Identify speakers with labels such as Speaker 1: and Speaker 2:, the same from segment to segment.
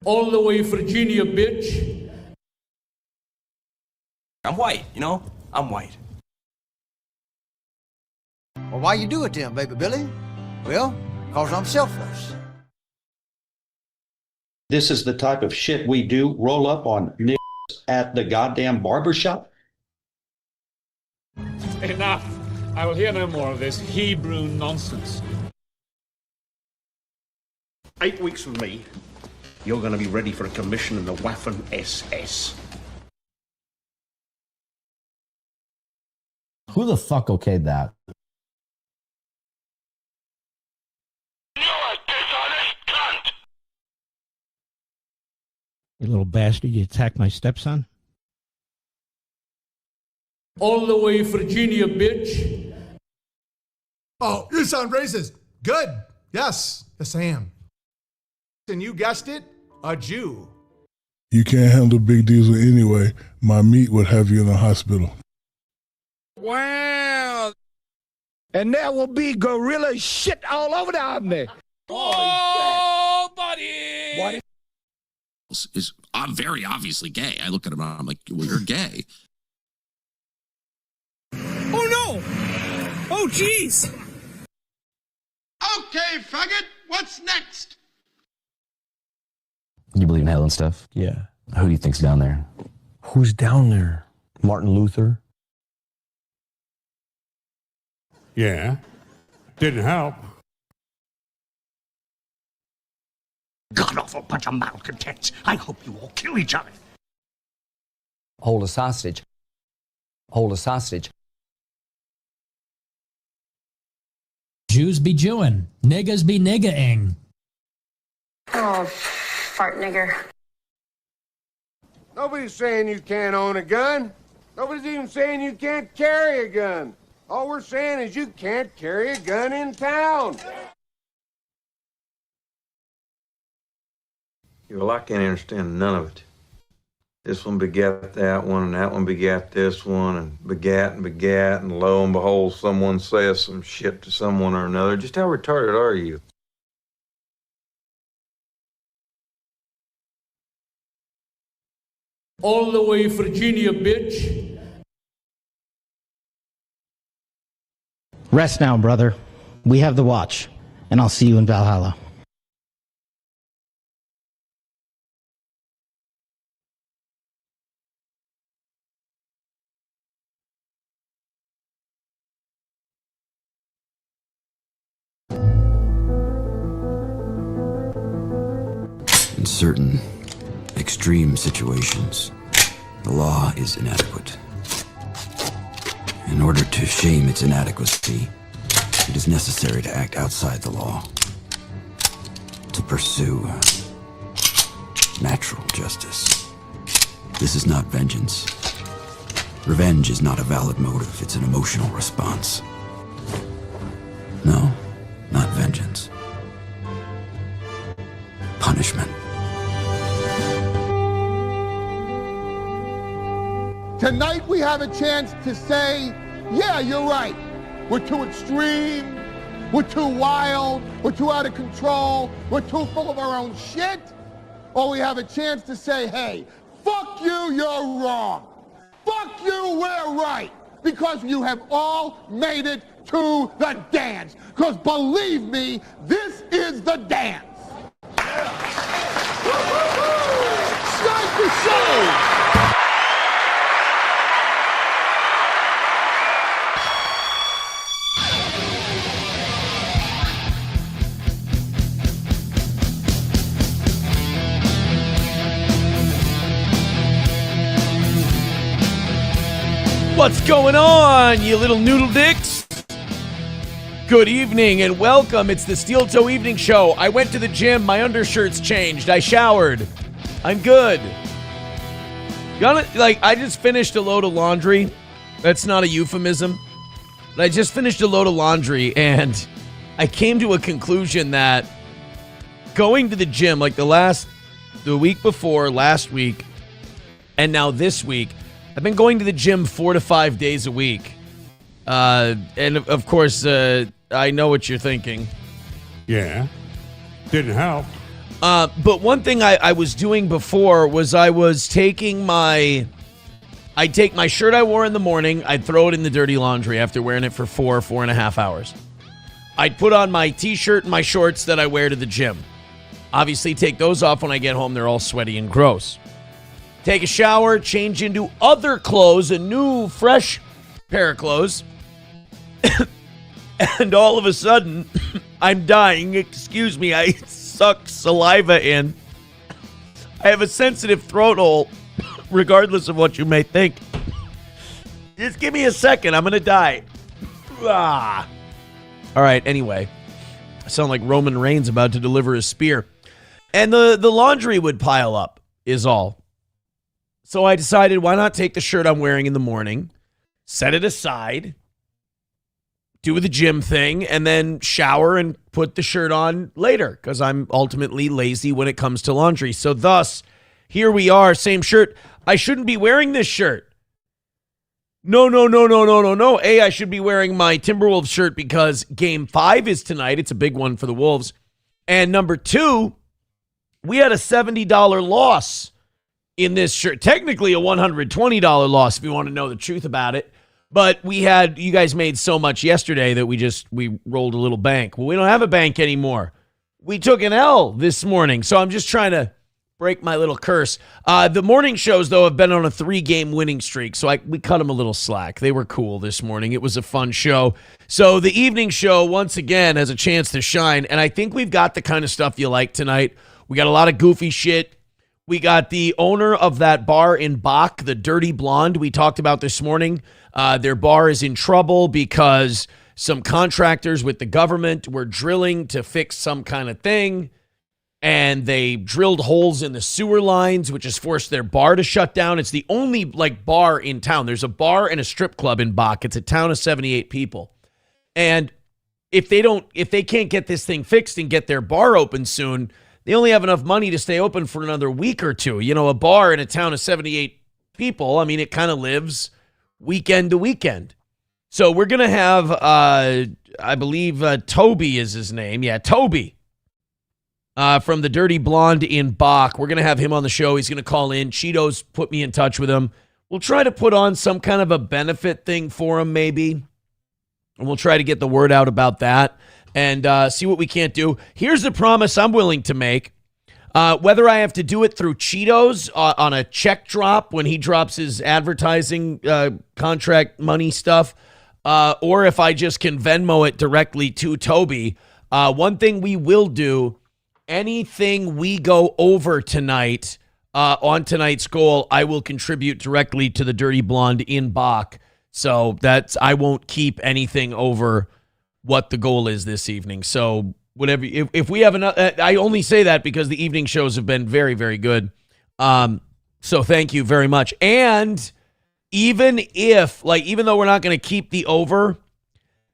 Speaker 1: All the way Virginia, bitch.
Speaker 2: I'm white, you know? I'm white.
Speaker 3: Well, why you do it then, baby Billy? Well, because I'm selfless.
Speaker 4: This is the type of shit we do, roll up on Nick at the goddamn barbershop.
Speaker 1: Enough. I will hear no more of this Hebrew nonsense.
Speaker 5: 8 weeks from me, you're going to be ready for a commission in the Waffen SS.
Speaker 6: Who the fuck okayed that?
Speaker 5: You a dishonest cunt!
Speaker 7: You little bastard, you attacked my stepson?
Speaker 1: All the way Virginia, bitch.
Speaker 8: Oh, you sound racist. Good. Yes. Yes, I am. And you guessed it, a Jew.
Speaker 9: You can't handle Big Diesel anyway. My meat would have you in the hospital.
Speaker 10: Wow. And there will be gorilla shit all over the army.
Speaker 1: Oh, buddy!
Speaker 10: What?
Speaker 11: Is I'm very obviously gay. I look at him and I'm like, well, you're gay.
Speaker 10: Oh, no. Oh, jeez.
Speaker 5: Okay, faggot, what's next?
Speaker 6: You believe in hell and stuff?
Speaker 7: Yeah.
Speaker 6: Who do you think's down there?
Speaker 7: Who's down there? Martin Luther?
Speaker 1: Yeah. Didn't help.
Speaker 5: God-awful bunch of malcontents. I hope you all kill each other.
Speaker 3: Hold a sausage. Hold a sausage.
Speaker 12: Jews be Jewing. Niggas be nigga-ing.
Speaker 13: Oh, fart nigger.
Speaker 10: Nobody's saying you can't own a gun. Nobody's even saying you can't carry a gun. All we're saying is you can't carry a gun in town.
Speaker 14: Well, I can't understand none of it. This one begat that one, and that one begat this one, and begat, and lo and behold, someone says some shit to someone or another. Just how retarded are you?
Speaker 1: All the way Virginia, bitch.
Speaker 7: Rest now, brother. We have the watch, and I'll see you in Valhalla.
Speaker 11: In certain extreme situations, the law is inadequate. In order to shame its inadequacy, it is necessary to act outside the law, to pursue natural justice. This is not vengeance. Revenge is not a valid motive, it's an emotional response. No, not vengeance. Punishment.
Speaker 10: Tonight we have a chance to say, yeah, you're right. We're too extreme. We're too wild. We're too out of control. We're too full of our own shit. Or we have a chance to say, hey, fuck you, you're wrong. Fuck you, we're right. Because you have all made it to the dance. Because believe me, this is the dance. Start the show.
Speaker 15: What's going on, you little noodle dicks? Good evening and welcome. It's the Steel Toe Evening Show. I went to the gym. My undershirt's changed. I showered. I'm good. I just finished a load of laundry. That's not a euphemism. But I just finished a load of laundry and I came to a conclusion that going to the gym, like the week before, last week, and now this week, I've been going to the gym 4 to 5 days a week. And of course, I know what you're thinking.
Speaker 1: Yeah. Didn't help.
Speaker 15: But one thing I was doing before was I take my shirt I wore in the morning, I'd throw it in the dirty laundry after wearing it for 4.5 hours. I'd put on my t-shirt and my shorts that I wear to the gym. Obviously, take those off when I get home. They're all sweaty and gross. Take a shower, change into other clothes, a new, fresh pair of clothes. And all of a sudden, I'm dying. Excuse me, I suck saliva in. I have a sensitive throat hole, regardless of what you may think. Just give me a second. I'm going to die. Ah. All right, anyway. I sound like Roman Reigns about to deliver a spear. And the laundry would pile up, is all. So I decided, why not take the shirt I'm wearing in the morning, set it aside, do the gym thing, and then shower and put the shirt on later, because I'm ultimately lazy when it comes to laundry. So thus, here we are, same shirt. I shouldn't be wearing this shirt. No. A, I should be wearing my Timberwolves shirt because Game 5 is tonight. It's a big one for the Wolves. And number 2, we had a $70 loss in this shirt. Technically a $120 loss if you want to know the truth about it. But you guys made so much yesterday that we rolled a little bank. Well, we don't have a bank anymore. We took an L this morning. So I'm just trying to break my little curse. The morning shows, though, have been on a 3-game winning streak, so we cut them a little slack. They were cool this morning. It was a fun show. So the evening show, once again, has a chance to shine, and I think we've got the kind of stuff you like tonight. We got a lot of goofy shit. We got the owner of that bar in Bach, the Dirty Blonde, we talked about this morning. Their bar is in trouble because some contractors with the government were drilling to fix some kind of thing, and they drilled holes in the sewer lines, which has forced their bar to shut down. It's the only bar in town. There's a bar and a strip club in Bach. It's a town of 78 people. And if they can't get this thing fixed and get their bar open soon, they only have enough money to stay open for another week or two. You know, a bar in a town of 78 people, I mean, it kind of lives weekend to weekend. So we're going to have, I believe Toby is his name. Yeah, Toby. From the Dirty Blonde in Bach. We're going to have him on the show. He's going to call in. Cheetos put me in touch with him. We'll try to put on some kind of a benefit thing for him, maybe. And we'll try to get the word out about that and see what we can't do. Here's the promise I'm willing to make. Whether I have to do it through Cheetos on a check drop when he drops his advertising contract money stuff, or if I just can Venmo it directly to Toby, one thing we will do, anything we go over tonight on tonight's goal, I will contribute directly to the Dirty Blonde in Bach. So I won't keep anything over what the goal is this evening. So whatever, if we have enough, I only say that because the evening shows have been very, very good. So thank you very much. And even though we're not going to keep the over,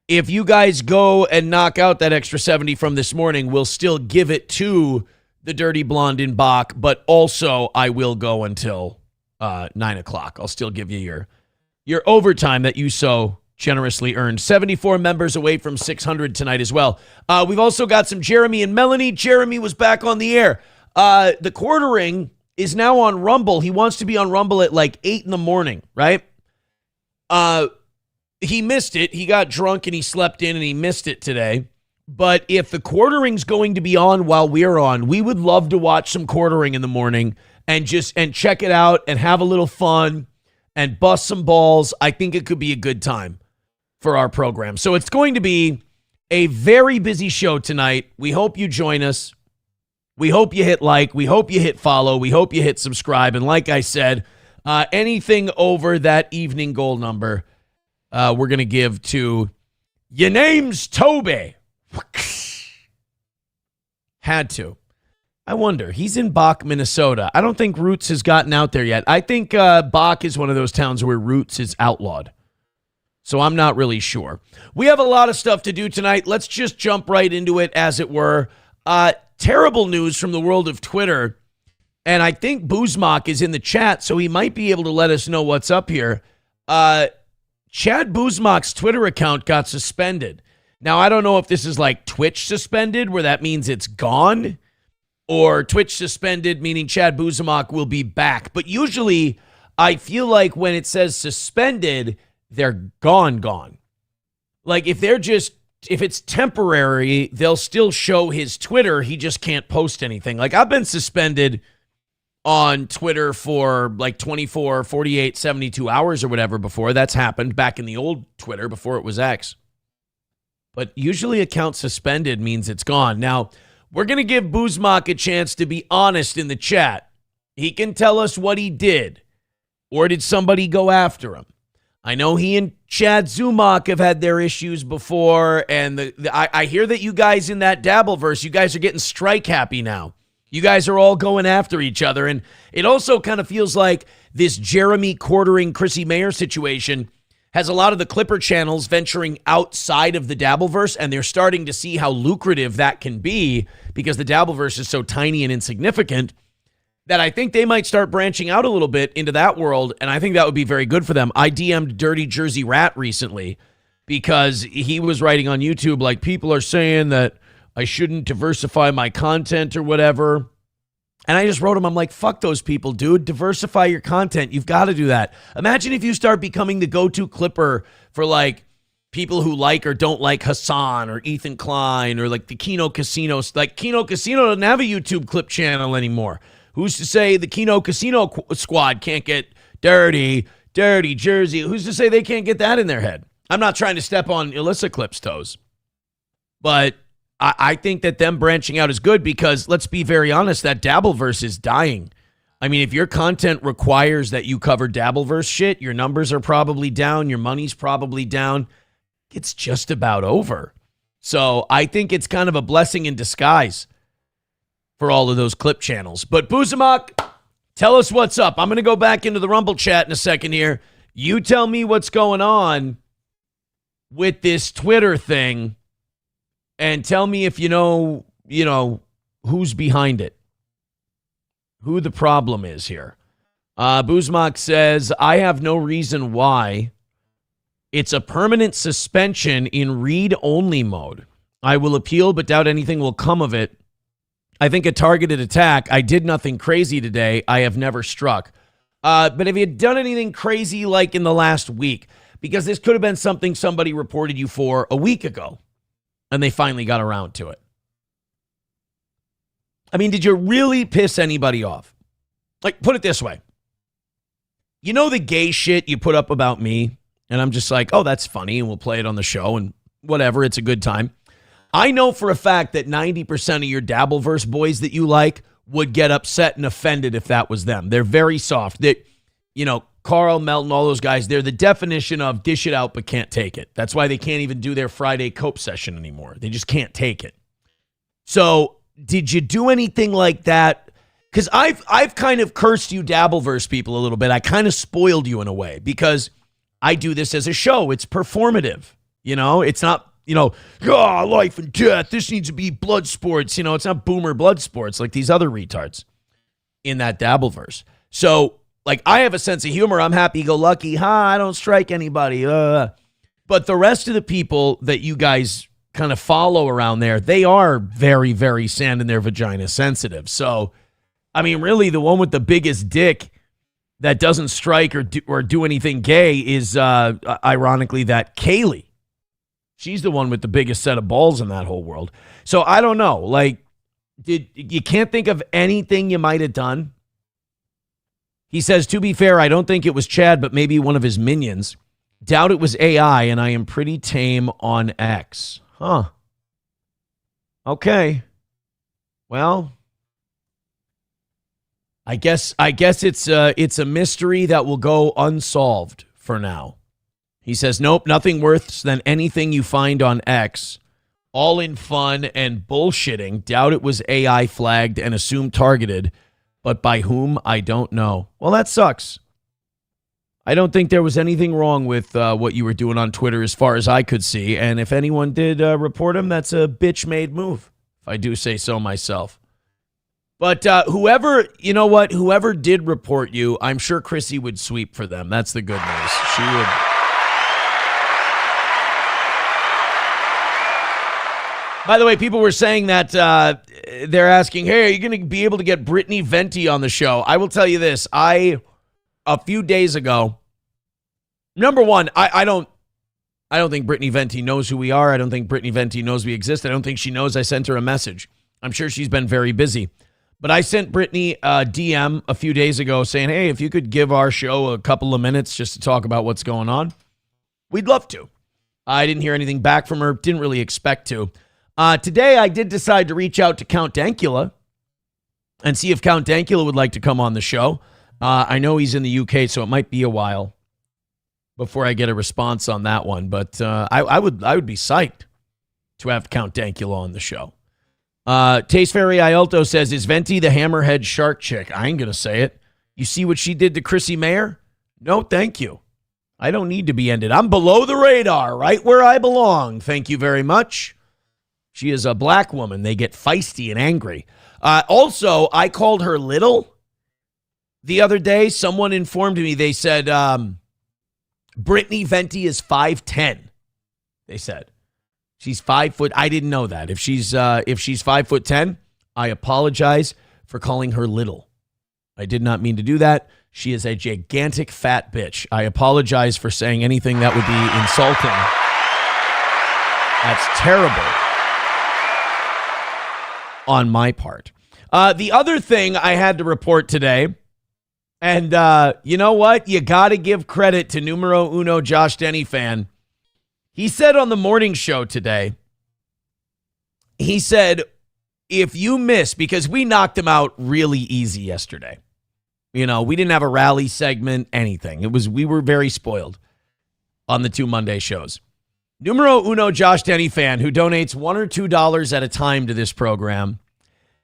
Speaker 15: if you guys go and knock out that extra 70 from this morning, we'll still give it to the Dirty Blonde in Bach, but also I will go until 9 o'clock. I'll still give you your overtime that you so generously earned. 74 members away from 600 tonight as well. We've also got some Jeremy and Melonie. Jeremy was back on the air. The quartering is now on Rumble. He wants to be on Rumble at 8 in the morning, right? He missed it. He got drunk and he slept in and he missed it today. But if the quartering's going to be on while we're on, we would love to watch some quartering in the morning and check it out and have a little fun and bust some balls. I think it could be a good time for our program. So it's going to be a very busy show tonight. We hope you join us. We hope you hit like. We hope you hit follow. We hope you hit subscribe. And like I said, anything over that evening goal number, we're going to give to your name's Toby. Had to. I wonder. He's in Bach, Minnesota. I don't think Roots has gotten out there yet. I think Bach is one of those towns where Roots is outlawed. So I'm not really sure. We have a lot of stuff to do tonight. Let's just jump right into it, as it were. Terrible news from the world of Twitter. And I think Boozmock is in the chat, so he might be able to let us know what's up here. Chad Boozmock's Twitter account got suspended. Now, I don't know if this is like Twitch suspended, where that means it's gone, or Twitch suspended, meaning Chad Buzamok will be back. But usually I feel like when it says suspended, they're gone. Like if it's temporary, they'll still show his Twitter. He just can't post anything. Like I've been suspended on Twitter for like 24, 48, 72 hours or whatever before. That's happened back in the old Twitter before it was X. But usually account suspended means it's gone. Now, we're going to give Buzmak a chance to be honest in the chat. He can tell us what he did. Or did somebody go after him? I know he and Chad Zumock have had their issues before, and I hear that you guys in that Dabbleverse, you guys are getting strike happy now. You guys are all going after each other, and it also kind of feels like this Jeremy quartering Chrissie Mayer situation has a lot of the Clipper channels venturing outside of the Dabbleverse, and they're starting to see how lucrative that can be because the Dabbleverse is so tiny and insignificant that I think they might start branching out a little bit into that world, and I think that would be very good for them. I DM'd Dirty Jersey Rat recently because he was writing on YouTube like, people are saying that I shouldn't diversify my content or whatever. And I just wrote him, I'm like, fuck those people, dude. Diversify your content. You've got to do that. Imagine if you start becoming the go-to Clipper for like people who like or don't like Hassan or Ethan Klein or like the Kino Casino. Like Kino Casino doesn't have a YouTube clip channel anymore. Who's to say the Kino Casino squad can't get Dirty Jersey? Who's to say they can't get that in their head? I'm not trying to step on Alyssa Clip's toes. But I think that them branching out is good because, let's be very honest, that Dabbleverse is dying. I mean, if your content requires that you cover Dabbleverse shit, your numbers are probably down, your money's probably down. It's just about over. So I think it's kind of a blessing in disguise for all of those clip channels. But Buzamok, tell us what's up. I'm going to go back into the Rumble chat in a second here. You tell me what's going on with this Twitter thing. And tell me if you know, who's behind it. Who the problem is here. Buzmak says, I have no reason why. It's a permanent suspension in read-only mode. I will appeal, but doubt anything will come of it. I think a targeted attack. I did nothing crazy today. I have never struck. But have you done anything crazy like in the last week? Because this could have been something somebody reported you for a week ago. And they finally got around to it. I mean, did you really piss anybody off? Like, put it this way. You know the gay shit you put up about me? And I'm just like, oh, that's funny, and we'll play it on the show, and whatever, it's a good time. I know for a fact that 90% of your Dabbleverse boys that you like would get upset and offended if that was them. They're very soft. Carl, Melton, all those guys, they're the definition of dish it out but can't take it. That's why they can't even do their Friday cope session anymore. They just can't take it. So did you do anything like that? Because I've kind of cursed you Dabbleverse people a little bit. I kind of spoiled you in a way because I do this as a show. It's performative. It's not, life and death. This needs to be blood sports. It's not boomer blood sports like these other retards in that Dabbleverse. So, like, I have a sense of humor. I'm happy-go-lucky. I don't strike anybody. But the rest of the people that you guys kind of follow around there, they are very, very sand in their vagina sensitive. So, I mean, really, the one with the biggest dick that doesn't strike or do anything gay is, ironically, that Kaylee. She's the one with the biggest set of balls in that whole world. So, I don't know. Like, you can't think of anything you might have done? He says, to be fair, I don't think it was Chad, but maybe one of his minions. Doubt it was AI, and I am pretty tame on X. Huh. Okay. Well, I guess it's a mystery that will go unsolved for now. He says, nope, nothing worse than anything you find on X. All in fun and bullshitting. Doubt it was AI flagged and assumed targeted. But by whom, I don't know. Well, that sucks. I don't think there was anything wrong with what you were doing on Twitter as far as I could see. And if anyone did report him, that's a bitch-made move, if I do say so myself. But whoever did report you, I'm sure Chrissie would sweep for them. That's the good news. She would. By the way, people were saying that they're asking, hey, are you going to be able to get Brittany Venti on the show? I will tell you this. A few days ago, number one, I don't think Brittany Venti knows who we are. I don't think Brittany Venti knows we exist. I don't think she knows I sent her a message. I'm sure she's been very busy. But I sent Brittany a DM a few days ago saying, hey, if you could give our show a couple of minutes just to talk about what's going on, we'd love to. I didn't hear anything back from her. Didn't really expect to. Today, I did decide to reach out to Count Dankula and see if Count Dankula would like to come on the show. I know he's in the UK, so it might be a while before I get a response on that one. But I would be psyched to have Count Dankula on the show. Taste Fairy Ialto says, is Venti the hammerhead shark chick? I ain't going to say it. You see what she did to Chrissie Mayer? No, thank you. I don't need to be ended. I'm below the radar, right where I belong. Thank you very much. She is a black woman. They get feisty and angry. Also, I called her little the other day. Someone informed me. They said, Brittany Venti is 5'10". They said. She's 5 foot. I didn't know that. If she's 5'10", I apologize for calling her little. I did not mean to do that. She is a gigantic fat bitch. I apologize for saying anything that would be insulting. That's terrible on my part. The other thing I had to report today, and you know what? You got to give credit to numero uno Josh Denny fan. He said on the morning show today, he said, if you miss, because we knocked him out really easy yesterday. You know, we didn't have a rally segment, anything. We were very spoiled on the 2 Monday shows. Numero uno Josh Denny fan, who donates $1 or $2 at a time to this program,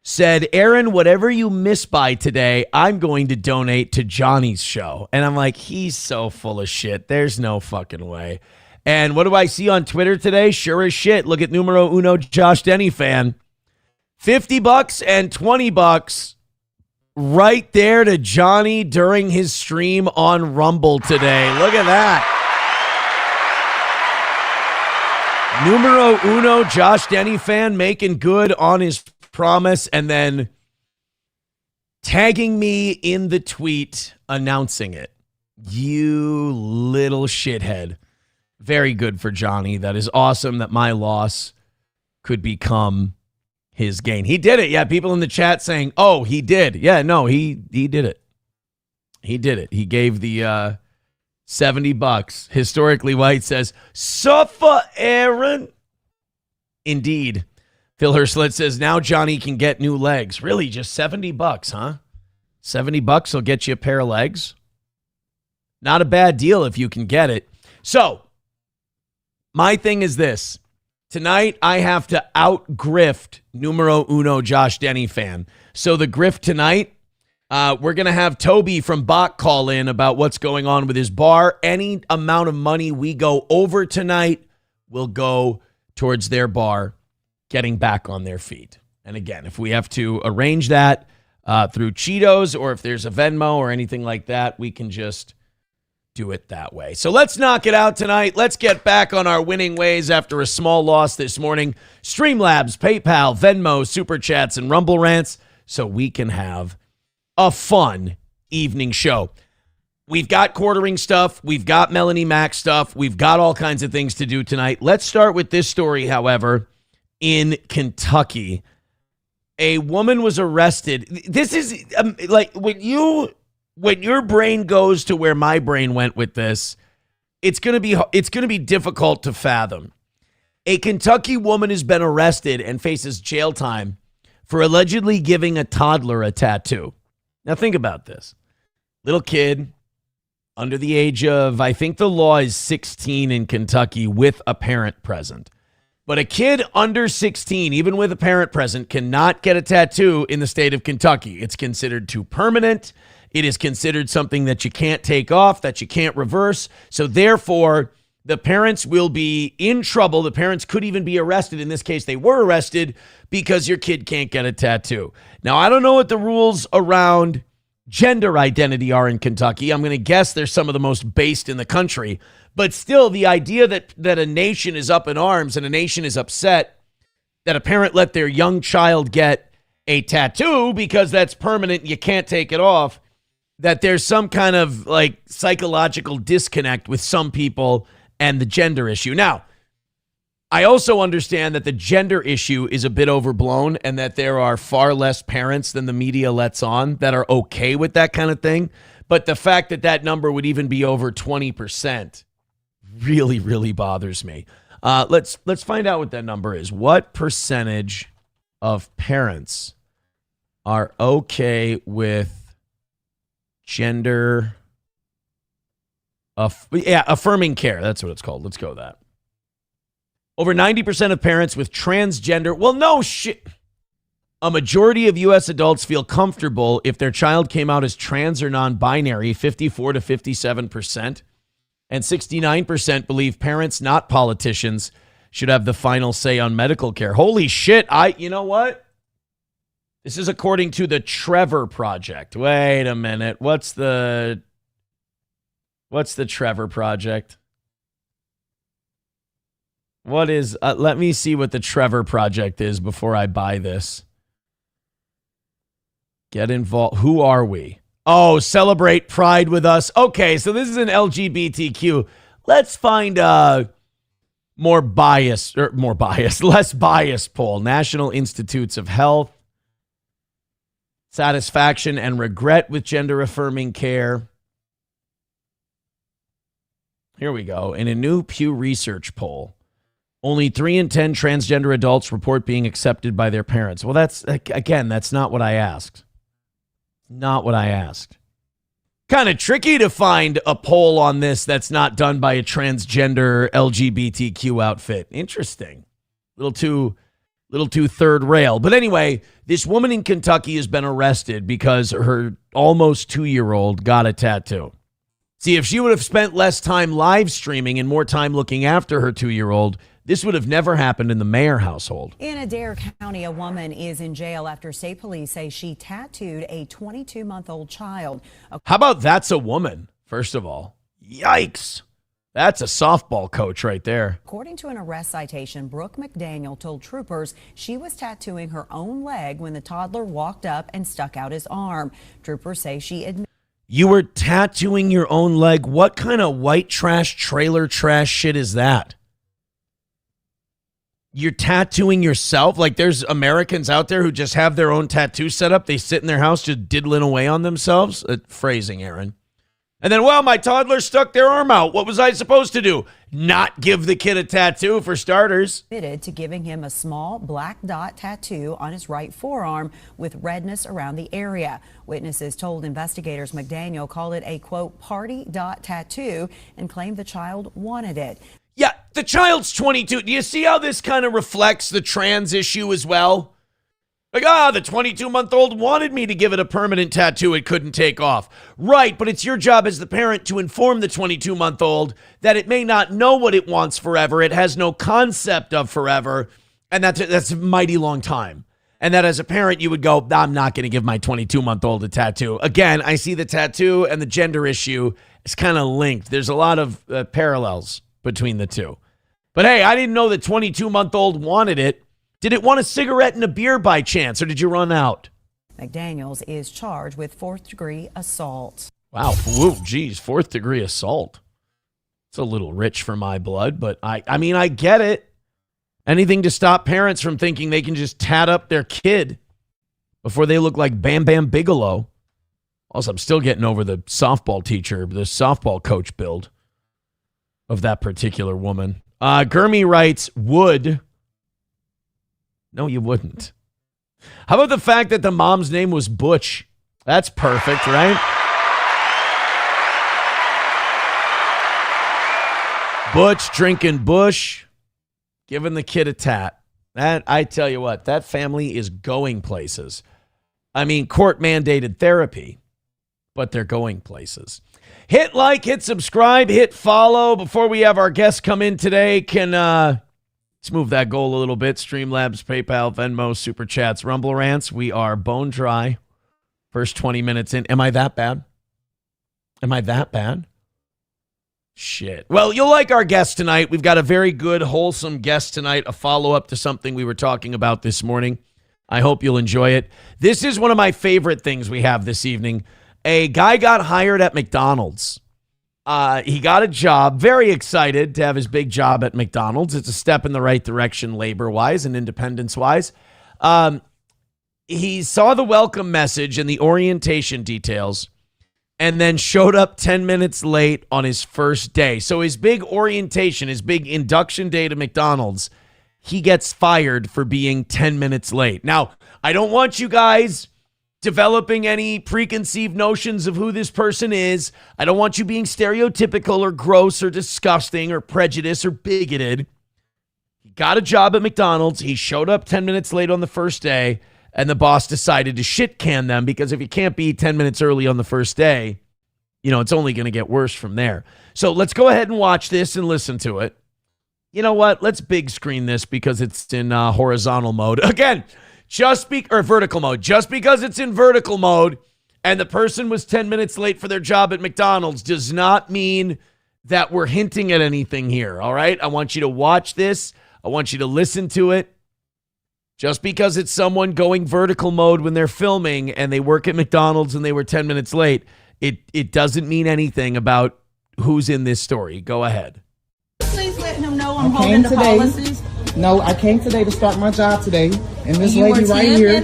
Speaker 15: said, Aaron, whatever you miss by today, I'm going to donate to Johnny's show. And I'm like, he's so full of shit. There's no fucking way. And what do I see on Twitter today? Sure as shit. Look at numero uno Josh Denny fan. $50 and $20 right there to Johnny during his stream on Rumble today. Look at that. Numero uno Josh Denny fan making good on his promise and then tagging me in the tweet announcing it. You little shithead. Very good for Johnny. That is awesome that my loss could become his gain. He did it. Yeah, people in the chat saying, oh, he did. Yeah, no, he did it. He did it. He gave the $70. Historically White says, suffer, Aaron. Indeed. Phil Herslet says, now Johnny can get new legs. Really, just $70, huh? $70 will get you a pair of legs. Not a bad deal if you can get it. So, my thing is this. Tonight, I have to out-grift numero uno Josh Denny fan. So the grift tonight, we're going to have Toby from Bach call in about what's going on with his bar. Any amount of money we go over tonight will go towards their bar getting back on their feet. And again, if we have to arrange that through Cheetos or if there's a Venmo or anything like that, we can just do it that way. So let's knock it out tonight. Let's get back on our winning ways after a small loss this morning. Streamlabs, PayPal, Venmo, Super Chats, and Rumble Rants so we can have a fun evening show. We've got quartering stuff. We've got Melonie Mac stuff. We've got all kinds of things to do tonight. Let's start with this story, however, in Kentucky. A woman was arrested. This is like when your brain goes to where my brain went with this, it's going to be difficult to fathom. A Kentucky woman has been arrested and faces jail time for allegedly giving a toddler a tattoo. Now think about this. Little kid under the age of, I think the law is 16 in Kentucky with a parent present. But a kid under 16, even with a parent present, cannot get a tattoo in the state of Kentucky. It's considered too permanent. It is considered something that you can't take off, that you can't reverse. So therefore, the parents will be in trouble. The parents could even be arrested. In this case, they were arrested because your kid can't get a tattoo. Now, I don't know what the rules around gender identity are in Kentucky. I'm going to guess they're some of the most based in the country. But still, the idea that a nation is up in arms and a nation is upset that a parent let their young child get a tattoo because that's permanent and you can't take it off, that there's some kind of like psychological disconnect with some people and the gender issue. Now, I also understand that the gender issue is a bit overblown and that there are far less parents than the media lets on that are okay with that kind of thing. But the fact that that number would even be over 20% really, really bothers me. Let's find out what that number is. What percentage of parents are okay with gender affirming care? That's what it's called. Let's go with that. Over 90% of parents with transgender. Well, no shit. A majority of U.S. adults feel comfortable if their child came out as trans or non-binary, 54 to 57%. And 69% believe parents, not politicians, should have the final say on medical care. Holy shit. You know what? This is according to the Trevor Project. Wait a minute. What's the Trevor Project? What is, let me see what the Trevor Project is before I buy this. Get involved. Who are we? Oh, celebrate pride with us. Okay, so this is an LGBTQ. Let's find less biased poll. National Institutes of Health. Satisfaction and regret with gender affirming care. Here we go. In a new Pew Research poll, only 3 in 10 transgender adults report being accepted by their parents. Well, that's not what I asked. Not what I asked. Kind of tricky to find a poll on this that's not done by a transgender LGBTQ outfit. Interesting. Little too third rail. But anyway, this woman in Kentucky has been arrested because her almost 2-year-old got a tattoo. See, if she would have spent less time live streaming and more time looking after her 2-year-old, this would have never happened in the Mayer household.
Speaker 16: In Adair County, a woman is in jail after state police say she tattooed a 22-month-old child.
Speaker 15: How about that's a woman, first of all? Yikes. That's a softball coach right there.
Speaker 16: According to an arrest citation, Brooke McDaniel told troopers she was tattooing her own leg when the toddler walked up and stuck out his arm. Troopers say she admitted.
Speaker 15: You were tattooing your own leg? What kind of white trash, trailer trash shit is that? You're tattooing yourself? Like there's Americans out there who just have their own tattoo set up. They sit in their house just diddling away on themselves. Phrasing, Aaron. And then, well, my toddler stuck their arm out. What was I supposed to do? Not give the kid a tattoo, for starters.
Speaker 16: Admitted to giving him a small black dot tattoo on his right forearm with redness around the area. Witnesses told investigators McDaniel called it a, quote, party dot tattoo and claimed the child wanted it.
Speaker 15: Yeah, the child's 22. Do you see how this kind of reflects the trans issue as well? Like, the 22-month-old wanted me to give it a permanent tattoo it couldn't take off. Right, but it's your job as the parent to inform the 22-month-old that it may not know what it wants forever. It has no concept of forever, and that's a mighty long time. And that as a parent, you would go, I'm not going to give my 22-month-old a tattoo. Again, I see the tattoo and the gender issue is kind of linked. There's a lot of parallels between the two. But hey, I didn't know the 22-month-old wanted it. Did it want a cigarette and a beer by chance, or did you run out?
Speaker 16: McDaniels is charged with 4th-degree assault.
Speaker 15: Wow. Whoa, geez, 4th-degree assault. It's a little rich for my blood, but I mean, I get it. Anything to stop parents from thinking they can just tat up their kid before they look like Bam Bam Bigelow. Also, I'm still getting over the softball teacher, the softball coach build of that particular woman. Gurmy writes, would... No, you wouldn't. How about the fact that the mom's name was Butch? That's perfect, right? Butch drinking Bush, giving the kid a tat. That, I tell you what, that family is going places. I mean, court-mandated therapy, but they're going places. Hit like, hit subscribe, hit follow. Before we have our guests come in today, let's move that goal a little bit. Streamlabs, PayPal, Venmo, Super Chats, Rumble Rants. We are bone dry. First 20 minutes in. Am I that bad? Am I that bad? shit. Well, you'll like our guest tonight. We've got a very good, wholesome guest tonight, a follow-up to something we were talking about this morning. I hope you'll enjoy it. This is one of my favorite things we have this evening. A guy got hired at McDonald's. He got a job, very excited to have his big job at McDonald's. It's a step in the right direction labor-wise and independence-wise. He saw the welcome message and the orientation details and then showed up 10 minutes late on his first day. So his big orientation, his big induction day to McDonald's, he gets fired for being 10 minutes late. Now, I don't want you guys developing any preconceived notions of who this person is. I don't want you being stereotypical or gross or disgusting or prejudiced or bigoted. He got a job at McDonald's. He showed up 10 minutes late on the first day, and the boss decided to shit can them because if you can't be 10 minutes early on the first day, you know, it's only going to get worse from there. So let's go ahead and watch this and listen to it. You know what? Let's big screen this because it's in horizontal mode. Again, or vertical mode. Just because it's in vertical mode and the person was 10 minutes late for their job at McDonald's does not mean that we're hinting at anything here, all right? I want you to watch this. I want you to listen to it. Just because it's someone going vertical mode when they're filming and they work at McDonald's and they were 10 minutes late, it doesn't mean anything about who's in this story. Go ahead.
Speaker 17: Please let him know I'm holding the policies. No, I came today to start my job today, and this lady right here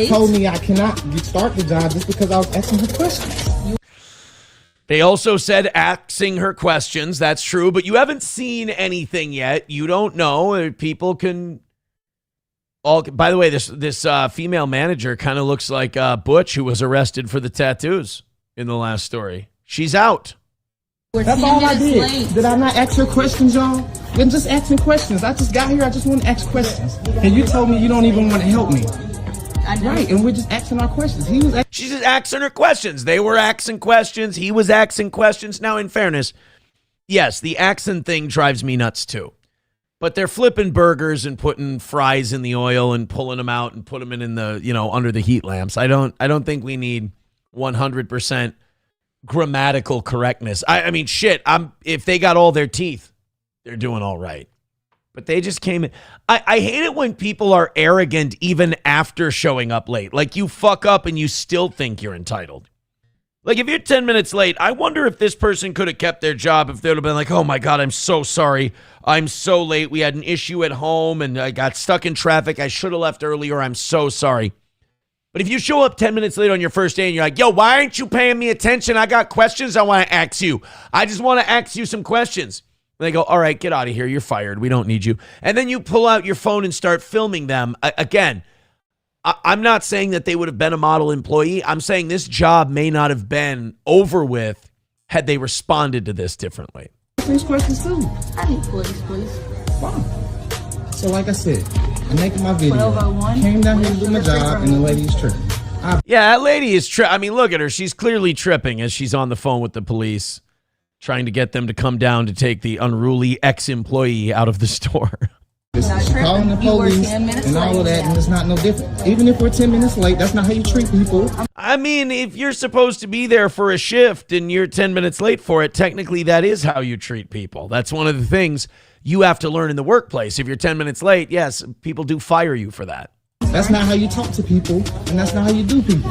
Speaker 17: told me I cannot start the job just because I was asking her questions.
Speaker 15: They also said asking her questions. That's true, but you haven't seen anything yet. You don't know. People can... By the way, this female manager kind of looks like Butch, who was arrested for the tattoos in the last story. She's out.
Speaker 17: That's all I did. Did I not ask her questions, y'all? Then just ask me questions. I just got here. I just want to ask questions. And you told me you don't even want to help me. Right, and we're just asking our questions.
Speaker 15: She's just asking her questions. They were asking questions. He was asking questions. Now, in fairness, yes, the accent thing drives me nuts too. But they're flipping burgers and putting fries in the oil and pulling them out and put them in the, under the heat lamps. I don't think we need 100% grammatical correctness. I mean, shit, if they got all their teeth, they're doing all right. But they just came in. I hate it when people are arrogant even after showing up late. Like you fuck up and you still think you're entitled. Like if you're 10 minutes late, I wonder if this person could have kept their job if they would have been like, oh my God, I'm so sorry. I'm so late. We had an issue at home and I got stuck in traffic. I should have left earlier. I'm so sorry. But if you show up 10 minutes late on your first day and you're like, yo, why aren't you paying me attention? I got questions I want to ask you. I just want to ask you some questions. And they go, all right, get out of here. You're fired. We don't need you. And then you pull out your phone and start filming them. Again, I'm not saying that they would have been a model employee. I'm saying this job may not have been over with had they responded to this differently.
Speaker 17: These questions too. I need please. Fine. So like I said, I'm making my video. Came down here to do my job and the lady is tripping.
Speaker 15: Yeah, that lady is tripping. I mean, look at her. She's clearly tripping as she's on the phone with the police, trying to get them to come down to take the unruly ex-employee out of the store.
Speaker 17: Calling the police and all of that, and it's not no different. Even if we're 10 minutes late, that's not how you treat people.
Speaker 15: I mean, if you're supposed to be there for a shift and you're 10 minutes late for it, technically that is how you treat people. That's one of the things you have to learn in the workplace. If you're 10 minutes late, yes, people do fire you for that.
Speaker 17: That's not how you talk to people, and that's not how you do people.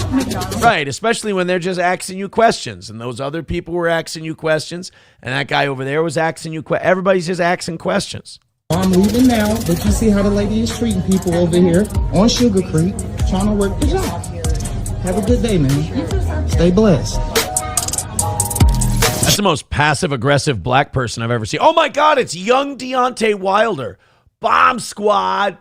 Speaker 15: Right, especially when they're just asking you questions, and those other people were asking you questions, and that guy over there was asking you questions. Everybody's just asking questions.
Speaker 17: I'm leaving now, but you see how the lady is treating people over here on Sugar Creek, trying to work the job. Have a good day, man. Stay blessed.
Speaker 15: That's the most passive-aggressive black person I've ever seen. Oh, my God, it's young Deontay Wilder. Bomb Squad.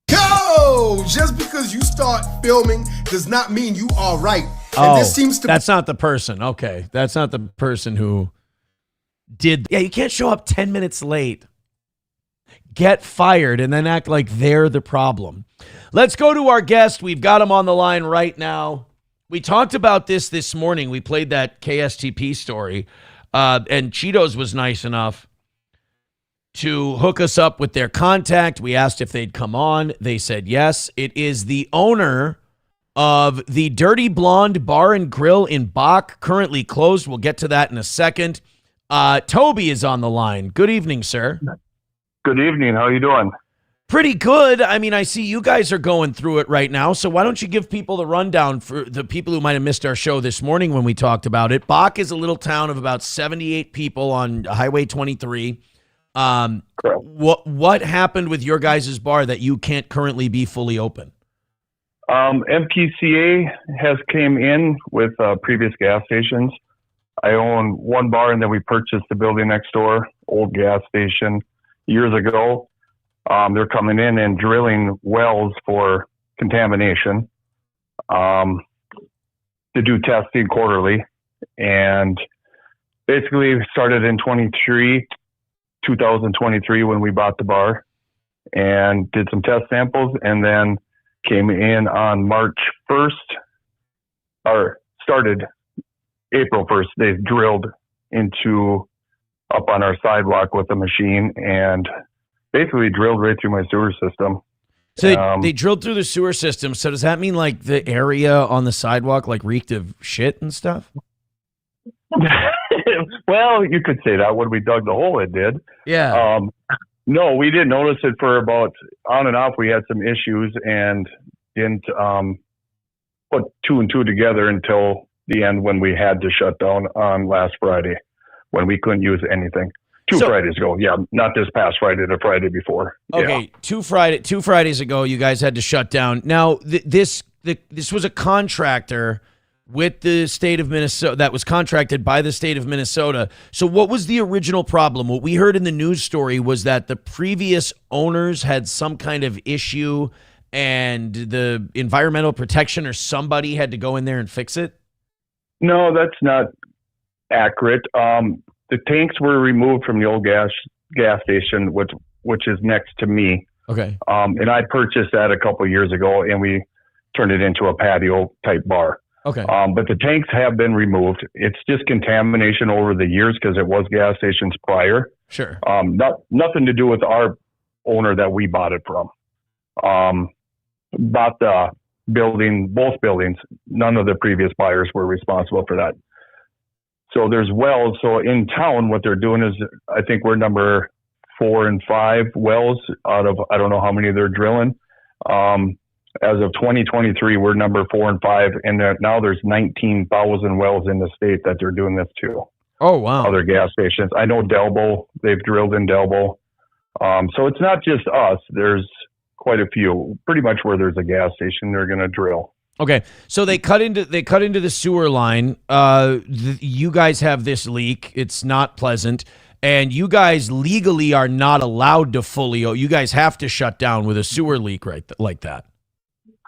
Speaker 18: Yo, just because you start filming does not mean you are right.
Speaker 15: And this seems to that's not the person. Okay, that's not the person who did. Yeah, you can't show up 10 minutes late, get fired, and then act like they're the problem. Let's go to our guest. We've got him on the line right now. We talked about this morning. We played that KSTP story, and Cheetos was nice enough to hook us up with their contact. We asked if they'd come on. They said yes. It is the owner of the Dirty Blonde Bar and Grill in Bach, currently closed. We'll get to that in a second. Toby is on the line. Good evening, sir.
Speaker 19: Good evening. How are you doing?
Speaker 15: Pretty good. I mean, I see you guys are going through it right now, so why don't you give people the rundown for the people who might have missed our show this morning when we talked about it. Bach is a little town of about 78 people on Highway 23. What happened with your guys' bar that you can't currently be fully open?
Speaker 19: MPCA has came in with previous gas stations. I own one bar, and then we purchased the building next door, old gas station, years ago. They're coming in and drilling wells for contamination to do testing quarterly. And basically started in 2023 when we bought the bar and did some test samples, and then came in on March 1st, or started April 1st. They drilled up on our sidewalk with a machine and basically drilled right through my sewer system.
Speaker 15: So they drilled through the sewer system. So does that mean like the area on the sidewalk like reeked of shit and stuff?
Speaker 19: Well, you could say that when we dug the hole, it did.
Speaker 15: Yeah.
Speaker 19: No, we didn't notice it for about on and off. We had some issues and didn't put two and two together until the end when we had to shut down on last Friday when we couldn't use anything. Two Fridays ago. Yeah, not this past Friday, the Friday before.
Speaker 15: Okay,
Speaker 19: yeah.
Speaker 15: two Fridays ago, you guys had to shut down. Now, this was a contractor with the state of Minnesota that was contracted by the state of Minnesota. So what was the original problem? What we heard in the news story was that the previous owners had some kind of issue and the environmental protection or somebody had to go in there and fix it?
Speaker 19: No, that's not accurate. The tanks were removed from the old gas station, which is next to me.
Speaker 15: Okay.
Speaker 19: And I purchased that a couple of years ago, and we turned it into a patio type bar.
Speaker 15: Okay.
Speaker 19: But the tanks have been removed. It's just contamination over the years because it was gas stations prior.
Speaker 15: Sure.
Speaker 19: Nothing to do with our owner that we bought it from. Bought the building, both buildings. None of the previous buyers were responsible for that. So there's wells. So in town, what they're doing is, I think we're number 4 and 5 wells out of, I don't know how many they're drilling. As of 2023, we're number 4 and 5, and now there's 19,000 wells in the state that they're doing this to.
Speaker 15: Oh, wow.
Speaker 19: Other gas stations. I know Delbo, they've drilled in Delbo. So it's not just us. There's quite a few. Pretty much where there's a gas station, they're going to drill.
Speaker 15: Okay, so they cut into the sewer line. You guys have this leak. It's not pleasant. And you guys legally are not allowed to fully. You guys have to shut down with a sewer leak like that.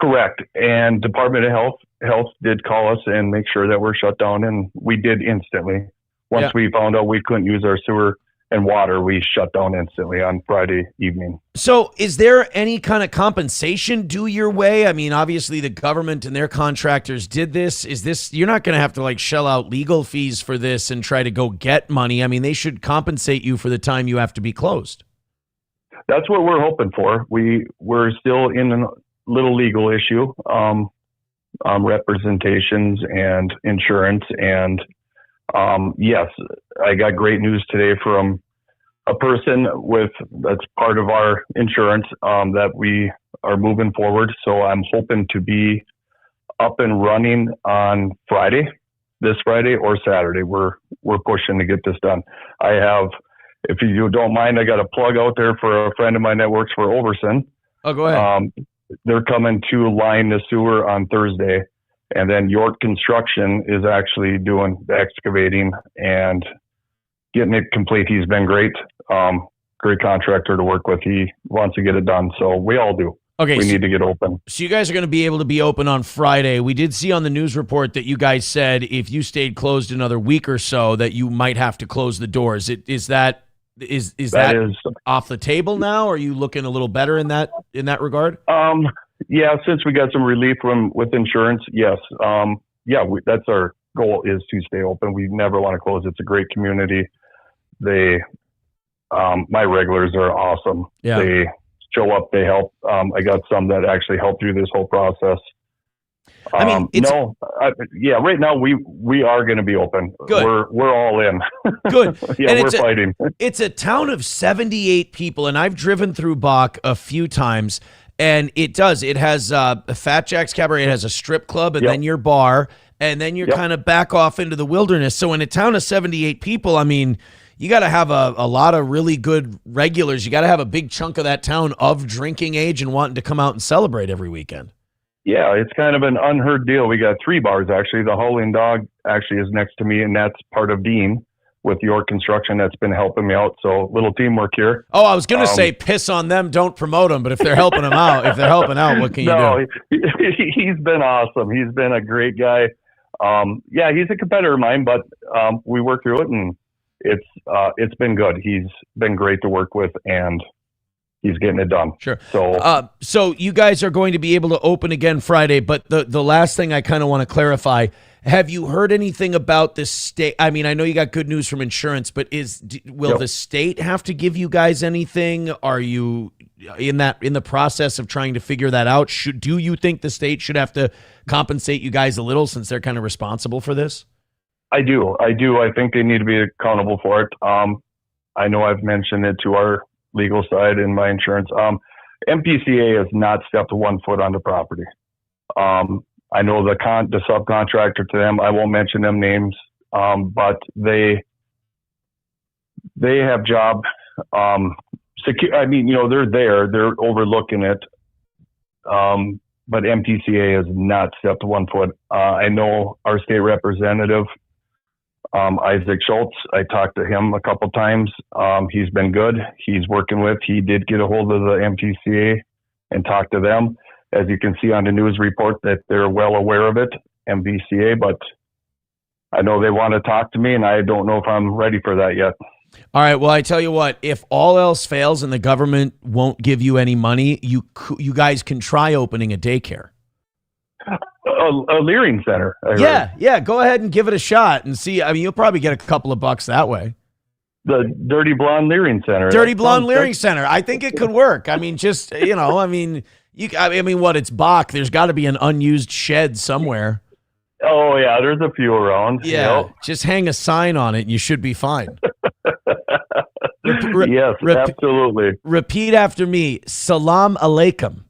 Speaker 19: Correct. And Department of Health did call us and make sure that we're shut down, and we did instantly. Once we found out we couldn't use our sewer and water, we shut down instantly on Friday evening.
Speaker 15: So is there any kind of compensation due your way? I mean, obviously the government and their contractors did this. You're not going to have to like shell out legal fees for this and try to go get money. I mean, they should compensate you for the time you have to be closed.
Speaker 19: That's what we're hoping for. We're still in a little legal issue, representations and insurance. And yes, I got great news today from a person that's part of our insurance that we are moving forward. So I'm hoping to be up and running on this Friday or Saturday. We're pushing to get this done. I have, if you don't mind, I got a plug out there for a friend of mine that works for Overson.
Speaker 15: Oh, go ahead.
Speaker 19: They're coming to line the sewer on Thursday. And then York Construction is actually doing the excavating and getting it complete. He's been great. Great contractor to work with. He wants to get it done. So we all do.
Speaker 15: Okay.
Speaker 19: We need to get open.
Speaker 15: So you guys are going to be able to be open on Friday. We did see on the news report that you guys said if you stayed closed another week or so that you might have to close the doors. Is that off the table now? Or are you looking a little better in that regard?
Speaker 19: Yeah, since we got some relief with insurance, yes. That's our goal, is to stay open. We never want to close. It's a great community. My regulars are awesome.
Speaker 15: Yeah.
Speaker 19: They show up, they help. I got some that actually helped through this whole process. Right now we are going to be open.
Speaker 15: Good.
Speaker 19: We're all in.
Speaker 15: Good.
Speaker 19: Yeah,
Speaker 15: And
Speaker 19: we're fighting.
Speaker 15: It's a town of 78 people, and I've driven through Bach a few times, and it has a Fat Jack's Cabaret, it has a strip club, and then your bar, and then you're kind of back off into the wilderness. So in a town of 78 people, I mean, you got to have a lot of really good regulars. You got to have a big chunk of that town of drinking age and wanting to come out and celebrate every weekend.
Speaker 19: Yeah, it's kind of an unheard deal. We got 3 bars, actually. The Howling Dog actually is next to me, and that's part of Dean with York Construction that's been helping me out. So little teamwork here.
Speaker 15: Oh, I was going to say piss on them, don't promote them. But if they're helping them out, what can you do?
Speaker 19: He's been awesome. He's been a great guy. He's a competitor of mine, but we work through it, and it's been good. He's been great to work with, and he's getting it done.
Speaker 15: Sure.
Speaker 19: So
Speaker 15: you guys are going to be able to open again Friday, but the last thing I kind of want to clarify, have you heard anything about the state? I mean, I know you got good news from insurance, but will the state have to give you guys anything? Are you in the process of trying to figure that out? Do you think the state should have to compensate you guys a little since they're kind of responsible for this?
Speaker 19: I do. I think they need to be accountable for it. I know I've mentioned it to our legal side and my insurance. MPCA has not stepped 1 foot on the property. I know the subcontractor to them, I won't mention them names, but they have job they're there, they're overlooking it. But MPCA has not stepped 1 foot. I know our state representative, Isaac Schultz, I talked to him a couple times. He's been good. He did get a hold of the MPCA and talk to them. As you can see on the news report that they're well aware of it, MPCA, but I know they want to talk to me, and I don't know if I'm ready for that yet.
Speaker 15: All right. Well, I tell you what, if all else fails and the government won't give you any money, you guys can try opening a daycare.
Speaker 19: A Leering Center.
Speaker 15: Yeah. Go ahead and give it a shot and see. I mean, you'll probably get a couple of bucks that way.
Speaker 19: The Dirty Blonde Leering Center.
Speaker 15: Dirty Blonde Leering Center. I think it could work. I mean, just, it's Bach. There's got to be an unused shed somewhere.
Speaker 19: Oh, yeah. There's a few around.
Speaker 15: Yeah. Just hang a sign on it and you should be fine.
Speaker 19: Yes, absolutely.
Speaker 15: Repeat after me. Salam alaikum.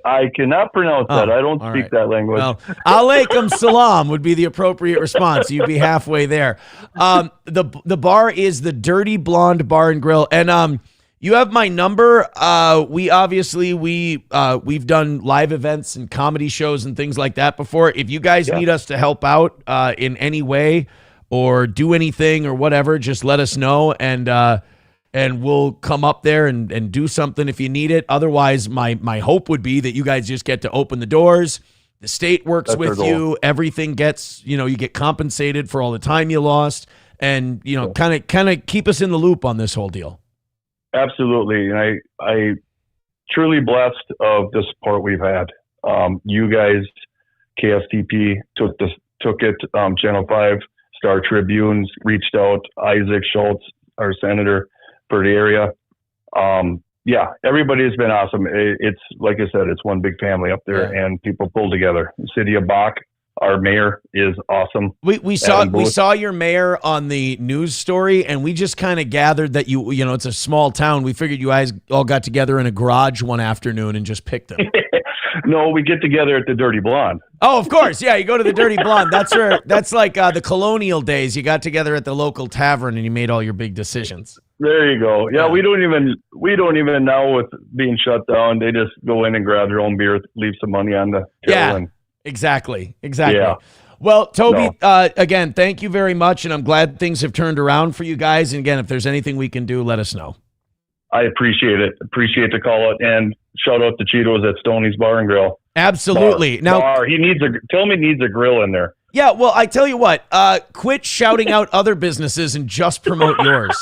Speaker 19: I cannot pronounce that. I don't speak that language.
Speaker 15: Well, alaikum salam would be the appropriate response. You'd be halfway there. The bar is the Dirty Blonde Bar and Grill, and you have my number. We've done live events and comedy shows and things like that before. If you guys need us to help out in any way or do anything or whatever, just let us know, and we'll come up there and do something if you need it. Otherwise, my hope would be that you guys just get to open the doors. The state works with you. Everything gets, you get compensated for all the time you lost, and kind of keep us in the loop on this whole deal.
Speaker 19: Absolutely, and I truly blessed of the support we've had. You guys, KSTP took it. Channel 5, Star Tribunes reached out. Isaac Schultz, our senator for the area. Everybody has been awesome. It's like I said, it's one big family up there, and people pull together. City of Bach, our mayor is awesome.
Speaker 15: We saw your mayor on the news story, and we just kind of gathered that it's a small town. We figured you guys all got together in a garage one afternoon and just picked them.
Speaker 19: No, we get together at the Dirty Blonde.
Speaker 15: Oh, of course. Yeah, you go to the Dirty Blonde. That's like the colonial days. You got together at the local tavern and you made all your big decisions.
Speaker 19: There you go. Yeah, we don't even now with being shut down. They just go in and grab their own beer, leave some money on the till.
Speaker 15: Yeah, exactly.
Speaker 19: Yeah.
Speaker 15: Well, Toby, again, thank you very much, and I'm glad things have turned around for you guys. And again, if there's anything we can do, let us know.
Speaker 19: I appreciate it. Appreciate the call out, and shout out to Cheetos at Stoney's Bar and Grill.
Speaker 15: Absolutely.
Speaker 19: Bar. He needs a grill in there.
Speaker 15: Yeah, well, I tell you what, quit shouting out other businesses and just promote yours.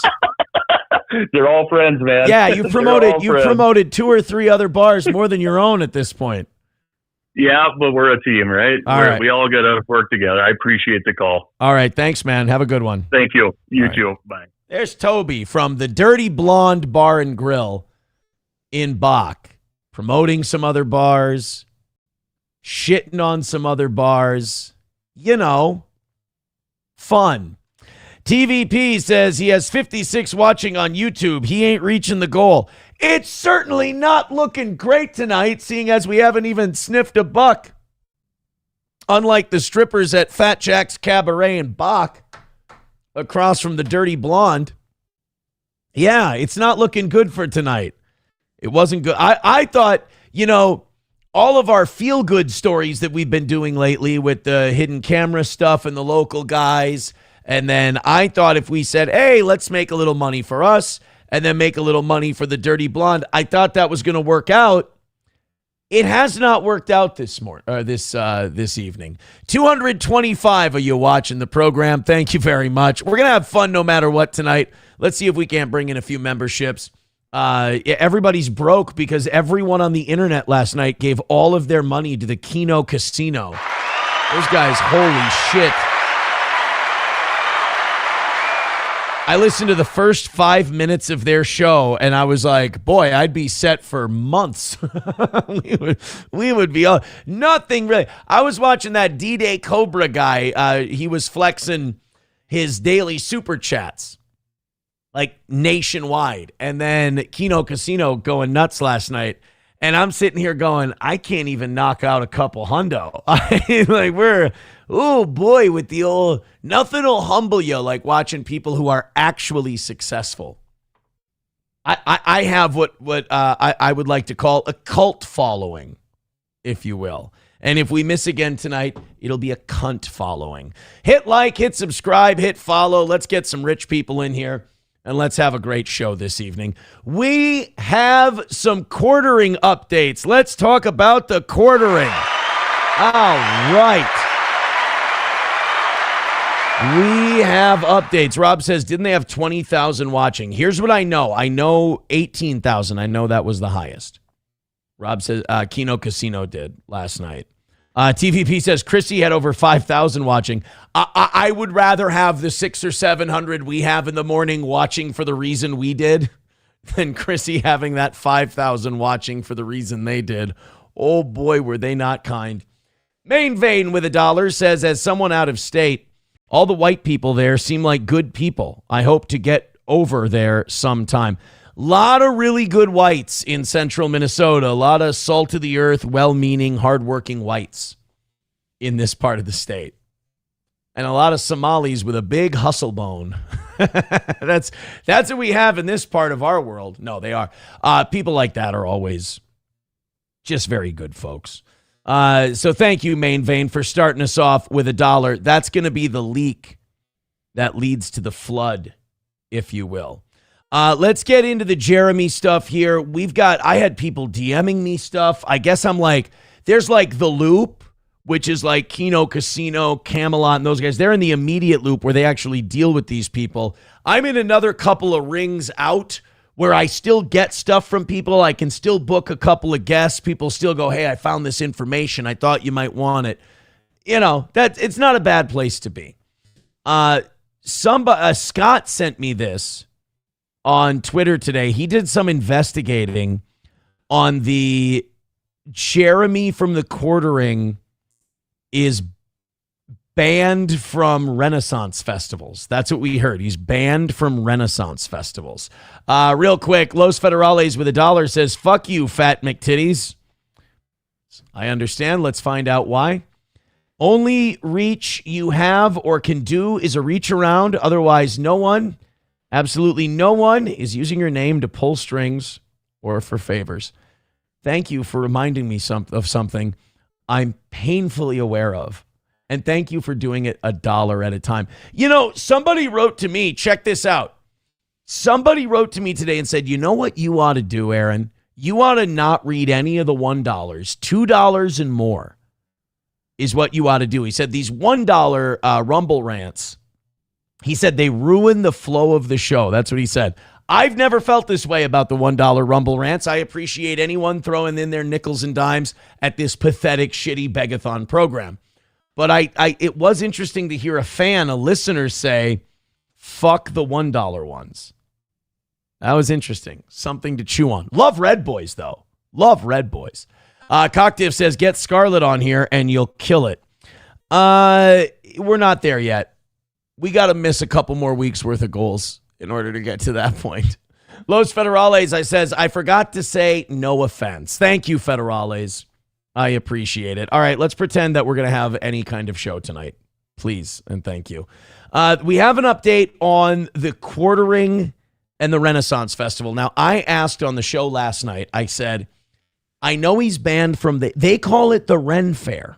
Speaker 19: They're all friends, man.
Speaker 15: Yeah, you promoted 2 or 3 other bars more than your own at this point.
Speaker 19: Yeah, but we're a team, right? We all got to work together. I appreciate the call.
Speaker 15: All right, thanks, man. Have a good one.
Speaker 19: Thank you. You too. Bye.
Speaker 15: There's Toby from the Dirty Blonde Bar and Grill in Bach, promoting some other bars. shitting on some other bars. You know, fun. TVP says he has 56 watching on YouTube. He ain't reaching the goal. It's certainly not looking great tonight, seeing as we haven't even sniffed a buck. Unlike the strippers at Fat Jack's Cabaret in Bach, across from the Dirty Blonde. Yeah, it's not looking good for tonight. It wasn't good. I thought, you know, all of our feel-good stories that we've been doing lately with the hidden camera stuff and the local guys, and then I thought if we said, hey, let's make a little money for us and then make a little money for the Dirty Blonde, I thought that was going to work out. It has not worked out this evening. 225 of you watching the program. Thank you very much. We're going to have fun no matter what tonight. Let's see if we can't bring in a few memberships. Everybody's broke because everyone on the internet last night gave all of their money to the Keno Casino. Those guys, holy shit. I listened to the first 5 minutes of their show, and I was like, boy, I'd be set for months. we would be all, nothing really. I was watching that D-Day Cobra guy. He was flexing his daily super chats, like nationwide. And then Keno Casino going nuts last night. And I'm sitting here going, I can't even knock out a couple hundo. Like oh boy, with the old, nothing will humble you like watching people who are actually successful. I have what I would like to call a cult following, if you will. And if we miss again tonight, it'll be a cunt following. Hit like, hit subscribe, hit follow. Let's get some rich people in here. And let's have a great show this evening. We have some quartering updates. Let's talk about the quartering. All right. We have updates. Rob says, didn't they have 20,000 watching? Here's what I know. I know 18,000. I know that was the highest. Rob says Keno Casino did last night. TVP says Chrissie had over 5,000 watching. I would rather have the 600 or 700 we have in the morning watching for the reason we did than Chrissie having that 5,000 watching for the reason they did. Oh boy, were they not kind. Main Vein with $1 says, as someone out of state, all the white people there seem like good people. I hope to get over there sometime. Lot of really good whites in central Minnesota. A lot of salt of the earth, well-meaning, hardworking whites in this part of the state. And a lot of Somalis with a big hustle bone. That's what we have in this part of our world. No, they are. People like that are always just very good folks. So thank you, Main Vein, for starting us off with $1. That's going to be the leak that leads to the flood, if you will. Let's get into the Jeremy stuff here. I had people DMing me stuff. I guess I'm like, there's like the loop, which is like Keno Casino, Camelot, and those guys. They're in the immediate loop where they actually deal with these people. I'm in another couple of rings out where I still get stuff from people. I can still book a couple of guests. People still go, hey, I found this information. I thought you might want it. You know, it's not a bad place to be. Scott sent me this on Twitter today. He did some investigating on the Jeremy from the Quartering is banned from Renaissance festivals. That's what we heard. He's banned from Renaissance festivals. Real quick, Los Federales with $1 says, fuck you, fat McTitties. I understand. Let's find out why. Only reach you have or can do is a reach around. Otherwise, no one, absolutely no one, is using your name to pull strings or for favors. Thank you for reminding me of something I'm painfully aware of. And thank you for doing it $1 at a time. You know, somebody wrote to me, check this out. Somebody wrote to me today and said, you know what you ought to do, Aaron? You ought to not read any of the $1. $2 and more is what you ought to do. He said these $1 Rumble rants, he said they ruin the flow of the show. That's what he said. I've never felt this way about the $1 Rumble rants. I appreciate anyone throwing in their nickels and dimes at this pathetic, shitty begathon program. But it was interesting to hear a listener say, fuck the $1 ones. That was interesting. Something to chew on. Love Red Boys, though. Love Red Boys. Cocktiff says, get Scarlett on here and you'll kill it. We're not there yet. We got to miss a couple more weeks worth of goals in order to get to that point. Los Federales, I forgot to say no offense. Thank you, Federales. I appreciate it. All right, let's pretend that we're going to have any kind of show tonight. Please and thank you. We have an update on the quartering and the Renaissance Festival. Now, I asked on the show last night, I said, I know he's banned from they call it the Ren Fair.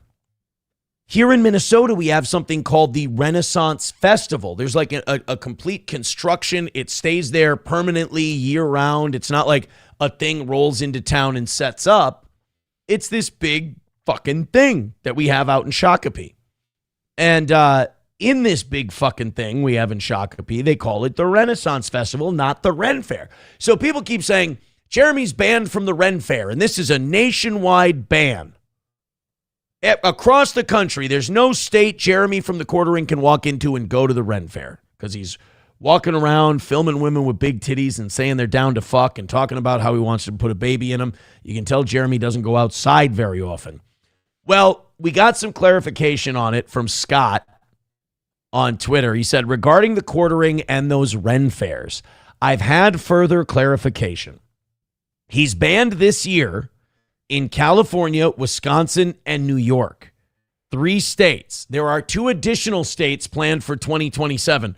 Speaker 15: Here in Minnesota, we have something called the Renaissance Festival. There's like a complete construction. It stays there permanently year round. It's not like a thing rolls into town and sets up. It's this big fucking thing that we have out in Shakopee. And in this big fucking thing we have in Shakopee, they call it the Renaissance Festival, not the Ren Fair. So people keep saying, Jeremy's banned from the Ren Fair, and this is a nationwide ban. Across the country, there's no state Jeremy from the quartering can walk into and go to the Ren Fair because he's walking around filming women with big titties and saying they're down to fuck and talking about how he wants to put a baby in them. You can tell Jeremy doesn't go outside very often. Well, we got some clarification on it from Scott on Twitter. He said, regarding the quartering and those Ren Fairs, I've had further clarification. He's banned this year in California, Wisconsin, and New York. 3 states. There are 2 additional states planned for 2027.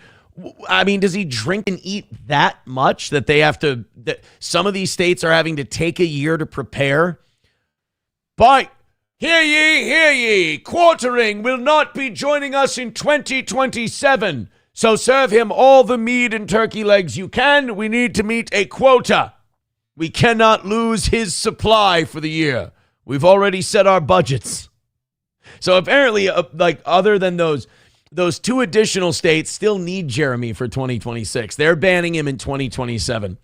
Speaker 15: I mean, does he drink and eat that much that they have to, that some of these states are having to take a year to prepare? But hear ye, quartering will not be joining us in 2027. So serve him all the meat and turkey legs you can. We need to meet a quota. We cannot lose his supply for the year. We've already set our budgets. So apparently, like other than those 2 additional states still need Jeremy for 2026. They're banning him in 2027.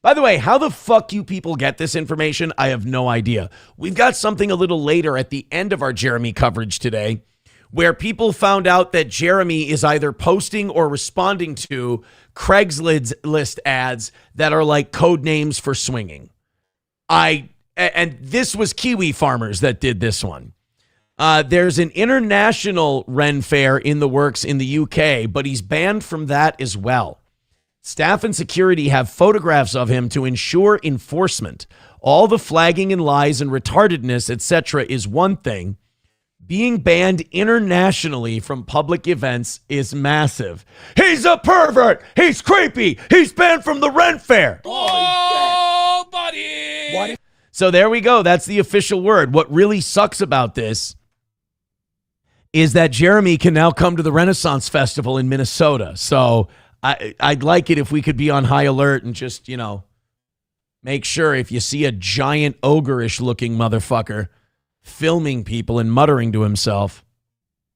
Speaker 15: By the way, how the fuck you people get this information, I have no idea. We've got something a little later at the end of our Jeremy coverage today where people found out that Jeremy is either posting or responding to Craigslist ads that are like code names for swinging. And this was Kiwi Farmers that did this one. There's an international Ren Fair in the works in the UK, but he's banned from that as well. Staff and security have photographs of him to ensure enforcement. All the flagging and lies and retardedness, etc. is one thing. Being banned internationally from public events is massive. He's a pervert. He's creepy. He's banned from the Ren Fair.
Speaker 2: Oh, buddy.
Speaker 15: What? So there we go. That's the official word. What really sucks about this is that Jeremy can now come to the Renaissance Festival in Minnesota. So I'd like it if we could be on high alert and just, make sure if you see a giant ogre-ish looking motherfucker filming people and muttering to himself,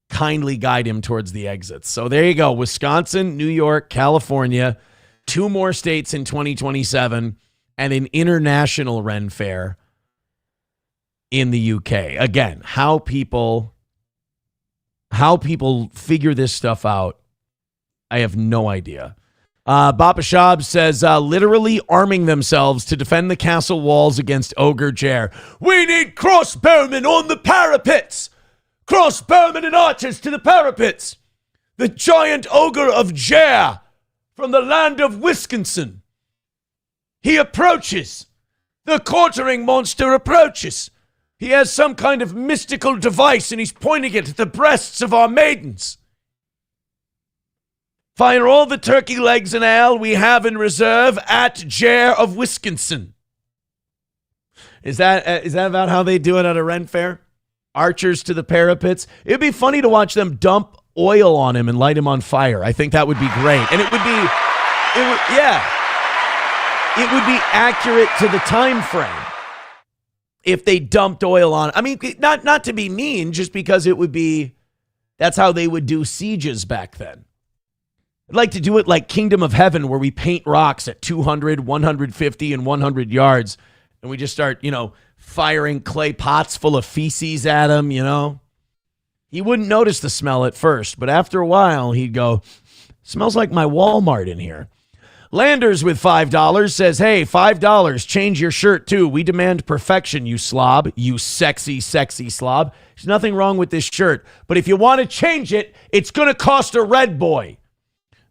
Speaker 15: kindly guide him towards the exits. So there you go. Wisconsin, New York, California, 2 more states in 2027, and an international Ren Fair in the UK. Again, how people figure this stuff out, I have no idea. Bapa Shab says, literally arming themselves to defend the castle walls against Ogre Jer. We need crossbowmen on the parapets! Crossbowmen and archers to the parapets! The giant ogre of Jer from the land of Wisconsin. He approaches. The quartering monster approaches. He has some kind of mystical device and he's pointing it at the breasts of our maidens. Fire all the turkey legs and ale we have in reserve at Jer of Wisconsin. Is that about how they do it at a Ren Fair? Archers to the parapets. It'd be funny to watch them dump oil on him and light him on fire. I think that would be great. And it would be accurate to the time frame if they dumped oil on. I mean, not to be mean, just because that's how they would do sieges back then. I'd like to do it like Kingdom of Heaven, where we paint rocks at 200, 150, and 100 yards, and we just start, firing clay pots full of feces at him, He wouldn't notice the smell at first, but after a while, he'd go, smells like my Walmart in here. Landers with $5 says, hey, $5, change your shirt too. We demand perfection, you slob, you sexy, sexy slob. There's nothing wrong with this shirt, but if you want to change it, it's going to cost a red boy.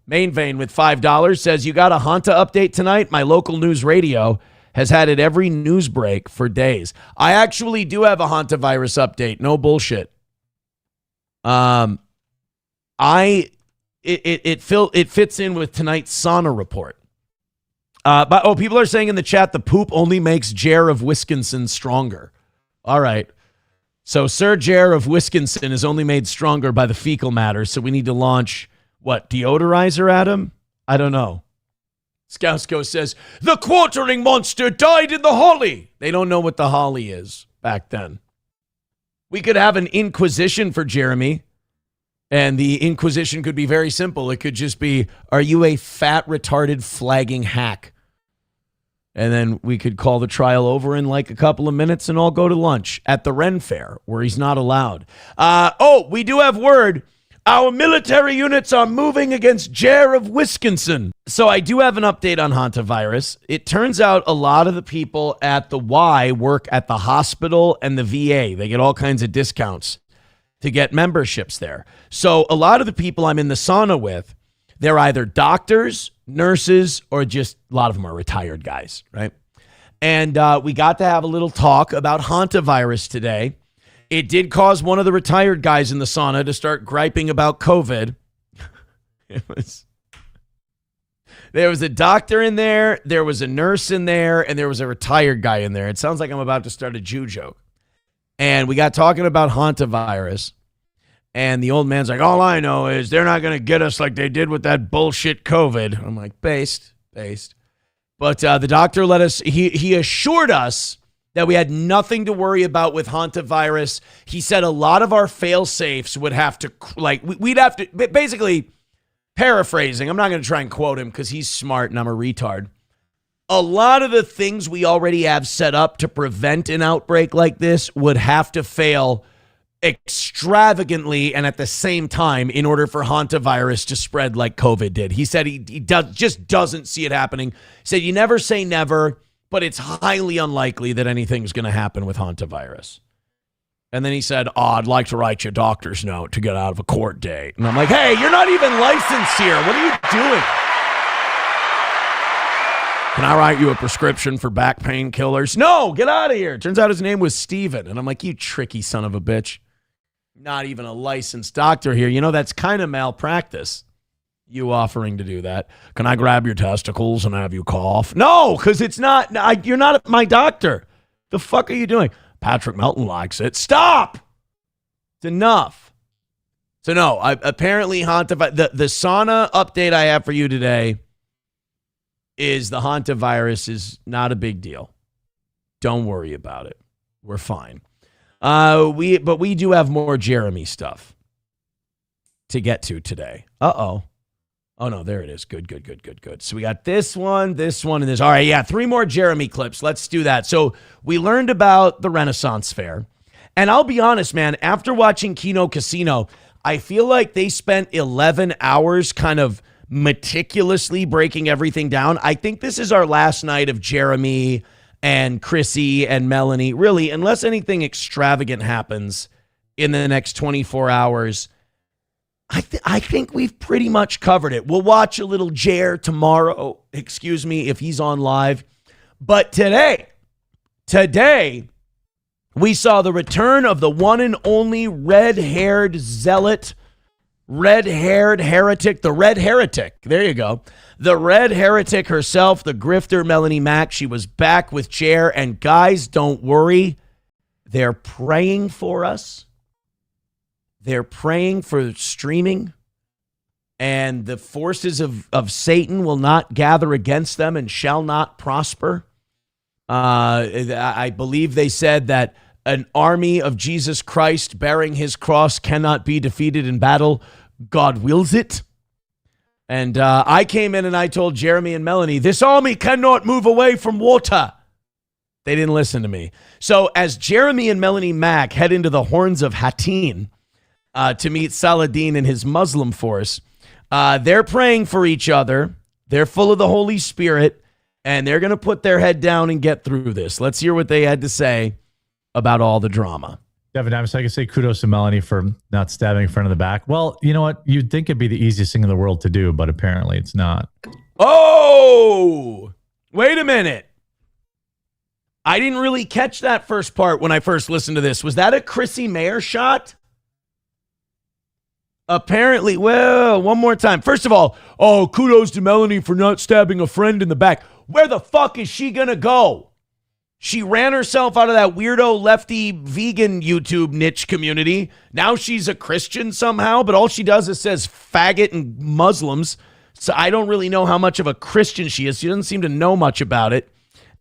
Speaker 15: Main Vein with $5 says, you got a Hanta update tonight? My local news radio has had it every news break for days. I actually do have a Hanta virus update. No bullshit. It fits in with tonight's sauna report. But people are saying in the chat the poop only makes Jer of Wisconsin stronger. All right. So Sir Jer of Wisconsin is only made stronger by the fecal matter. So we need to launch what, deodorizer at him? I don't know. Skousko says the quartering monster died in the holly. They don't know what the holly is back then. We could have an inquisition for Jeremy. And the inquisition could be very simple. It could just be, are you a fat, retarded, flagging hack? And then we could call the trial over in like a couple of minutes and all go to lunch at the Ren Fair where he's not allowed. We do have word. Our military units are moving against Jer of Wisconsin. So I do have an update on hantavirus. It turns out a lot of the people at the Y work at the hospital and the VA. They get all kinds of discounts to get memberships there. So a lot of the people I'm in the sauna with, they're either doctors, nurses, or just a lot of them are retired guys, right? And we got to have a little talk about hantavirus today. It did cause one of the retired guys in the sauna to start griping about COVID. There was a doctor in there, there was a nurse in there, and there was a retired guy in there. It sounds like I'm about to start a Jew joke. And we got talking about hantavirus. And the old man's like, all I know is they're not going to get us like they did with that bullshit COVID. I'm like, based. But the doctor he assured us that we had nothing to worry about with hantavirus. He said a lot of our fail safes would have to, we'd have to, basically paraphrasing. I'm not going to try and quote him because he's smart and I'm a retard. A lot of the things we already have set up to prevent an outbreak like this would have to fail extravagantly and at the same time in order for hantavirus to spread like COVID did. He said he just doesn't see it happening. He said you never say never, but it's highly unlikely that anything's going to happen with hantavirus. And then he said, I'd like to write you a doctor's note to get out of a court date. And I'm like, hey, you're not even licensed here. What are you doing? Can I write you a prescription for back pain killers? No, get out of here. Turns out his name was Steven. And I'm like, you tricky son of a bitch. Not even a licensed doctor here. You know, that's kind of malpractice, you offering to do that. Can I grab your testicles and have you cough? No, because it's not, you're not my doctor. The fuck are you doing? Patrick Melton likes it. Stop. It's enough. So no, apparently the sauna update I have for you today is the hantavirus is not a big deal. Don't worry about it. We're fine. But we do have more Jeremy stuff to get to today. Oh no, there it is. Good. So we got this one, and this. All right, yeah, 3 more Jeremy clips. Let's do that. So we learned about the Renaissance Fair. And I'll be honest, man, after watching Kino Casino, I feel like they spent 11 hours kind of meticulously breaking everything down. I think this is our last night of Jeremy and Chrissie and Melonie. Really, unless anything extravagant happens in the next 24 hours, I think we've pretty much covered it. We'll watch a little Jer tomorrow, if he's on live. But today, we saw the return of the one and only red-haired zealot, red-haired heretic, the red heretic. There you go. The red heretic herself, the grifter Melonie Mac. She was back with Jer. And guys, don't worry. They're praying for us. They're praying for streaming. And the forces of Satan will not gather against them and shall not prosper. I believe they said that an army of Jesus Christ bearing his cross cannot be defeated in battle. God wills it. And I came in and I told Jeremy and Melonie, this army cannot move away from water. They didn't listen to me. So as Jeremy and Melonie Mac head into the Horns of Hattin to meet Saladin and his Muslim force, they're praying for each other. They're full of the Holy Spirit, and they're going to put their head down and get through this. Let's hear what they had to say about all the drama.
Speaker 20: Devin, I can say kudos to Melonie for not stabbing in front of the back. Well, you know what? You'd think it'd be the easiest thing in the world to do, but apparently it's not.
Speaker 15: Oh, wait a minute. I didn't really catch that first part when I first listened to this. Was that a Chrissie Mayr shot? Apparently, well, one more time. First of all, kudos to Melonie for not stabbing a friend in the back. Where the fuck is she gonna go? She ran herself out of that weirdo lefty vegan YouTube niche community. Now she's a Christian somehow, but all she does is says faggot and Muslims. So I don't really know how much of a Christian she is. She doesn't seem to know much about it.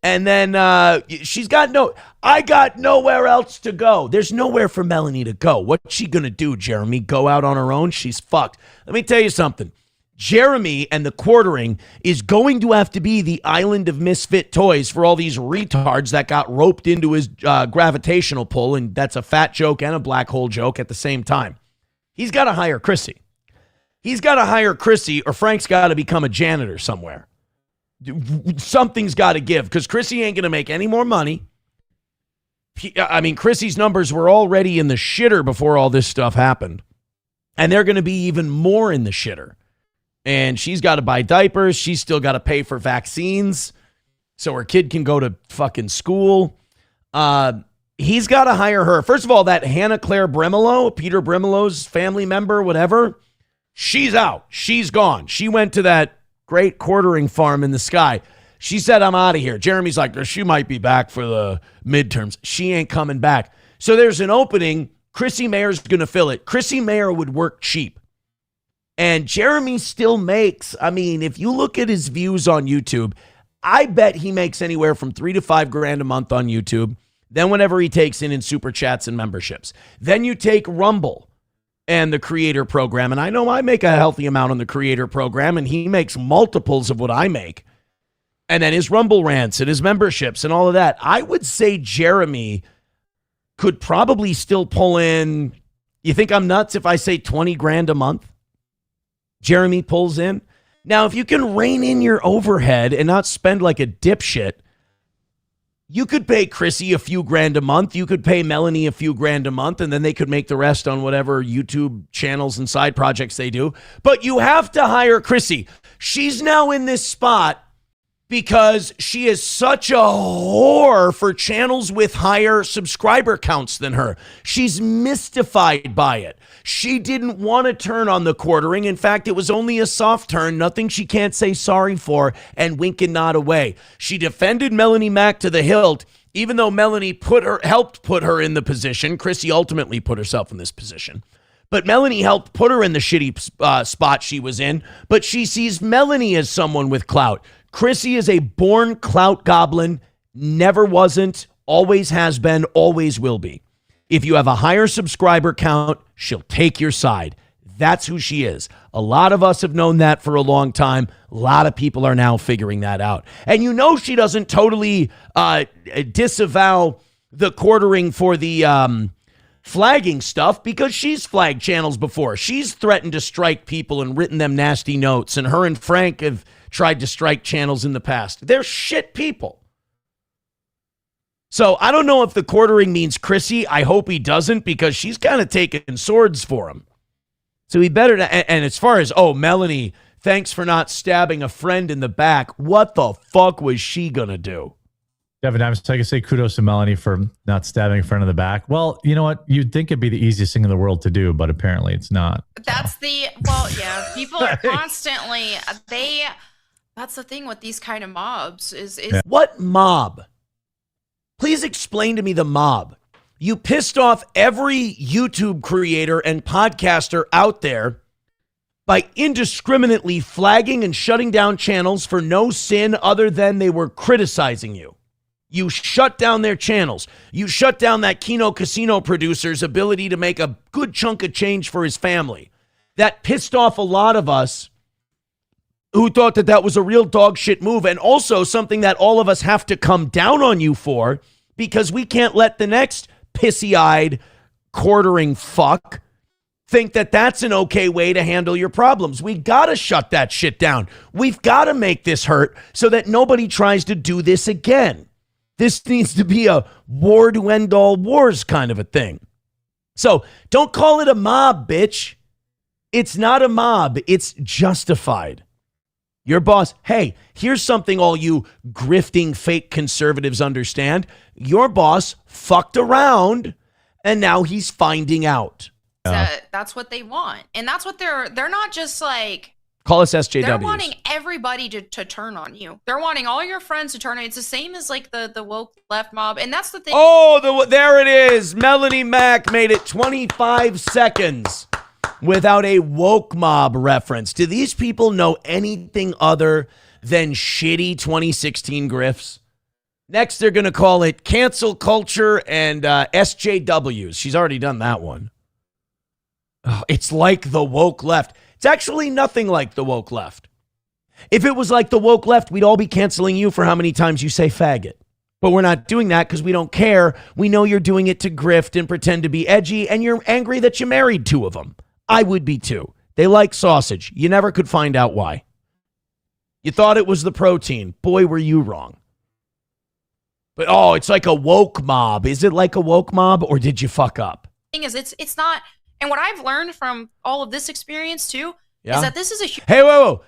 Speaker 15: And then I got nowhere else to go. There's nowhere for Melonie to go. What's she going to do, Jeremy? Go out on her own? She's fucked. Let me tell you something. Jeremy and the quartering is going to have to be the island of misfit toys for all these retards that got roped into his gravitational pull, and that's a fat joke and a black hole joke at the same time. He's got to hire Chrissie. He's got to hire Chrissie, or Frank's got to become a janitor somewhere. Something's got to give, because Chrissie ain't going to make any more money. Chrissie's numbers were already in the shitter before all this stuff happened, and they're going to be even more in the shitter. And she's got to buy diapers. She's still got to pay for vaccines so her kid can go to fucking school. He's got to hire her. First of all, that Hannah Claire Bremelo, Peter Bremelo's family member, whatever, she's out. She's gone. She went to that great quartering farm in the sky. She said, I'm out of here. Jeremy's like, she might be back for the midterms. She ain't coming back. So there's an opening. Chrissie Mayr's going to fill it. Chrissie Mayr would work cheap. And Jeremy still makes, if you look at his views on YouTube, I bet he makes anywhere from $3,000 to $5,000 a month on YouTube. Then whenever he takes in super chats and memberships. Then you take Rumble and the creator program. And I know I make a healthy amount on the creator program, and he makes multiples of what I make. And then his Rumble rants and his memberships and all of that. I would say Jeremy could probably still pull in, you think I'm nuts if I say $20,000 a month? Jeremy pulls in. Now, if you can rein in your overhead and not spend like a dipshit, you could pay Chrissie a few grand a month. You could pay Melonie a few grand a month, and then they could make the rest on whatever YouTube channels and side projects they do. But you have to hire Chrissie. She's now in this spot because she is such a whore for channels with higher subscriber counts than her. She's mystified by it. She didn't want to turn on the quartering. In fact, it was only a soft turn, nothing she can't say sorry for, and wink and nod away. She defended Melonie Mac to the hilt, even though Melonie helped put her in the position. Chrissie ultimately put herself in this position. But Melonie helped put her in the shitty spot she was in, but she sees Melonie as someone with clout. Chrissie is a born clout goblin, never wasn't, always has been, always will be. If you have a higher subscriber count, she'll take your side. That's who she is. A lot of us have known that for a long time. A lot of people are now figuring that out. And you know she doesn't totally disavow the quartering for the flagging stuff, because she's flagged channels before. She's threatened to strike people and written them nasty notes, and her and Frank have tried to strike channels in the past. They're shit people. So I don't know if the quartering means Chrissie. I hope he doesn't, because she's kind of taking swords for him. So he better, and as far as, Melonie, thanks for not stabbing a friend in the back. What the fuck was she going to do?
Speaker 20: Devin, I can say kudos to Melonie for not stabbing a friend in the back. Well, you know what? You'd think it'd be the easiest thing in the world to do, but apparently it's not.
Speaker 21: That's people are constantly, that's the thing with these kind of mobs is
Speaker 15: What mob? Please explain to me the mob. You pissed off every YouTube creator and podcaster out there by indiscriminately flagging and shutting down channels for no sin other than they were criticizing you. You shut down their channels. You shut down that Kino Casino producer's ability to make a good chunk of change for his family. That pissed off a lot of us who thought that was a real dog shit move, and also something that all of us have to come down on you for, because we can't let the next pissy-eyed quartering fuck think that that's an okay way to handle your problems. We got to shut that shit down. We've got to make this hurt so that nobody tries to do this again. This needs to be a war to end all wars kind of a thing. So don't call it a mob, bitch. It's not a mob. It's justified. Your boss, hey, here's something all you grifting fake conservatives understand. Your boss fucked around and now he's finding out.
Speaker 21: That's what they want. And that's what they're not just like,
Speaker 15: call us SJWs.
Speaker 21: they're wanting everybody to turn on you. They're wanting all your friends to turn on you. It's the same as like the woke left mob. And that's the thing.
Speaker 15: Oh, there it is. Melonie Mac made it 25 seconds without a woke mob reference. Do these people know anything other than shitty 2016 grifts? Next, they're going to call it cancel culture and SJWs. She's already done that one. Oh, it's like the woke left. It's actually nothing like the woke left. If it was like the woke left, we'd all be canceling you for how many times you say faggot. But we're not doing that because we don't care. We know you're doing it to grift and pretend to be edgy, and you're angry that you married two of them. I would be too. They like sausage. You never could find out why. You thought it was the protein. Boy, were you wrong. But, oh, it's like a woke mob. Is it like a woke mob, or did you fuck up?
Speaker 21: Thing is, it's not. And what I've learned from all of this experience too is that this is a
Speaker 15: Hey, whoa.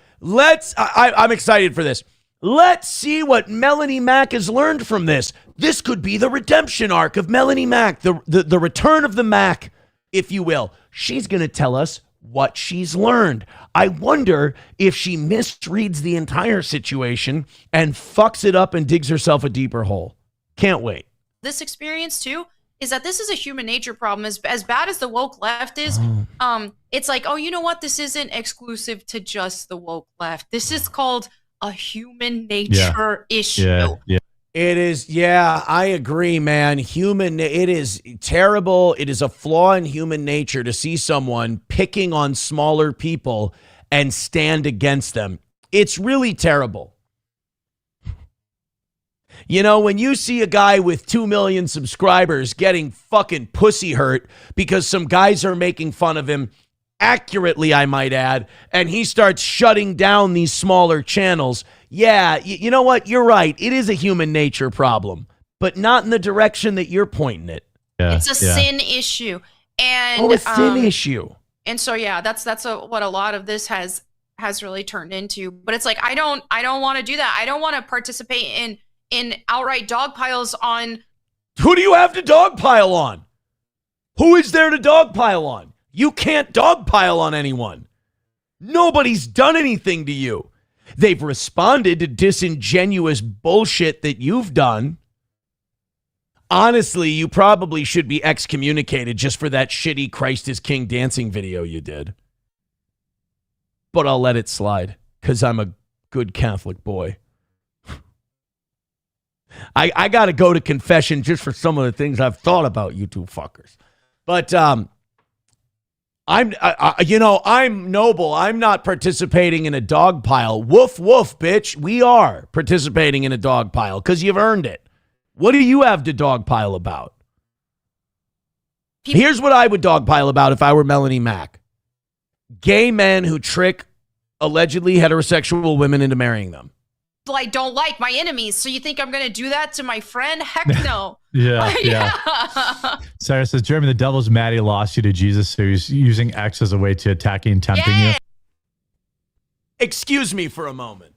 Speaker 15: I'm excited for this. Let's see what Melonie Mac has learned from this. This could be the redemption arc of Melonie Mac, the return of the Mac, if you will. She's going to tell us what she's learned. I wonder if she misreads the entire situation and fucks it up and digs herself a deeper hole. Can't wait.
Speaker 21: This experience too is that this is a human nature problem. As bad as the woke left is, it's like, oh, you know what? This isn't exclusive to just the woke left. This is called a human nature issue.
Speaker 15: Yeah. It is. Yeah, I agree, man. It is terrible. It is a flaw in human nature to see someone picking on smaller people and stand against them. It's really terrible. You know, when you see a guy with 2 million subscribers getting fucking pussy hurt because some guys are making fun of him, accurately, I might add, and he starts shutting down these smaller channels. Yeah, you know what? You're right. It is a human nature problem, but not in the direction that you're pointing it.
Speaker 21: Yeah, it's a sin issue. And
Speaker 15: a sin issue.
Speaker 21: And so, yeah, that's what a lot of this has really turned into. But it's like, I don't want to do that. I don't want to participate in outright dog piles on.
Speaker 15: Who do you have to dogpile on? Who is there to dogpile on? You can't dogpile on anyone. Nobody's done anything to you. They've responded to disingenuous bullshit that you've done. Honestly, you probably should be excommunicated just for that shitty Christ is King dancing video you did. But I'll let it slide because I'm a good Catholic boy. I got to go to confession just for some of the things I've thought about you two fuckers. But I'm noble. I'm not participating in a dog pile. Woof, woof, bitch. We are participating in a dog pile because you've earned it. What do you have to dog pile about? Here's what I would dog pile about if I were Melonie Mac. Gay men who trick allegedly heterosexual women into marrying them.
Speaker 21: I don't like my enemies, so you think I'm going to do that to my friend? Heck no.
Speaker 20: Yeah. Sarah says, Jeremy, the devil's mad he lost you to Jesus, so he's using X as a way to attacking and tempting you.
Speaker 15: Excuse me for a moment.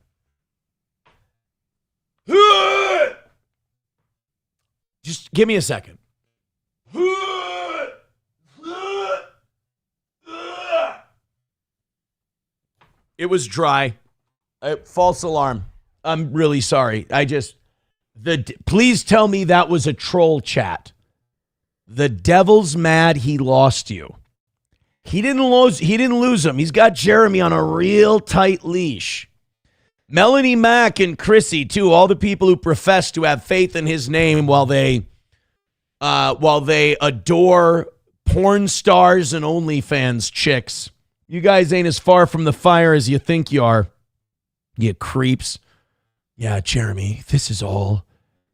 Speaker 15: Just give me a second. It was dry. False alarm. I'm really sorry. Please tell me that was a troll chat. The devil's mad he lost you. He didn't lose him. He's got Jeremy on a real tight leash. Melonie Mac and Chrissie, too, all the people who profess to have faith in his name while they adore porn stars and OnlyFans chicks. You guys ain't as far from the fire as you think you are, you creeps. Yeah, Jeremy, this is all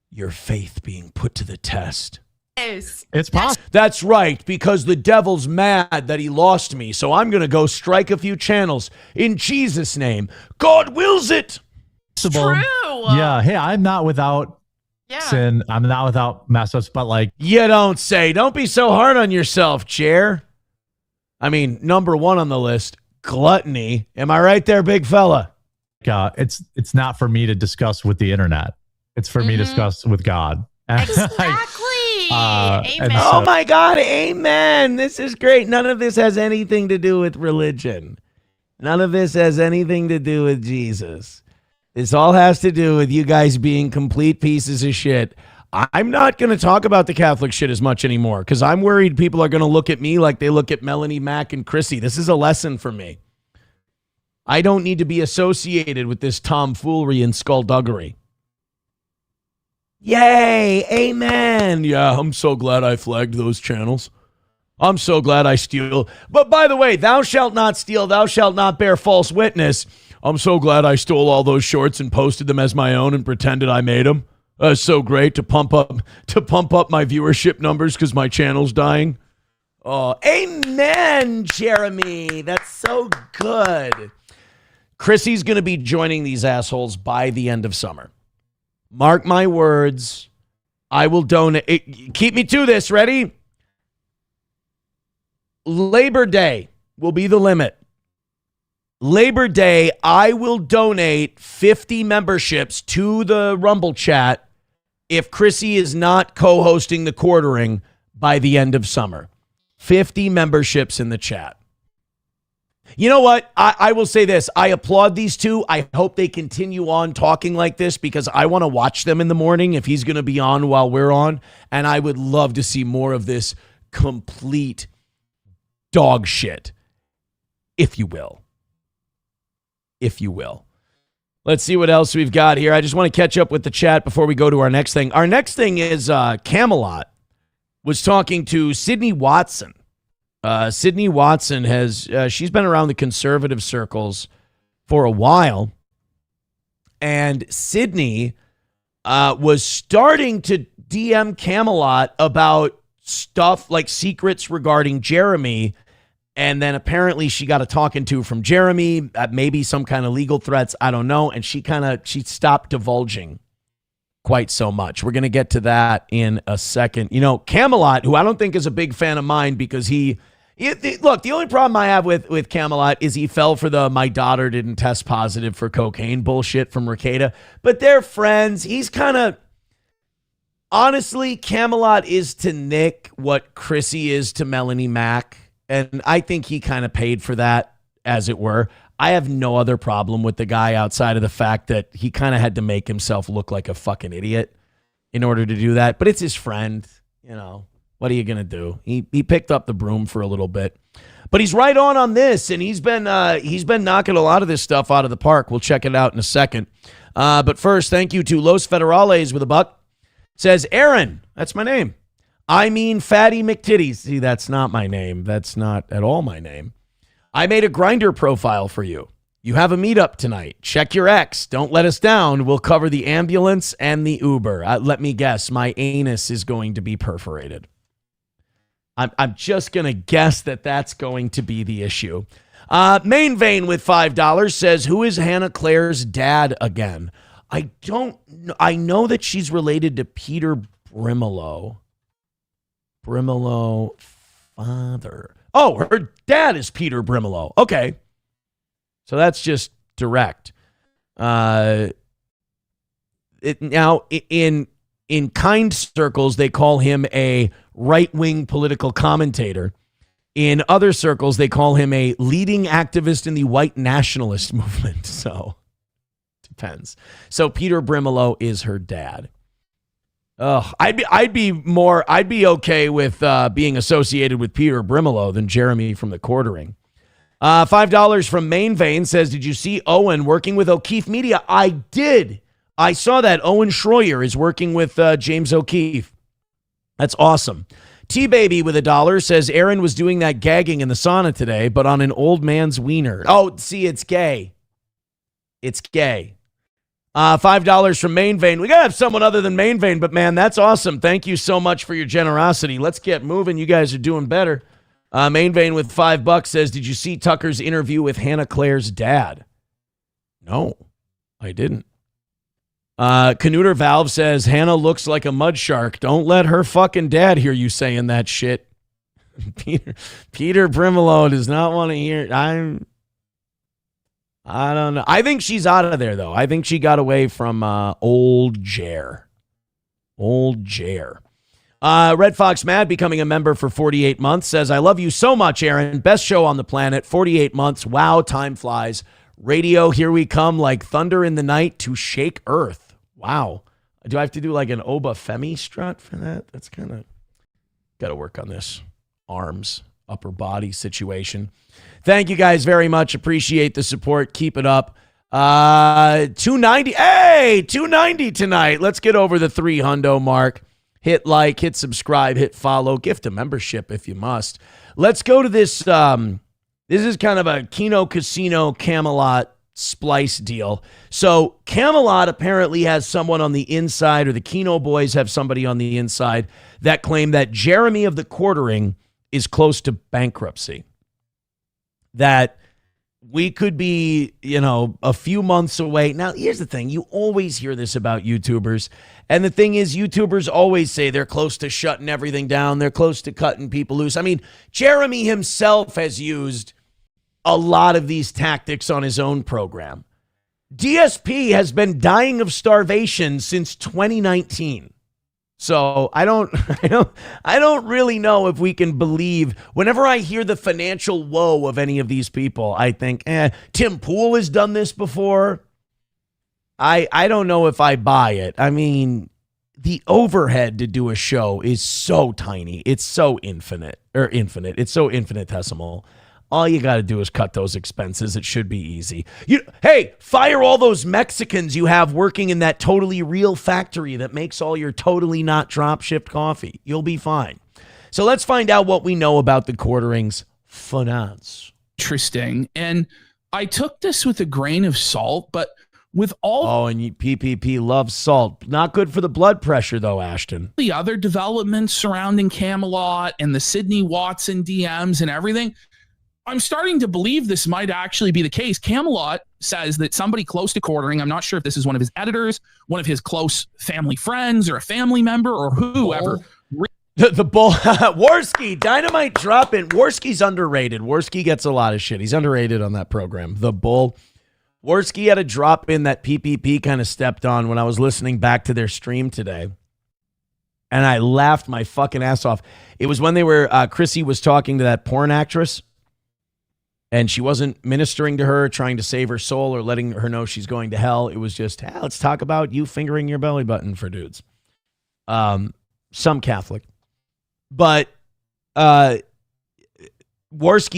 Speaker 15: your faith being put to the test.
Speaker 20: It's possible.
Speaker 15: That's right, because the devil's mad that he lost me, so I'm going to go strike a few channels. In Jesus' name. God wills it.
Speaker 20: True. Yeah. Hey, I'm not without sin. I'm not without mess ups, but like.
Speaker 15: You don't say. Don't be so hard on yourself, Chair. I mean, number one on the list, gluttony. Am I right there, big fella?
Speaker 20: It's not for me to discuss with the internet. It's for me to discuss with God.
Speaker 21: Exactly. Amen.
Speaker 15: Oh my God, amen. This is great. None of this has anything to do with religion. None of this has anything to do with Jesus. This all has to do with you guys being complete pieces of shit. I'm not going to talk about the Catholic shit as much anymore because I'm worried people are going to look at me like they look at Melonie Mac and Chrissie. This is a lesson for me. I don't need to be associated with this tomfoolery and skullduggery. Yay, amen. Yeah, I'm so glad I flagged those channels. I'm so glad I steal. But by the way, thou shalt not steal, thou shalt not bear false witness. I'm so glad I stole all those shorts and posted them as my own and pretended I made them. That's so great to pump up my viewership numbers because my channel's dying. Oh, amen, Jeremy. That's so good. Chrissie's going to be joining these assholes by the end of summer. Mark my words. I will donate. Keep me to this. Ready? Labor Day will be the limit. Labor Day, I will donate 50 memberships to the Rumble chat if Chrissie is not co-hosting the quartering by the end of summer. 50 memberships in the chat. You know what? I will say this. I applaud these two. I hope they continue on talking like this because I want to watch them in the morning if he's going to be on while we're on. And I would love to see more of this complete dog shit, if you will. If you will. Let's see what else we've got here. I just want to catch up with the chat before we go to our next thing. Our next thing is Camelot was talking to Sydney Watson. Sydney Watson she's been around the conservative circles for a while. And Sydney was starting to DM Camelot about stuff like secrets regarding Jeremy. And then apparently she got a talking to from Jeremy, maybe some kind of legal threats. I don't know. And she stopped divulging quite so much. We're going to get to that in a second. You know, Camelot, who I don't think is a big fan of mine because look, the only problem I have with Camelot is he fell for the my daughter didn't test positive for cocaine bullshit from Rekieta. But they're friends. He's kind of, honestly, Camelot is to Nick what Chrissie is to Melonie Mac. And I think he kind of paid for that, as it were. I have no other problem with the guy outside of the fact that he kind of had to make himself look like a fucking idiot in order to do that. But it's his friend, you know. What are you going to do? He picked up the broom for a little bit. But he's right on this, and he's been knocking a lot of this stuff out of the park. We'll check it out in a second. But first, thank you to Los Federales with $1. Says, Aaron, that's my name. I mean Fatty McTitties. See, that's not my name. That's not at all my name. I made a Grindr profile for you. You have a meetup tonight. Check your ex. Don't let us down. We'll cover the ambulance and the Uber. Let me guess. My anus is going to be perforated. I'm just going to guess that that's going to be the issue. Main Vein with $5 says, who is Hannah Claire's dad again? I don't know. I know that she's related to Peter Brimelow. Brimelow father. Oh, her dad is Peter Brimelow. Okay. So that's just direct. Now, in kind circles, they call him a right-wing political commentator. In other circles, they call him a leading activist in the white nationalist movement. So, depends. So Peter Brimelow is her dad. I'd be okay with being associated with Peter Brimelow than Jeremy from the quartering. $5 from Main Vein says, did you see Owen working with O'Keefe Media? I did. I saw that. Owen Schroyer is working with James O'Keefe. That's awesome. T-Baby with $1 says, Aaron was doing that gagging in the sauna today, but on an old man's wiener. Oh, see, it's gay. It's gay. $5 from Main Vein. We got to have someone other than Main Vein, but man, that's awesome. Thank you so much for your generosity. Let's get moving. You guys are doing better. Main Vein with $5 says, did you see Tucker's interview with Hannah Claire's dad? No, I didn't. Canuter Valve says, Hannah looks like a mud shark. Don't let her fucking dad hear you saying that shit. Peter Primolo does not want to hear. I don't know. I think she's out of there, though. I think she got away from old Jer. Old Jer. Red Fox Mad, becoming a member for 48 months, says, I love you so much, Aaron. Best show on the planet. 48 months. Wow, time flies. Radio, here we come like thunder in the night to shake earth. Wow. Do I have to do like an Oba Femi strut for that? That's kind of, got to work on this arms, upper body situation. Thank you guys very much. Appreciate the support. Keep it up. 290. Hey, 290 tonight. Let's get over the 300 mark. Hit like, hit subscribe, hit follow, gift a membership if you must. Let's go to this. This is kind of a Keno Casino Camelot splice deal. So Camelot apparently has someone on the inside, or the Keno boys have somebody on the inside that claim that Jeremy of the Quartering is close to bankruptcy. That we could be, a few months away. Now, here's the thing. You always hear this about YouTubers. And the thing is, YouTubers always say they're close to shutting everything down. They're close to cutting people loose. I mean, Jeremy himself has used a lot of these tactics on his own program. DSP has been dying of starvation since 2019. So I don't really know if we can believe. Whenever I hear the financial woe of any of these people, I think, Tim Pool has done this before. I don't know if I buy it. I mean, the overhead to do a show is so tiny. It's so infinite. It's so infinitesimal. All you got to do is cut those expenses. It should be easy. Hey, fire all those Mexicans you have working in that totally real factory that makes all your totally not drop-shipped coffee. You'll be fine. So let's find out what we know about the Quartering's finance.
Speaker 17: Interesting. And I took this with a grain of salt, but with all...
Speaker 15: Oh, and PPP loves salt. Not good for the blood pressure, though, Ashton.
Speaker 17: The other developments surrounding Camelot and the Sydney Watson DMs and everything... I'm starting to believe this might actually be the case. Camelot says that somebody close to Quartering, I'm not sure if this is one of his editors, one of his close family friends, or a family member, or whoever.
Speaker 15: The bull, Worski, Dynamite drop in. Worski's underrated. Worski gets a lot of shit. He's underrated on that program. The bull. Worski had a drop in that PPP kind of stepped on when I was listening back to their stream today. And I laughed my fucking ass off. It was when they were, Chrissie was talking to that porn actress. And she wasn't ministering to her, trying to save her soul or letting her know she's going to hell. It was just, let's talk about you fingering your belly button for dudes. Some Catholic. But Worski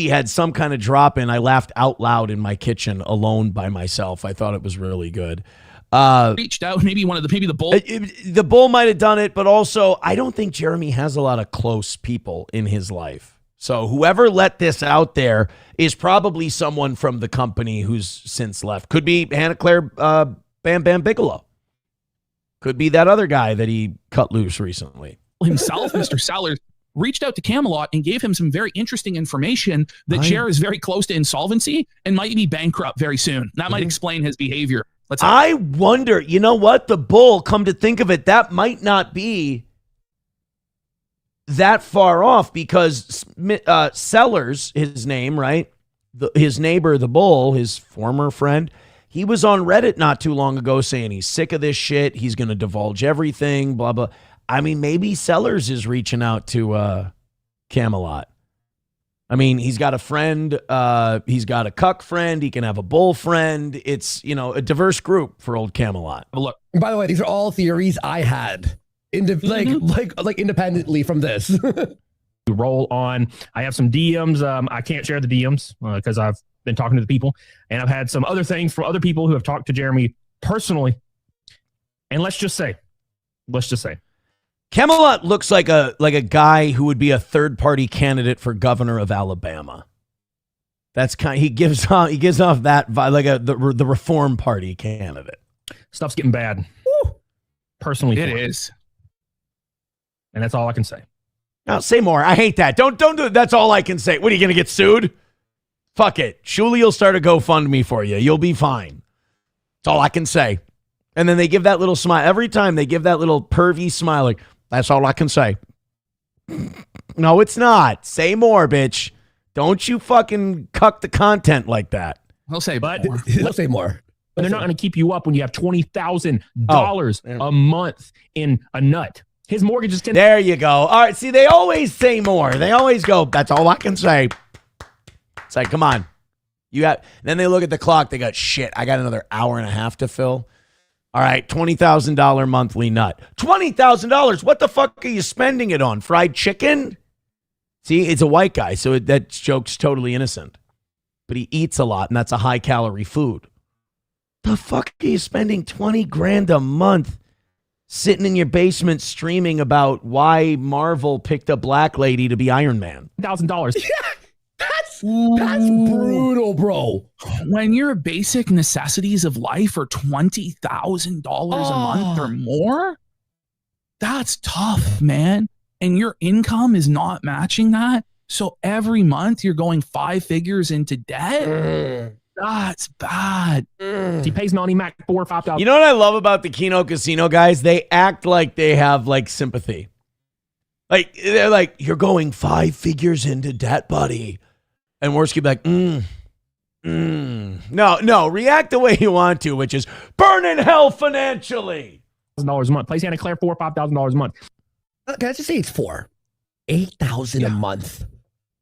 Speaker 15: had some kind of drop in. I laughed out loud in my kitchen alone by myself. I thought it was really good.
Speaker 17: Reached out, maybe the bull.
Speaker 15: The bull might have done it, but also I don't think Jeremy has a lot of close people in his life. So whoever let this out there is probably someone from the company who's since left. Could be Hannah Claire Bam Bam Bigelow. Could be that other guy that he cut loose recently.
Speaker 17: Himself, Mr. Sellers, reached out to Camelot and gave him some very interesting information that Jer is very close to insolvency and might be bankrupt very soon. That might explain his behavior.
Speaker 15: I wonder, you know what? The bull, come to think of it, that might not be that far off, because Sellers, his name, right? His neighbor, the bull, his former friend, he was on Reddit not too long ago saying he's sick of this shit. He's going to divulge everything, blah, blah. I mean, maybe Sellers is reaching out to Camelot. I mean, he's got a friend. He's got a cuck friend. He can have a bull friend. It's, a diverse group for old Camelot.
Speaker 4: Look, by the way, these are all theories I had. Like independently from this.
Speaker 22: Roll on. I have some DMs. I can't share the DMs because I've been talking to the people, and I've had some other things from other people who have talked to Jeremy personally. And let's just say,
Speaker 15: Camelot looks like a guy who would be a third-party candidate for governor of Alabama. That's he gives off that vibe, like the Reform Party candidate.
Speaker 22: Stuff's getting bad. Personally,
Speaker 17: It is.
Speaker 22: And that's all I can say.
Speaker 15: No, say more. I hate that. Don't do it. That's all I can say. What, are you going to get sued? Fuck it. Shuli will start a GoFundMe for you. You'll be fine. That's all I can say. And then they give that little smile. Every time they give that little pervy smile, like, that's all I can say. No, it's not. Say more, bitch. Don't you fucking cuck the content like that.
Speaker 17: He'll say
Speaker 22: But
Speaker 17: more.
Speaker 4: He'll say more.
Speaker 22: But they're not going to keep you up when you have $20,000 a month in a nut. His mortgage is 10.
Speaker 15: There you go. All right. See, they always say more. They always go, that's all I can say. It's like, come on. Then they look at the clock. They go, shit, I got another hour and a half to fill. All right, $20,000 monthly nut. $20,000. What the fuck are you spending it on? Fried chicken? See, it's a white guy, so that joke's totally innocent. But he eats a lot, and that's a high-calorie food. The fuck are you spending $20,000 a month sitting in your basement streaming about why Marvel picked a black lady to be Iron Man?
Speaker 22: $1,000.
Speaker 4: That's brutal, bro.
Speaker 17: When your basic necessities of life are $20,000 a month or more, that's tough, man. And your income is not matching that. So every month you're going 5 figures into debt. That's bad.
Speaker 22: He pays Melonie Mac $4,000 or $5,000.
Speaker 15: You know what I love about the Kino Casino guys? They act like they have like sympathy. Like they're like, you're going 5 figures into debt, buddy. And Worski be like, No, react the way you want to, which is burn in hell financially.
Speaker 22: $1,000 a month. Place Santa Claire $4,000 or $5,000 a month.
Speaker 4: Can I just say it's $8,000 a month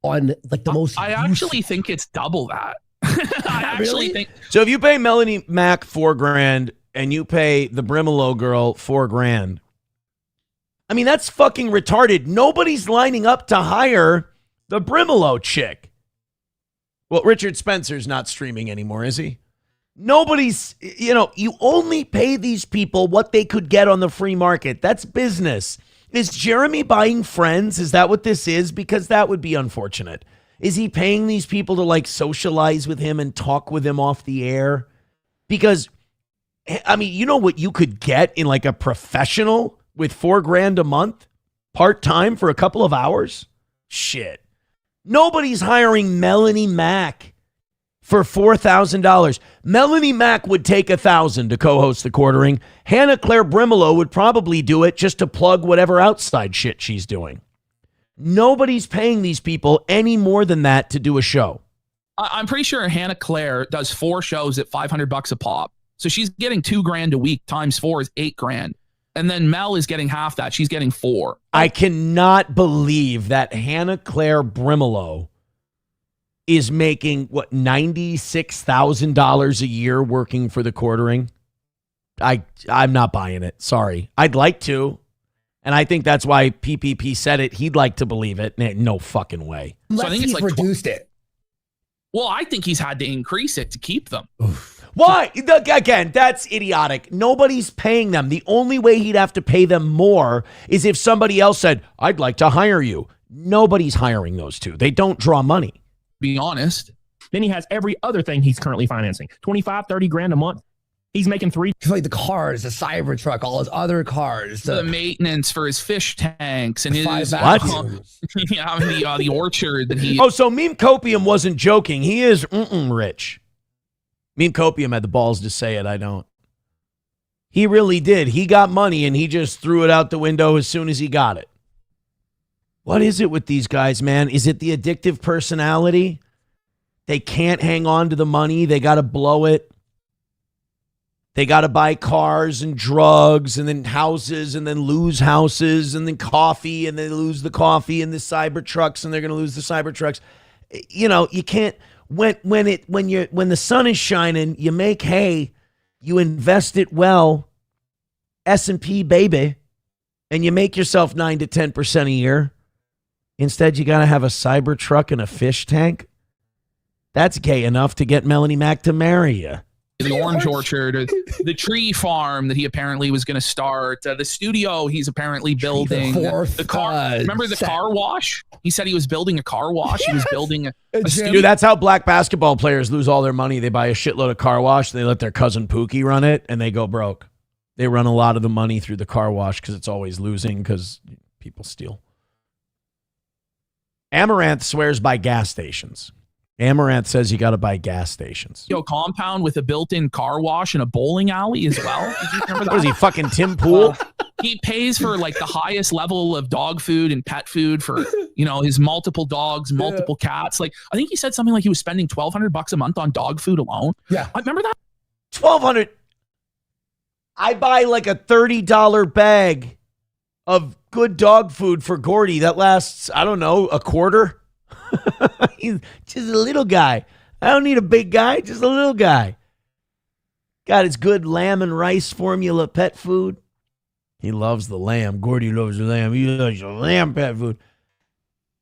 Speaker 4: on like the most.
Speaker 17: I actually think it's double that. I actually think.
Speaker 15: So if you pay Melonie Mac $4,000 and you pay the Brimelo girl $4,000, I mean, that's fucking retarded. Nobody's lining up to hire the Brimelo chick. Well, Richard Spencer's not streaming anymore, is he? Nobody's, you only pay these people what they could get on the free market. That's business. Is Jeremy buying friends? Is that what this is? Because that would be unfortunate. Is he paying these people to like socialize with him and talk with him off the air? Because, I mean, you know what you could get in like a professional with $4,000 a month, part-time for a couple of hours? Shit. Nobody's hiring Melonie Mac for $4,000. Melonie Mac would take $1,000 to co-host the Quartering. Hannah Claire Brimelo would probably do it just to plug whatever outside shit she's doing. Nobody's paying these people any more than that to do a show.
Speaker 17: I'm pretty sure Hannah Claire does 4 shows at $500 a pop. So she's getting $2,000 a week times 4 is $8,000. And then Mel is getting half that. She's getting 4.
Speaker 15: I cannot believe that Hannah Claire Brimelo is making, what, $96,000 a year working for the Quartering. I'm not buying it. Sorry. I'd like to. And I think that's why PPP said it. He'd like to believe it. No fucking way.
Speaker 17: So I think it's like
Speaker 4: reduced it.
Speaker 17: Well, I think he's had to increase it to keep them.
Speaker 15: Why? Again, that's idiotic. Nobody's paying them. The only way he'd have to pay them more is if somebody else said, I'd like to hire you. Nobody's hiring those two. They don't draw money.
Speaker 17: Be honest.
Speaker 22: Then he has every other thing he's currently financing. $25,000-$30,000 a month. He's making 3.
Speaker 4: Like the cars, the Cybertruck, all his other cars,
Speaker 17: the maintenance for his fish tanks and his the orchard that he.
Speaker 15: Oh, so Meme Copium wasn't joking. He is rich. Meme Copium had the balls to say it. I don't. He really did. He got money and he just threw it out the window as soon as he got it. What is it with these guys, man? Is it the addictive personality? They can't hang on to the money. They got to blow it. They got to buy cars and drugs and then houses and then lose houses and then coffee and then lose the coffee and the Cybertrucks and they're going to lose the Cybertrucks. You know, you can't when the sun is shining, you make hay, you invest it well, S&P baby, and you make yourself 9 to 10% a year. Instead, you got to have a Cybertruck and a fish tank. That's gay enough to get Melonie Mac to marry you.
Speaker 17: the orange orchard, the tree farm that he apparently was going to start, the studio he's apparently building, the car. Remember the car wash? He said he was building a car wash. He was building a studio.
Speaker 15: Dude, that's how black basketball players lose all their money. They buy a shitload of car wash, and they let their cousin Pookie run it, and they go broke. They run a lot of the money through the car wash because it's always losing because people steal. Amaranth swears by gas stations. Amaranth says you got to buy gas stations.
Speaker 17: Compound with a built-in car wash and a bowling alley as well. Did you remember that?
Speaker 15: What is he, fucking Tim Pool?
Speaker 17: He pays for like the highest level of dog food and pet food for, his multiple dogs, multiple cats. Like, I think he said something like he was spending $1,200 a month on dog food alone.
Speaker 4: Yeah.
Speaker 17: I remember that.
Speaker 15: $1,200. I buy like a $30 bag of good dog food for Gordy that lasts, I don't know, a quarter. He's just a little guy. I don't need a big guy, just a little guy. Got his good lamb and rice formula pet food. He loves the lamb. Gordy loves the lamb. He loves the lamb pet food.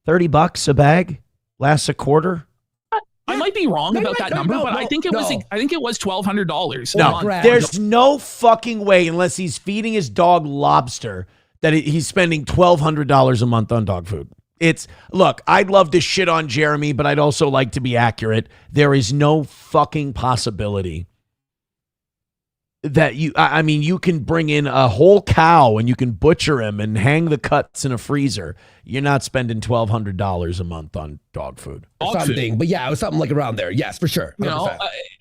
Speaker 15: $30 a bag? Lasts a quarter?
Speaker 17: I might be wrong about that number, but I think it was $1,200.
Speaker 15: No, there's no fucking way, unless he's feeding his dog lobster, that he's spending $1,200 a month on dog food. Look, I'd love to shit on Jeremy, but I'd also like to be accurate. There is no fucking possibility that you can bring in a whole cow and you can butcher him and hang the cuts in a freezer. You're not spending $1,200 a month on dog food.
Speaker 4: Something, but yeah, it was something like around there. Yes, for sure.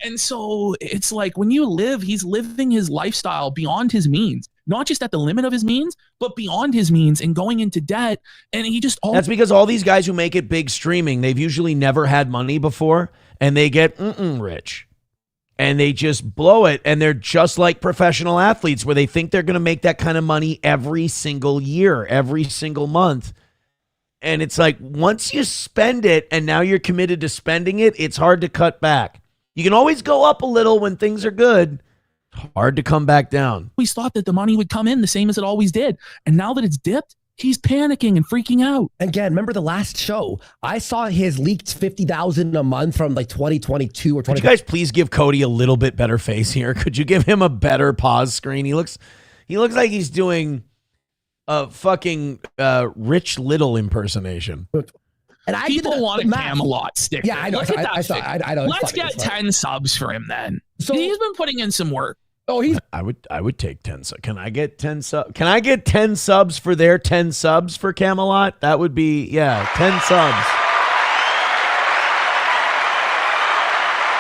Speaker 17: And so it's like when he's living his lifestyle beyond his means, not just at the limit of his means, but beyond his means and going into debt. And he just
Speaker 15: that's because all these guys who make it big streaming, they've usually never had money before, and they get rich. And they just blow it, and they're just like professional athletes where they think they're going to make that kind of money every single year, every single month. And it's like, once you spend it and now you're committed to spending it, it's hard to cut back. You can always go up a little when things are good. Hard to come back down.
Speaker 17: We thought that the money would come in the same as it always did. And now that it's dipped, he's panicking and freaking out.
Speaker 4: Again, remember the last show? I saw his leaked $50,000 a month from like 2022 or 20.
Speaker 15: Could you guys please give Cody a little bit better face here? Could you give him a better pause screen? He looks like he's doing a fucking Rich Little impersonation.
Speaker 17: And people want a Camelot sticker.
Speaker 4: Yeah, I know.
Speaker 17: Look at that
Speaker 4: sticker. I know.
Speaker 17: Let's get 10 subs for him then. So he's been putting in some work.
Speaker 4: Oh,
Speaker 15: I would take 10 subs. Can I get 10 subs? Can I get 10 subs for their 10 subs for Camelot? That would be 10 subs.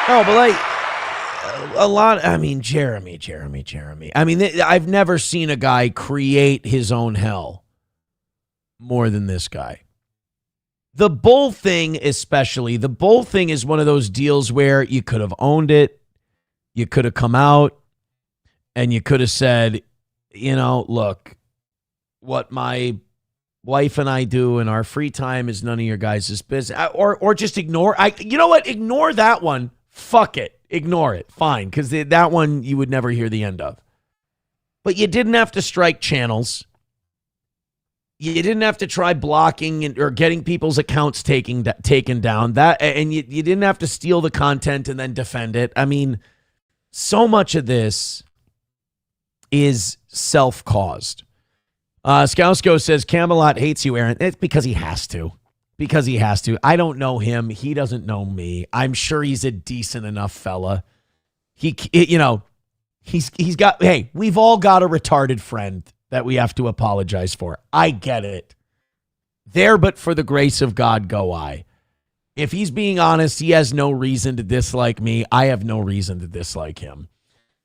Speaker 15: No, but like a lot. I mean, Jeremy. I mean, I've never seen a guy create his own hell more than this guy. The bull thing, especially, the bull thing is one of those deals where you could have owned it. You could have come out and you could have said, look, what my wife and I do in our free time is none of your guys' business. Or just ignore. You know what? Ignore that one. Fuck it. Ignore it. Fine. Because that one you would never hear the end of. But you didn't have to strike channels. You didn't have to try blocking or getting people's accounts taken down. And you didn't have to steal the content and then defend it. I mean, so much of this is self-caused. Skousko says, Camelot hates you, Aaron. It's because he has to. I don't know him. He doesn't know me. I'm sure he's a decent enough fella. He's got, hey, we've all got a retarded friend that we have to apologize for. I get it. There, but for the grace of God, go I. If he's being honest, he has no reason to dislike me. I have no reason to dislike him.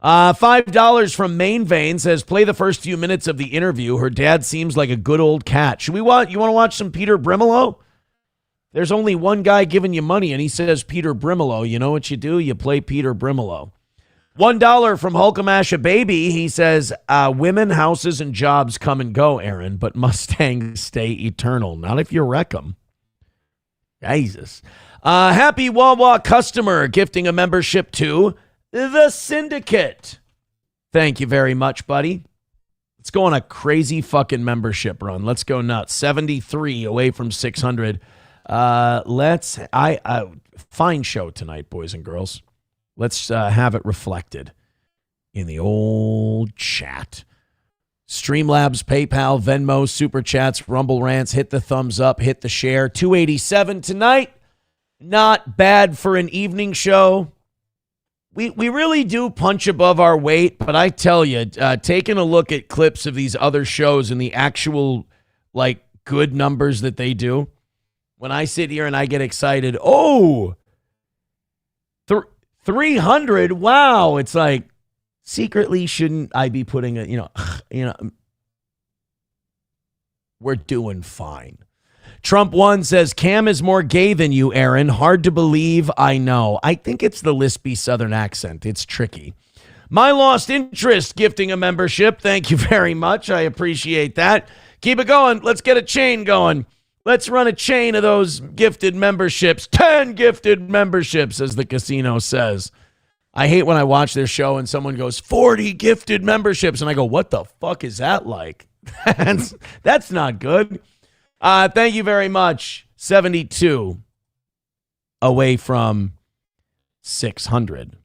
Speaker 15: $5 from Main Vein says, play the first few minutes of the interview. Her dad seems like a good old cat. You want to watch some Peter Brimelow? There's only one guy giving you money, and he says Peter Brimelow. You know what you do? You play Peter Brimelow. $1 from Hulkamasha Baby. He says, women, houses, and jobs come and go, Aaron, but Mustangs stay eternal. Not if you wreck them. Jesus. Happy Wawa customer gifting a membership to the Syndicate. Thank you very much, buddy. Let's go on a crazy fucking membership run. Let's go nuts. 73 away from 600. Fine show tonight, boys and girls. Let's have it reflected in the old chat. Streamlabs, PayPal, Venmo, Super Chats, Rumble Rants. Hit the thumbs up, hit the share. 287 tonight. Not bad for an evening show. We really do punch above our weight, but I tell you, taking a look at clips of these other shows and the actual, like, good numbers that they do, when I sit here and I get excited, 300, wow, it's like, secretly, shouldn't I be putting we're doing fine. Trump 1 says, Cam is more gay than you, Aaron. Hard to believe, I know. I think it's the lispy Southern accent. It's tricky. My Lost Interest gifting a membership. Thank you very much. I appreciate that. Keep it going. Let's get a chain going. Let's run a chain of those gifted memberships. 10 gifted memberships, as the casino says. I hate when I watch their show and someone goes, 40 gifted memberships. And I go, what the fuck is that like? That's not good. Thank you very much. 72 away from 600.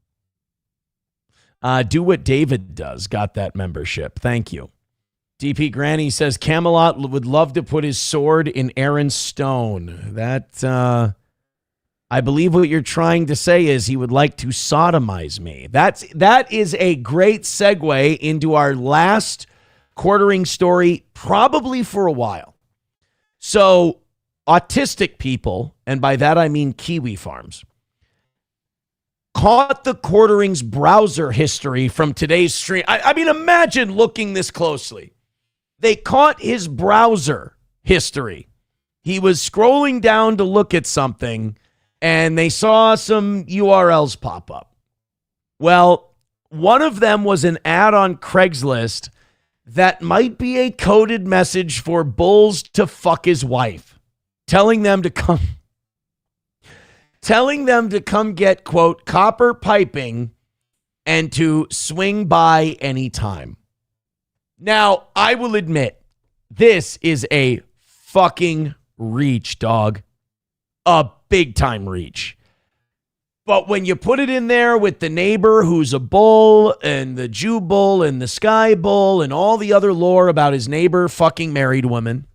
Speaker 15: Do what David does. Got that membership. Thank you. DP Granny says Camelot would love to put his sword in Aaron's stone. That, I believe what you're trying to say is he would like to sodomize me. That is a great segue into our last quartering story, probably for a while. So autistic people, and by that I mean Kiwi Farms, caught the quartering's browser history from today's stream. I mean, imagine looking this closely. They caught his browser history. He was scrolling down to look at something, and they saw some URLs pop up. Well, one of them was an ad on Craigslist that might be a coded message for Bulls to fuck his wife, telling them to come get, quote, copper piping and to swing by anytime. Now, I will admit, this is a fucking reach, dog. A big time reach. But when you put it in there with the neighbor who's a bull and the Jew bull and the sky bull and all the other lore about his neighbor fucking married woman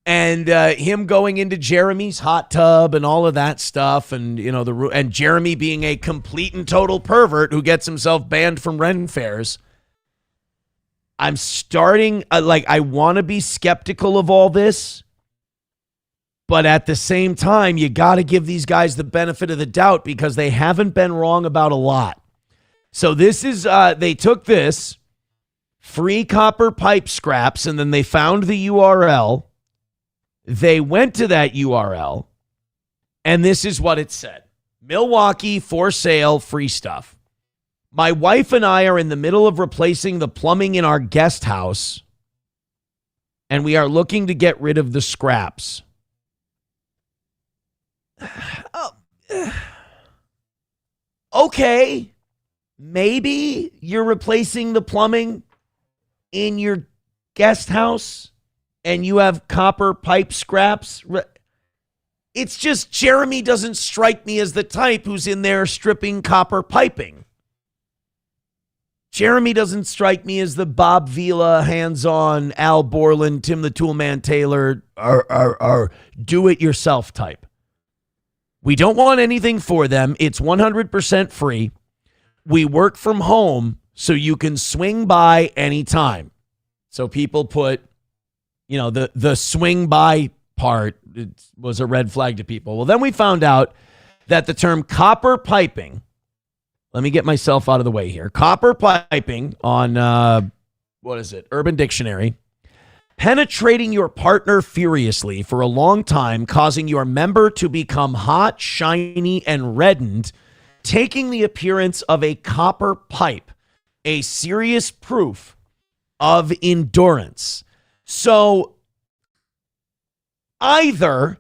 Speaker 15: and him going into Jeremy's hot tub and all of that stuff and, you know, and Jeremy being a complete and total pervert who gets himself banned from Ren fairs, I'm starting, I want to be skeptical of all this. But at the same time, you got to give these guys the benefit of the doubt because they haven't been wrong about a lot. So this is, they took this, free copper pipe scraps, and then they found the URL. They went to that URL, and this is what it said. Milwaukee, for sale, free stuff. My wife and I are in the middle of replacing the plumbing in our guest house, and we are looking to get rid of the scraps. Okay, maybe you're replacing the plumbing in your guest house and you have copper pipe scraps. It's just Jeremy doesn't strike me as the type who's in there stripping copper piping. Jeremy doesn't strike me as the Bob Vila, hands-on, Al Borland, Tim the Toolman Taylor, do-it-yourself type. We don't want anything for them. It's 100% free. We work from home, so you can swing by anytime. So people put, you know, the swing by part was a red flag to people. Well, then we found out that the term copper piping, let me get myself out of the way here. Copper piping on, Urban Dictionary. Penetrating your partner furiously for a long time, causing your member to become hot, shiny, and reddened, taking the appearance of a copper pipe, a serious proof of endurance. So either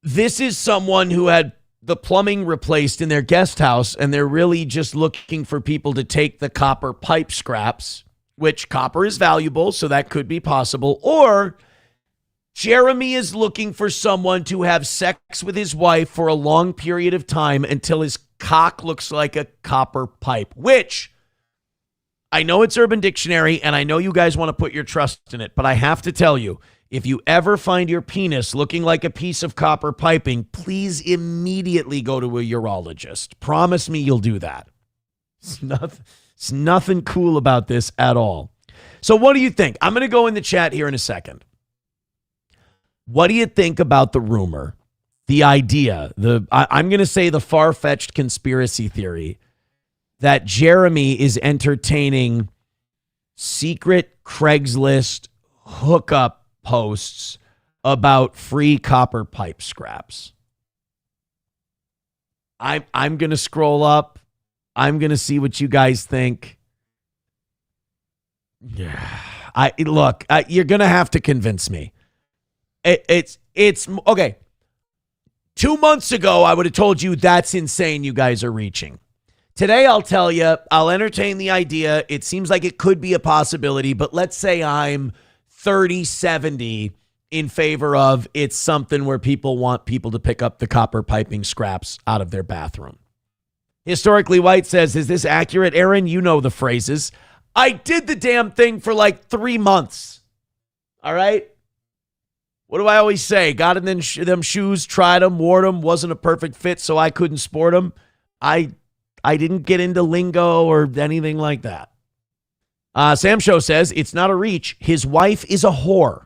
Speaker 15: this is someone who had the plumbing replaced in their guest house and they're really just looking for people to take the copper pipe scraps, which copper is valuable, so that could be possible. Or Jeremy is looking for someone to have sex with his wife for a long period of time until his cock looks like a copper pipe, which I know it's Urban Dictionary and I know you guys want to put your trust in it, but I have to tell you, if you ever find your penis looking like a piece of copper piping, please immediately go to a urologist. Promise me you'll do that. It's nothing cool about this at all. So what do you think? I'm going to go in the chat here in a second. What do you think about the rumor, the idea, I'm going to say the far-fetched conspiracy theory that Jeremy is entertaining secret Craigslist hookup posts about free copper pipe scraps? I'm going to scroll up. I'm going to see what you guys think. Yeah. You're going to have to convince me. It's okay. 2 months ago, I would have told you that's insane. You guys are reaching. Today, I'll tell you, I'll entertain the idea. It seems like it could be a possibility, but let's say I'm 30-70 in favor of it's something where people want people to pick up the copper piping scraps out of their bathroom. Historically White says, is this accurate, Aaron? You know the phrases. I did the damn thing for like 3 months. All right? What do I always say? Got in them shoes, tried them, wore them, wasn't a perfect fit, so I couldn't sport them. I didn't get into lingo or anything like that. Sam Show says, it's not a reach. His wife is a whore.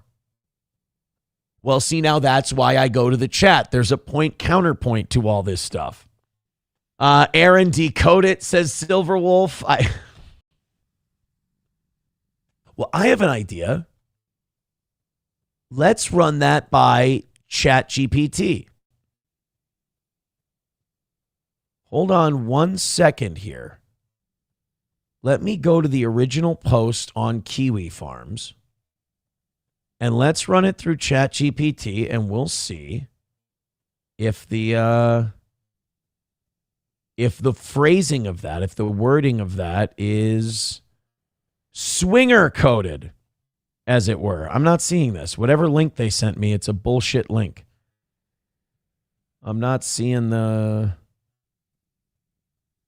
Speaker 15: Well, see, now that's why I go to the chat. There's a counterpoint to all this stuff. Aaron Decode It says Silver Wolf. Well, I have an idea. Let's run that by ChatGPT. Hold on 1 second here. Let me go to the original post on Kiwi Farms. And let's run it through ChatGPT and we'll see if the phrasing of that, if the wording of that is swinger coded, as it were. I'm not seeing this. Whatever link they sent me, it's a bullshit link. I'm not seeing the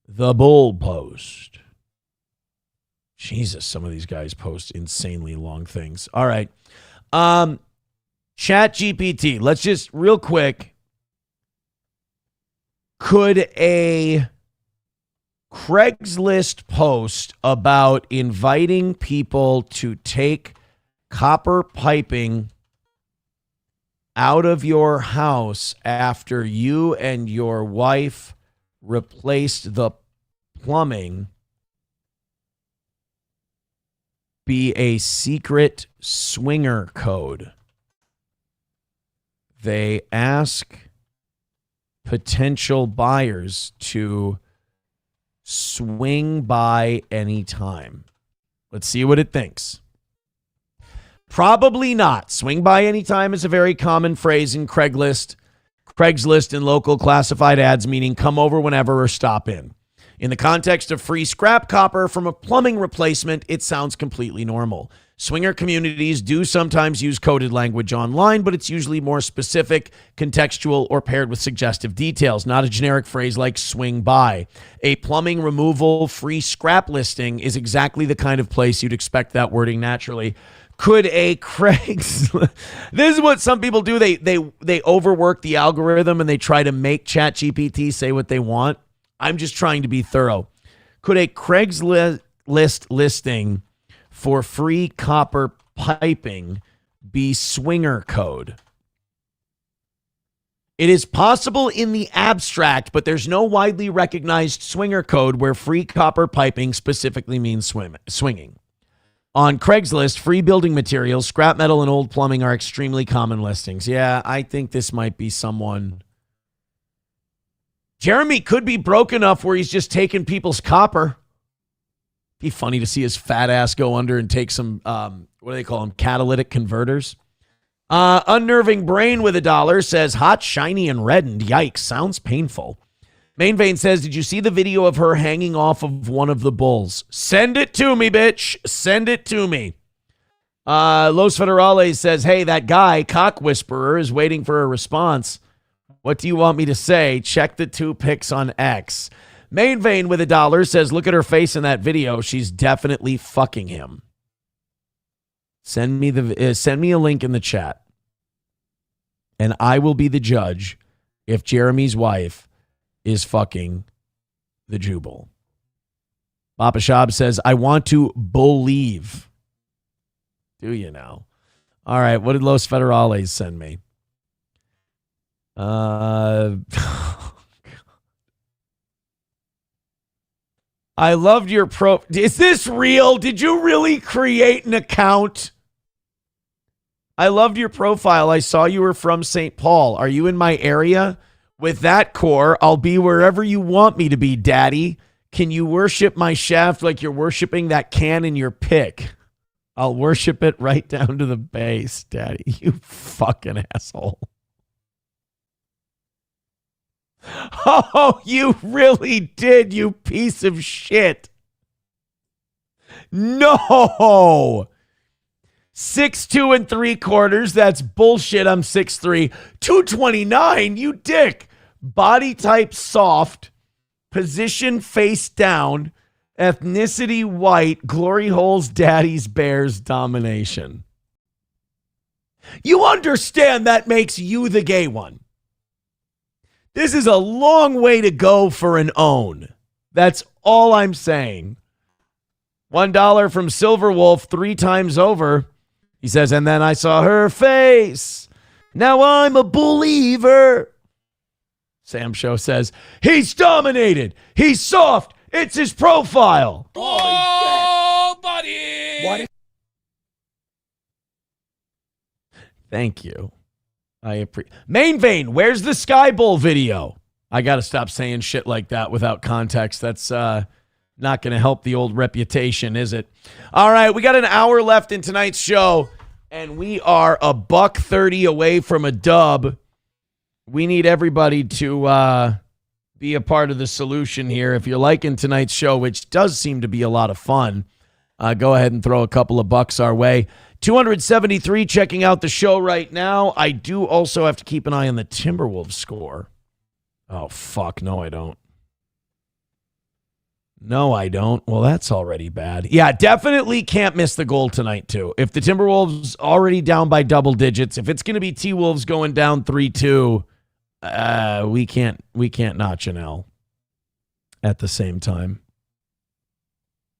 Speaker 15: bull post. Jesus, some of these guys post insanely long things. All right. ChatGPT, let's just real quick. Could a Craigslist post about inviting people to take copper piping out of your house after you and your wife replaced the plumbing be a secret swinger code? They ask potential buyers to swing by anytime. Let's see what it thinks. Probably not. Swing by anytime is a very common phrase in Craigslist and local classified ads, meaning come over whenever or stop in. In the context of free scrap copper from a plumbing replacement, it sounds completely normal. Swinger communities do sometimes use coded language online, but it's usually more specific, contextual, or paired with suggestive details, not a generic phrase like swing by. A plumbing removal free scrap listing is exactly the kind of place you'd expect that wording naturally. Could a Craigslist... This is what some people do. They overwork the algorithm and they try to make ChatGPT say what they want. I'm just trying to be thorough. Could a Craigslist listing for free copper piping be swinger code? It is possible in the abstract, but there's no widely recognized swinger code where free copper piping specifically means swinging. On Craigslist, free building materials, scrap metal, and old plumbing are extremely common listings. Yeah, I think this might be someone. Jeremy could be broke enough where he's just taking people's copper. Be funny to see his fat ass go under and take some, what do they call them, catalytic converters. Unnerving Brain with $1 says, hot, shiny, and reddened. Yikes, sounds painful. Main Vein says, did you see the video of her hanging off of one of the bulls? Send it to me, bitch. Send it to me. Los Federales says, hey, that guy, Cock Whisperer, is waiting for a response. What do you want me to say? Check the 2 pics on X. Main Vein with $1 says, look at her face in that video. She's definitely fucking him. Send me a link in the chat, and I will be the judge if Jeremy's wife is fucking the Jubal. Papa Shab says, I want to believe. Do you now? All right, what did Los Federales send me? I loved your Is this real? Did you really create an account? I loved your profile. I saw you were from St. Paul. Are you in my area? With that core, I'll be wherever you want me to be, Daddy. Can you worship my shaft like you're worshiping that can in your pick? I'll worship it right down to the base, Daddy. You fucking asshole. Oh, you really did, you piece of shit. No. 6'2" 3/4. That's bullshit. I'm 6'3". 229, you dick. Body type soft. Position face down. Ethnicity white. Glory holes daddy's bears domination. You understand that makes you the gay one. This is a long way to go for an own. That's all I'm saying. $1 from Silver Wolf 3 times over. He says, and then I saw her face. Now I'm a believer. Sam Show says, he's dominated. He's soft. It's his profile.
Speaker 2: Oh, buddy.
Speaker 3: What?
Speaker 15: Thank you. I appreciate. Main Vein, where's the Sky Bowl video? I got to stop saying shit like that without context. That's not going to help the old reputation, is it? All right, we got an hour left in tonight's show, and we are $130 away from a dub. We need everybody to be a part of the solution here. If you're liking tonight's show, which does seem to be a lot of fun, go ahead and throw a couple of bucks our way. 273 checking out the show right now. I do also have to keep an eye on the Timberwolves score. Oh, fuck. No, I don't. No, I don't. Well, that's already bad. Yeah, definitely can't miss the goal tonight, too. If the Timberwolves already down by double digits, if it's going to be T-Wolves going down 3-2, we can't notch an L at the same time.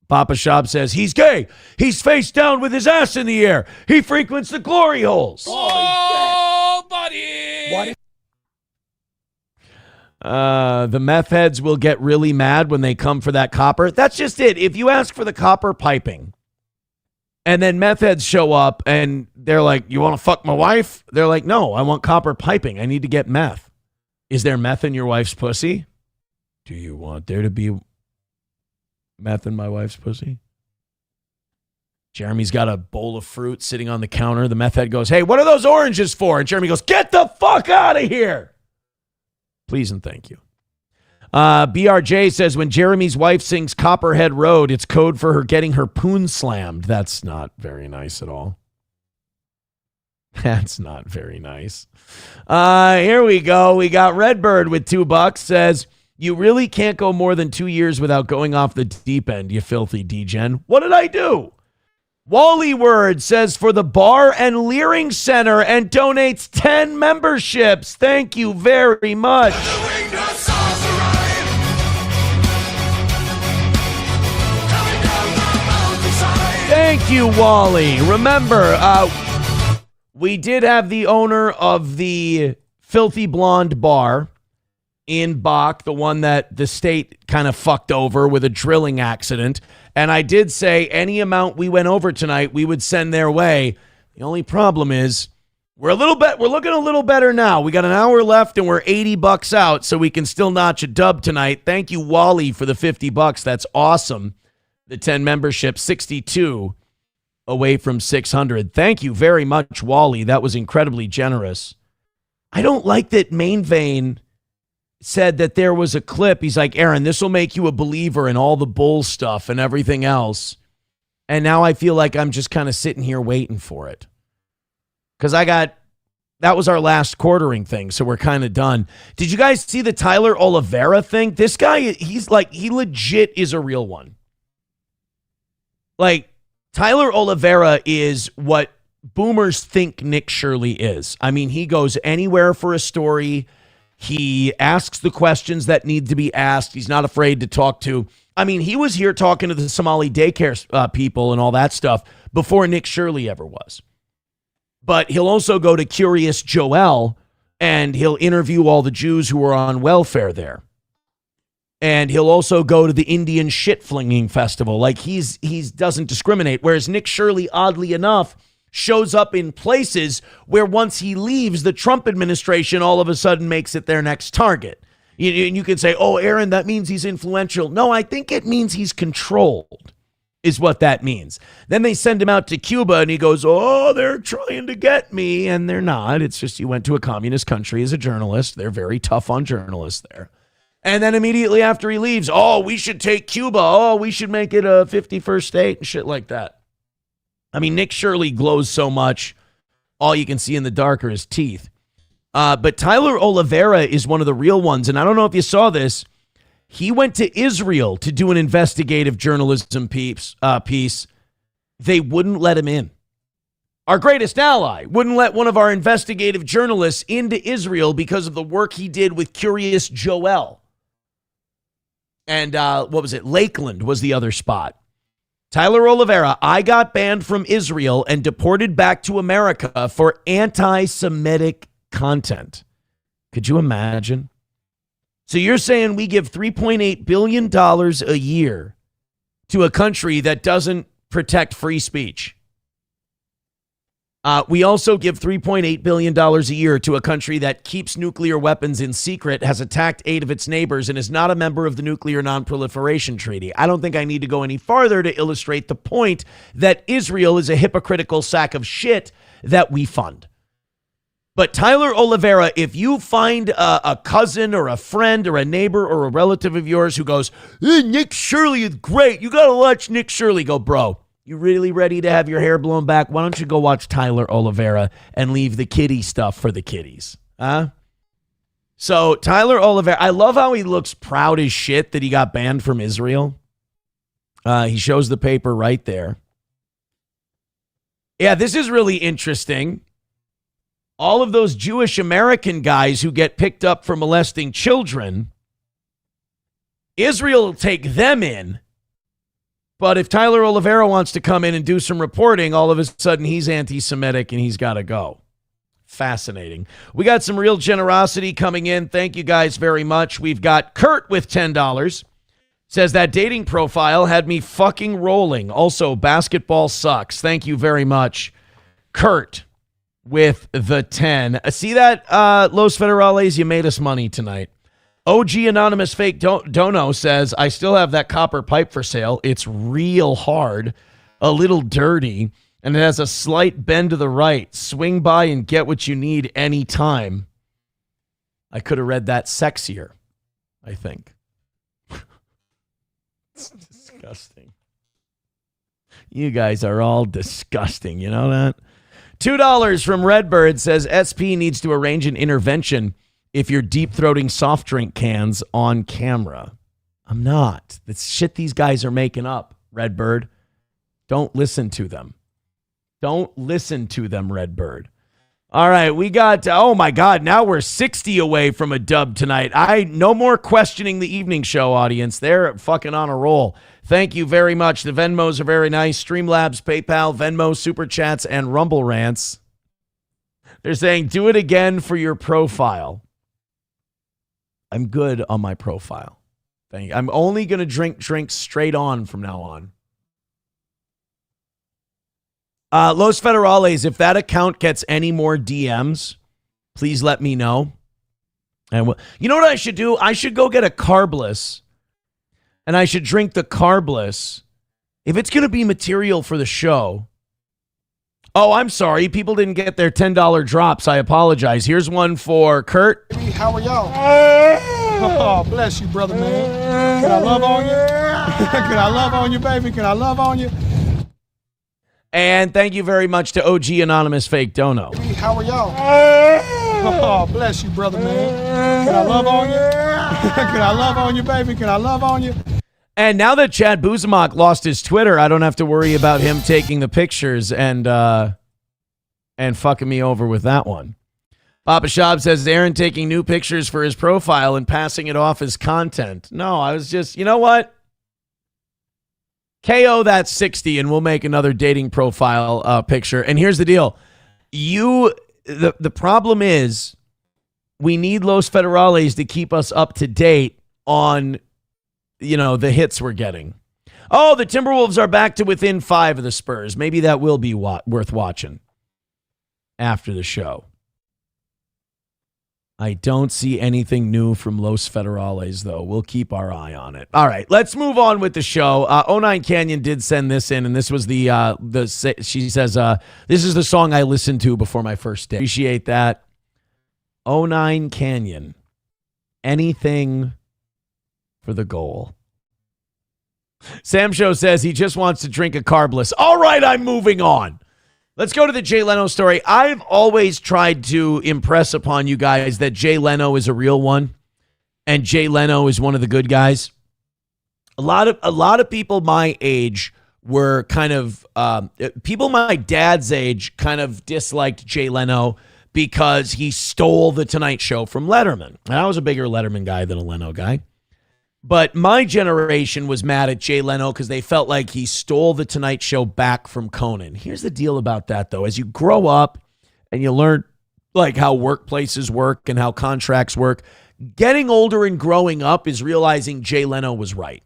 Speaker 15: Papa Shab says, he's gay. He's face down with his ass in the air. He frequents the glory holes.
Speaker 2: Oh, buddy.
Speaker 3: What?
Speaker 15: The meth heads will get really mad when they come for that copper. That's just it. If you ask for the copper piping and then meth heads show up and they're like, you want to fuck my wife? They're like, no, I want copper piping. I need to get meth. Is there meth in your wife's pussy? Do you want there to be meth in my wife's pussy? Jeremy's got a bowl of fruit sitting on the counter. The meth head goes, hey, what are those oranges for? And Jeremy goes, get the fuck out of here. Please and thank you. BRJ says, when Jeremy's wife sings Copperhead Road, it's code for her getting her poon slammed. That's not very nice at all. That's not very nice. Here we go. We got Redbird with $2 says, you really can't go more than 2 years without going off the deep end, you filthy degen. What did I do? Wally Word says for the Bar and Leering Center and donates 10 memberships. Thank you very much. Thank you, Wally. Remember, we did have the owner of the Filthy Blonde Bar in Bach, the one that the state kind of fucked over with a drilling accident. And I did say any amount we went over tonight, we would send their way. The only problem is we're looking a little better now. We got an hour left and we're $80 out, so we can still notch a dub tonight. Thank you, Wally, for the $50. That's awesome. The 10 memberships, 62 away from 600. Thank you very much, Wally. That was incredibly generous. I don't like that Main Vein said that there was a clip. He's like, Aaron, this will make you a believer in all the bull stuff and everything else. And now I feel like I'm just kind of sitting here waiting for it. Because that was our last quartering thing, so we're kind of done. Did you guys see the Tyler Oliveira thing? This guy, he legit is a real one. Like, Tyler Oliveira is what boomers think Nick Shirley is. I mean, he goes anywhere for a story. He asks the questions that need to be asked. He's not afraid to talk to. I mean, he was here talking to the Somali daycare people and all that stuff before Nick Shirley ever was. But he'll also go to Curious Joel and he'll interview all the Jews who are on welfare there. And he'll also go to the Indian shit-flinging festival. Like, he doesn't discriminate. Whereas Nick Shirley, oddly enough, shows up in places where once he leaves, the Trump administration all of a sudden makes it their next target. You can say, oh, Aaron, that means he's influential. No, I think it means he's controlled, is what that means. Then they send him out to Cuba, and he goes, oh, they're trying to get me. And they're not. It's just he went to a communist country as a journalist. They're very tough on journalists there. And then immediately after he leaves, oh, we should take Cuba. Oh, we should make it a 51st state and shit like that. I mean, Nick Shirley glows so much, all you can see in the dark are his teeth. But Tyler Oliveira is one of the real ones. And I don't know if you saw this. He went to Israel to do an investigative journalism piece. They wouldn't let him in. Our greatest ally wouldn't let one of our investigative journalists into Israel because of the work he did with Curious Joel. And what was it? Lakeland was the other spot. Tyler Oliveira, I got banned from Israel and deported back to America for anti-Semitic content. Could you imagine? So you're saying we give $3.8 billion a year to a country that doesn't protect free speech. We also give $3.8 billion a year to a country that keeps nuclear weapons in secret, has attacked 8 of its neighbors, and is not a member of the Nuclear Non-Proliferation Treaty. I don't think I need to go any farther to illustrate the point that Israel is a hypocritical sack of shit that we fund. But Tyler Oliveira, if you find a cousin or a friend or a neighbor or a relative of yours who goes, hey, Nick Shirley is great, you got to watch Nick Shirley, go, bro. You really ready to have your hair blown back? Why don't you go watch Tyler Oliveira and leave the kiddie stuff for the kiddies? Huh? So Tyler Oliveira, I love how he looks proud as shit that he got banned from Israel. He shows the paper right there. Yeah, this is really interesting. All of those Jewish American guys who get picked up for molesting children, Israel will take them in. But if Tyler Oliveira wants to come in and do some reporting, all of a sudden he's anti-Semitic and he's got to go. Fascinating. We got some real generosity coming in. Thank you guys very much. We've got Kurt with $10. Says that dating profile had me fucking rolling. Also, basketball sucks. Thank you very much, Kurt with the 10. See that, Los Federales? You made us money tonight. OG Anonymous Fake Dono says, I still have that copper pipe for sale. It's real hard, a little dirty, and it has a slight bend to the right. Swing by and get what you need anytime. I could have read that sexier, I think. It's disgusting. You guys are all disgusting. You know that? $2 from Redbird says, SP needs to arrange an intervention if you're deep-throating soft drink cans on camera. I'm not. That's shit these guys are making up, Redbird. Don't listen to them. Don't listen to them, Redbird. All right, we got, oh my God, now we're 60 away from a dub tonight. No more questioning the evening show, audience. They're fucking on a roll. Thank you very much. The Venmos are very nice. Streamlabs, PayPal, Venmo, Super Chats, and Rumble Rants. They're saying, do it again for your profile. I'm good on my profile. Thank you. I'm only going to drink straight on from now on. Los Federales, if that account gets any more DMs, please let me know. And you know what I should do? I should go get a carbless, and I should drink the carbless. If it's going to be material for the show. Oh, I'm sorry. People didn't get their $10 drops. I apologize. Here's one for Kurt.
Speaker 18: How are y'all? Oh, bless you, brother, man. Can I love on you? Can I love on you, baby? Can I love on you?
Speaker 15: And thank you very much to OG Anonymous Fake Dono.
Speaker 8: How are y'all? Oh, bless you, brother, man. Can I love on you? Can I love on you, baby? Can I love on you?
Speaker 15: And now that Chad Buzamok lost his Twitter, I don't have to worry about him taking the pictures and fucking me over with that one. Papa Shab says, Aaron taking new pictures for his profile and passing it off as content. No, I was just, you know what? KO that 60 and we'll make another dating profile picture. And here's the deal. The problem is we need Los Federales to keep us up to date on, the hits we're getting. Oh, the Timberwolves are back to within 5 of the Spurs. Maybe that will be worth watching after the show. I don't see anything new from Los Federales, though. We'll keep our eye on it. All right, let's move on with the show. 09 Canyon did send this in, and this was she says, this is the song I listened to before my first day. Appreciate that. 09 Canyon. Anything for the goal. Sam Show says he just wants to drink a carbless. All right, I'm moving on. Let's go to the Jay Leno story. I've always tried to impress upon you guys that Jay Leno is a real one and Jay Leno is one of the good guys. A lot of people my age were kind of people my dad's age kind of disliked Jay Leno because he stole the Tonight Show from Letterman. And I was a bigger Letterman guy than a Leno guy. But my generation was mad at Jay Leno because they felt like he stole the Tonight Show back from Conan. Here's the deal about that, though. As you grow up and you learn like how workplaces work and how contracts work, getting older and growing up is realizing Jay Leno was right.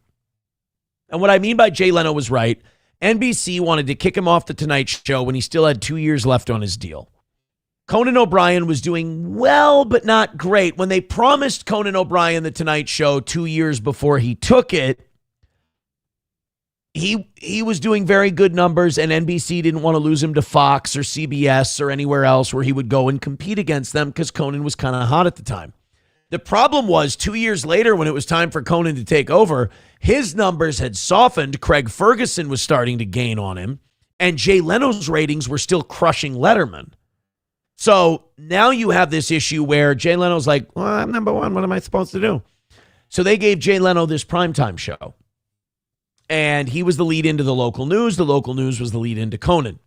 Speaker 15: And what I mean by Jay Leno was right, NBC wanted to kick him off the Tonight Show when he still had 2 years left on his deal. Conan O'Brien was doing well, but not great. When they promised Conan O'Brien the Tonight Show 2 years before he took it, he was doing very good numbers, and NBC didn't want to lose him to Fox or CBS or anywhere else where he would go and compete against them because Conan was kind of hot at the time. The problem was 2 years later when it was time for Conan to take over, his numbers had softened. Craig Ferguson was starting to gain on him, and Jay Leno's ratings were still crushing Letterman. So now you have this issue where Jay Leno's like, well, I'm number one. What am I supposed to do? So they gave Jay Leno this primetime show. And he was the lead into the local news. The local news was the lead into Conan.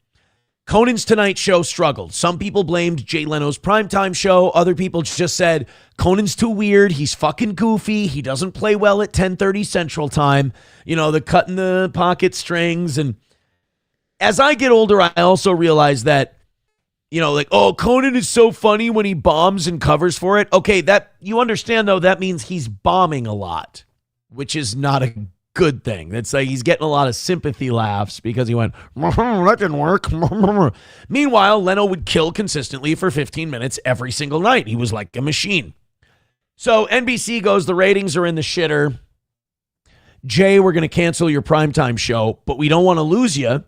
Speaker 15: Conan's Tonight Show struggled. Some people blamed Jay Leno's primetime show. Other people just said, Conan's too weird. He's fucking goofy. He doesn't play well at 10:30 Central Time. The cutting the pocket strings. And as I get older, I also realize that Conan is so funny when he bombs and covers for it. Okay, that you understand, though, that means he's bombing a lot, which is not a good thing. That's like he's getting a lot of sympathy laughs because he went, that didn't work. Meanwhile, Leno would kill consistently for 15 minutes every single night. He was like a machine. So NBC goes, the ratings are in the shitter. Jay, we're going to cancel your primetime show, but we don't want to lose you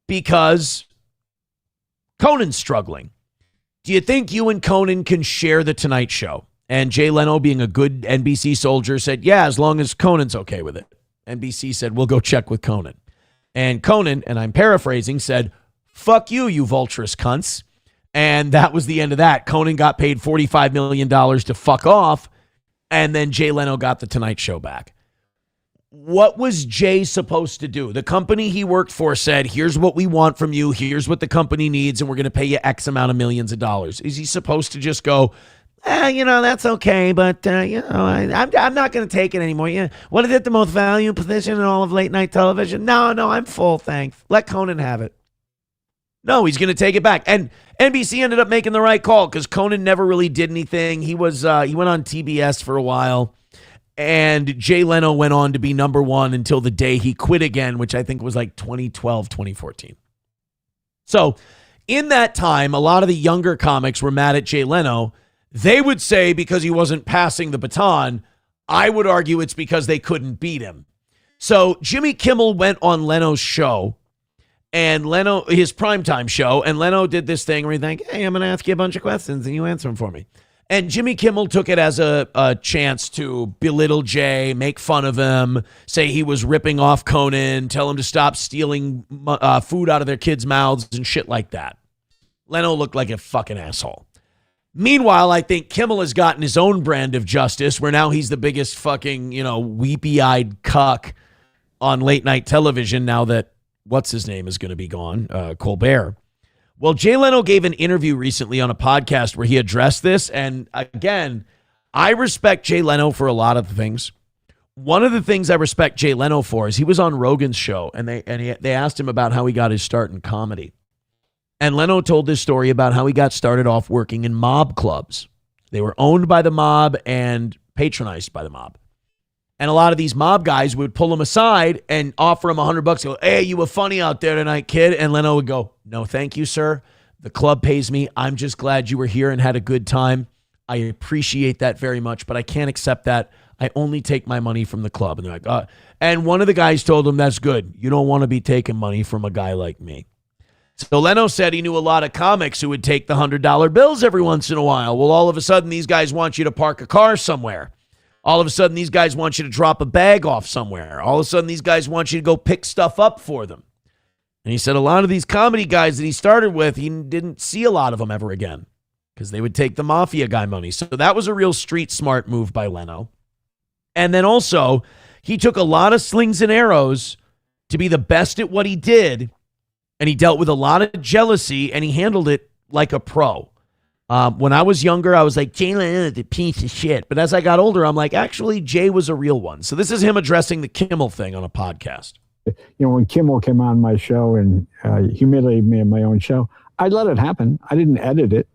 Speaker 15: because Conan's struggling. Do you think you and Conan can share the Tonight Show? And Jay Leno, being a good NBC soldier, said, yeah, as long as Conan's okay with it. NBC said, we'll go check with Conan. And Conan, and I'm paraphrasing, said, fuck you, you vulturous cunts. And that was the end of that. Conan got paid $45 million to fuck off. And then Jay Leno got the Tonight Show back. What was Jay supposed to do? The company he worked for said, here's what we want from you. Here's what the company needs, and we're going to pay you X amount of millions of dollars. Is he supposed to just go, that's okay, but, I'm not going to take it anymore. Yeah. What is it, the most valuable position in all of late night television? No, I'm full, thanks. Let Conan have it. No, he's going to take it back. And NBC ended up making the right call because Conan never really did anything. He went on TBS for a while. And Jay Leno went on to be number one until the day he quit again, which I think was like 2012, 2014. So in that time, a lot of the younger comics were mad at Jay Leno. They would say because he wasn't passing the baton. I would argue it's because they couldn't beat him. So Jimmy Kimmel went on Leno's show, and his primetime show, and Leno did this thing where he's like, hey, I'm going to ask you a bunch of questions and you answer them for me. And Jimmy Kimmel took it as a chance to belittle Jay, make fun of him, say he was ripping off Conan, tell him to stop stealing food out of their kids' mouths and shit like that. Leno looked like a fucking asshole. Meanwhile, I think Kimmel has gotten his own brand of justice where now he's the biggest fucking, weepy-eyed cuck on late night television now that what's his name is going to be gone, Colbert. Well, Jay Leno gave an interview recently on a podcast where he addressed this. And again, I respect Jay Leno for a lot of things. One of the things I respect Jay Leno for is he was on Rogan's show and they asked him about how he got his start in comedy. And Leno told this story about how he got started off working in mob clubs. They were owned by the mob and patronized by the mob. And a lot of these mob guys would pull him aside and offer him $100. Go, hey, you were funny out there tonight, kid. And Leno would go, no, thank you, sir. The club pays me. I'm just glad you were here and had a good time. I appreciate that very much, but I can't accept that. I only take my money from the club. And they're like, and one of the guys told him, that's good. You don't want to be taking money from a guy like me. So Leno said he knew a lot of comics who would take the $100 bills every once in a while. Well, all of a sudden, these guys want you to park a car somewhere. All of a sudden, these guys want you to drop a bag off somewhere. All of a sudden, these guys want you to go pick stuff up for them. And he said a lot of these comedy guys that he started with, he didn't see a lot of them ever again because they would take the mafia guy money. So that was a real street smart move by Leno. And then also, he took a lot of slings and arrows to be the best at what he did. And he dealt with a lot of jealousy, and he handled it like a pro. When I was younger, I was like, Jay Leno is a piece of shit. But as I got older, I'm like, actually, Jay was a real one. So this is him addressing the Kimmel thing on a podcast.
Speaker 6: When Kimmel came on my show and humiliated me in my own show, I let it happen. I didn't edit it.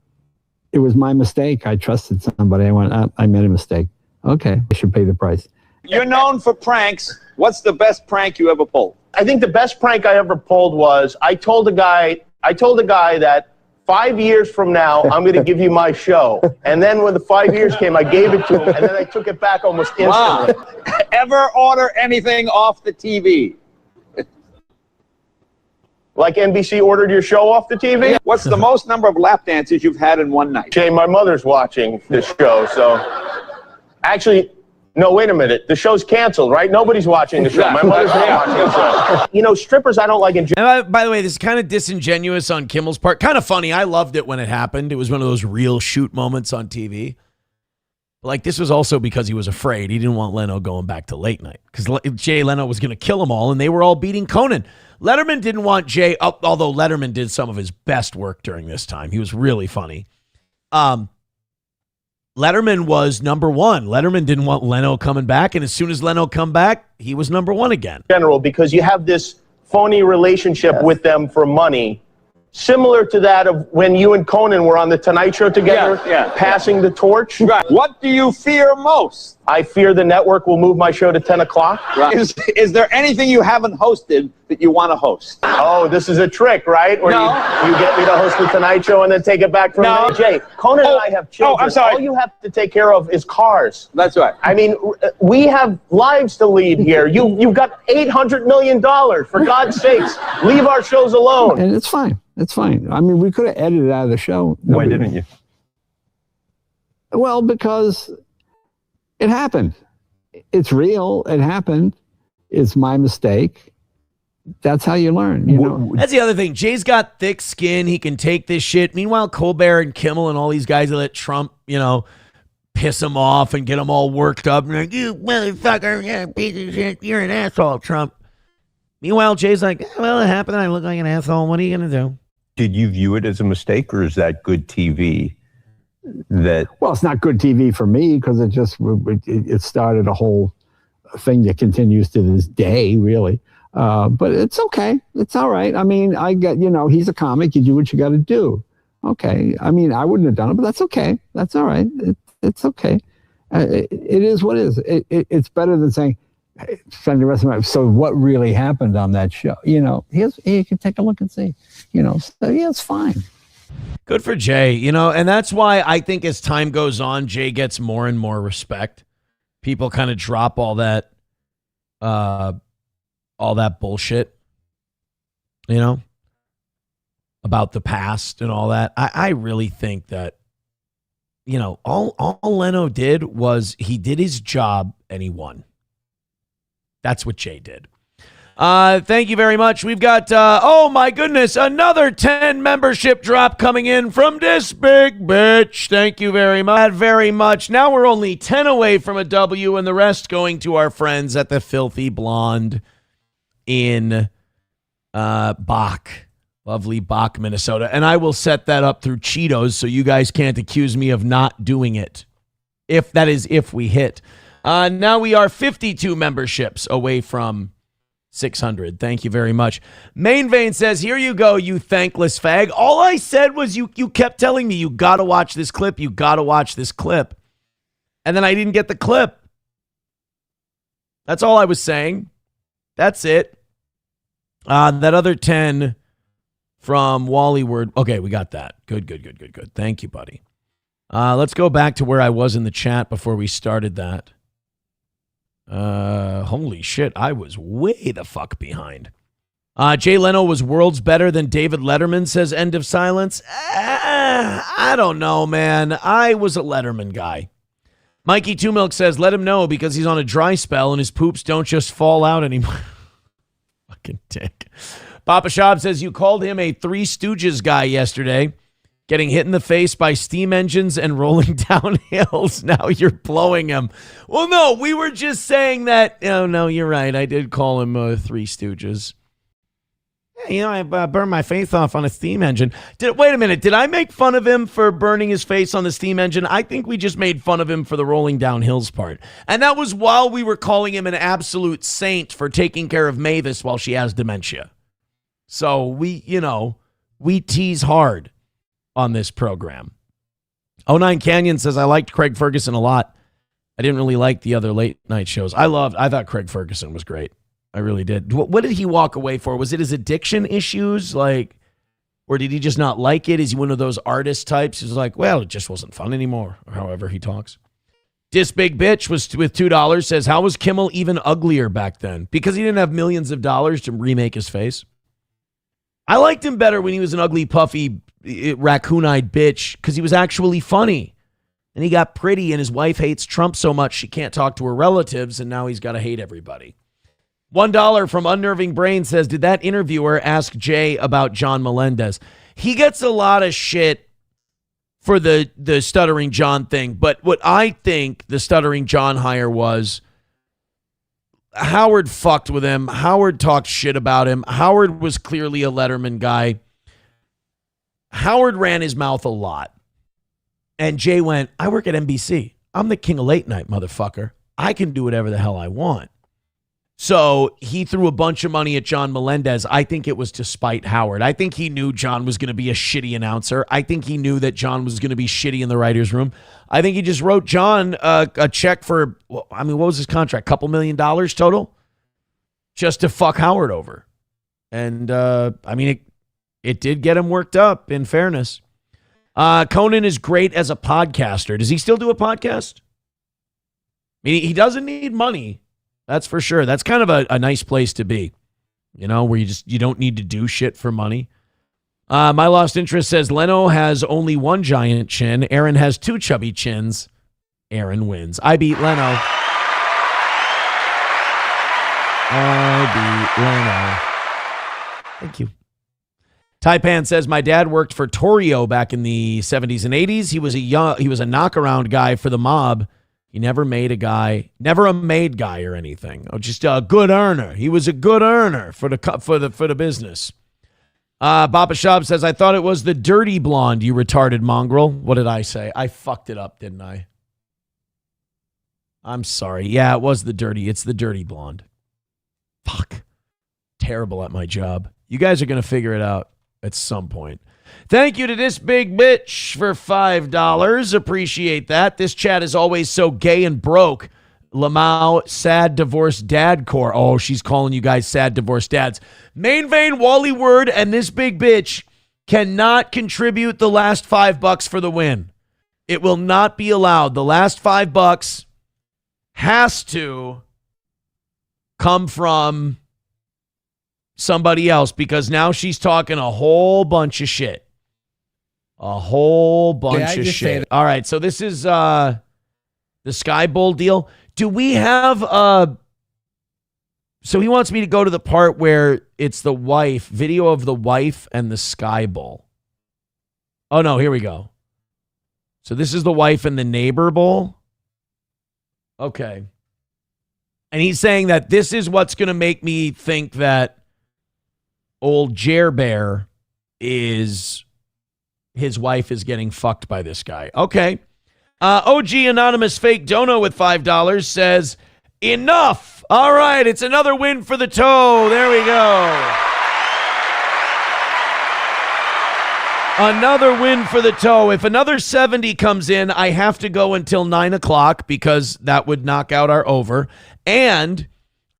Speaker 6: It was my mistake. I trusted somebody. I went, I made a mistake. Okay, I should pay the price.
Speaker 9: You're known for pranks. What's the best prank you ever pulled?
Speaker 23: I think the best prank I ever pulled was I told a guy that 5 years from now, I'm going to give you my show. And then when the 5 years came, I gave it to him, and then I took it back almost instantly.
Speaker 9: Wow. Ever order anything off the TV?
Speaker 23: Like NBC ordered your show off the TV?
Speaker 9: What's the most number of lap dances you've had in one night?
Speaker 23: Jay, my mother's watching this show, so... Actually, no, wait a minute. The show's canceled, right? Nobody's watching the show. My mother's not watching the show. Strippers I don't like in...
Speaker 15: And by the way, this is kind of disingenuous on Kimmel's part. Kind of funny. I loved it when it happened. It was one of those real shoot moments on TV. Like, this was also because he was afraid. He didn't want Leno going back to late night. Because Jay Leno was going to kill them all, and they were all beating Conan. Letterman didn't want Jay... although Letterman did some of his best work during this time. He was really funny. Letterman was number one. Letterman didn't want Leno coming back, and as soon as Leno come back, he was number one again.
Speaker 23: General, because you have this phony relationship with them for money, similar to that of when you and Conan were on the Tonight Show together, passing the torch.
Speaker 9: Right. What do you fear most?
Speaker 23: I fear the network will move my show to 10 o'clock.
Speaker 9: Right. Is there anything you haven't hosted that you want to host?
Speaker 23: Oh, this is a trick, right? Where you get me to host the Tonight Show and then take it back from me. Jay, Conan and I have children.
Speaker 9: I'm sorry.
Speaker 23: All you have to take care of is cars.
Speaker 9: That's right.
Speaker 23: I mean, we have lives to lead here. You've got $800 million. For God's sakes, leave our shows alone.
Speaker 6: And it's fine. It's fine. I mean, we could have edited out of the show.
Speaker 9: Why didn't you?
Speaker 6: Well, because it happened. It's real. It happened. It's my mistake. That's how you learn, you know.
Speaker 15: That's the other thing. Jay's got thick skin. He can take this shit. Meanwhile, Colbert and Kimmel and all these guys that let Trump, piss him off and get him all worked up. And like, you motherfucker, yeah, piece of shit, you're an asshole, Trump. Meanwhile, Jay's like, well, it happened. I look like an asshole. What are you going to do?
Speaker 24: Did you view it as a mistake, or is that good TV?
Speaker 6: Well, it's not good TV for me because it started a whole thing that continues to this day, really. But it's okay. It's all right. I mean, I get, he's a comic. You do what you got to do. Okay. I mean, I wouldn't have done it, but that's okay. That's all right. It's okay. It is what it is. It's better than saying, spend the rest of my life. So what really happened on that show? You can take a look and see. So yeah, it's fine.
Speaker 15: Good for Jay, and that's why I think as time goes on, Jay gets more and more respect. People kind of drop all that bullshit, about the past and all that. I really think that, all Leno did was he did his job and he won. That's what Jay did. Thank you very much. We've got, oh my goodness, another 10 membership drop coming in from this big bitch. Thank you very much. Now we're only 10 away from a W and the rest going to our friends at the Filthy Blonde in Bach. Lovely Bach, Minnesota. And I will set that up through Cheetos so you guys can't accuse me of not doing it. If we hit. Now we are 52 memberships away from 600. Thank you very much. Main Vein says, here you go, you thankless fag. All I said was you kept telling me you got to watch this clip. You got to watch this clip. And then I didn't get the clip. That's all I was saying. That's it. That other 10 from Wally Word. Okay, we got that. Good. Thank you, buddy. Let's go back to where I was in the chat before we started that. Holy shit, I was way the fuck behind. Jay Leno was worlds better than David Letterman, says End of Silence. I don't know, man. I was a Letterman guy. Mikey Two Milk says, let him know because he's on a dry spell and his poops don't just fall out anymore. Fucking dick. Papa Shab says, you called him a Three Stooges guy yesterday. Getting hit in the face by steam engines and rolling down hills. Now you're blowing him. Well, no, we were just saying that. Oh, no, you're right. I did call him Three Stooges. Yeah, I burned my face off on a steam engine. Wait a minute. Did I make fun of him for burning his face on the steam engine? I think we just made fun of him for the rolling down hills part. And that was while we were calling him an absolute saint for taking care of Mavis while she has dementia. So we tease hard on this program. 09 Canyon says, I liked Craig Ferguson a lot. I didn't really like the other late night shows. I thought Craig Ferguson was great. I really did. What did he walk away for? Was it his addiction issues? Or did he just not like it? Is he one of those artist types who's like, well, it just wasn't fun anymore, or however he talks. This big bitch was with $2 says, how was Kimmel even uglier back then? Because he didn't have millions of dollars to remake his face. I liked him better when he was an ugly, puffy, raccoon-eyed bitch because he was actually funny. And he got pretty, and his wife hates Trump so much she can't talk to her relatives, and now he's got to hate everybody. $1 from Unnerving Brain says, did that interviewer ask Jay about John Melendez? He gets a lot of shit for the Stuttering John thing, but what I think the Stuttering John hire was, Howard fucked with him. Howard talked shit about him. Howard was clearly a Letterman guy. Howard ran his mouth a lot. And Jay went, I work at NBC. I'm the king of late night, motherfucker. I can do whatever the hell I want. So he threw a bunch of money at John Melendez. I think it was to spite Howard. I think he knew John was going to be a shitty announcer. I think he knew that John was going to be shitty in the writer's room. I think he just wrote John a check for, what was his contract? Couple $1 million total? Just to fuck Howard over. And, it did get him worked up, in fairness. Conan is great as a podcaster. Does he still do a podcast? I mean, he doesn't need money. That's for sure. That's kind of a nice place to be, where you don't need to do shit for money. My Lost Interest says Leno has only one giant chin. Aaron has two chubby chins. Aaron wins. I beat Leno. Thank you. Taipan says my dad worked for Torrio back in the 70s and 80s. He was a knockaround guy for the mob. He never a made guy or anything. Just a good earner. He was a good earner for the business. Baba Shab says, I thought it was the dirty blonde, you retarded mongrel. What did I say? I fucked it up, didn't I? I'm sorry. Yeah, it was it's the dirty blonde. Fuck. Terrible at my job. You guys are going to figure it out at some point. Thank you to this big bitch for $5. Appreciate that. This chat is always so gay and broke. Lamau, sad divorced dad core. Oh, she's calling you guys sad divorced dads. Main Vein, Wally Word, and this big bitch cannot contribute the last $5 for the win. It will not be allowed. The last $5 has to come from somebody else because now she's talking a whole bunch of shit. A whole bunch
Speaker 4: I
Speaker 15: of
Speaker 4: just say
Speaker 15: shit.
Speaker 4: that-
Speaker 15: All right, so this is the Sky Bowl deal. Do we have so he wants me to go to the part where it's the wife, video of the wife and the Sky Bowl. Oh no, here we go. So this is the wife and the neighbor bowl. Okay. And he's saying that this is what's going to make me think that old Jer Bear is his wife is getting fucked by this guy. Okay. OG Anonymous Fake Dono with $5 says, enough. All right. It's another win for the toe. There we go. Another win for the toe. If another 70 comes in, I have to go until 9 o'clock because that would knock out our over. And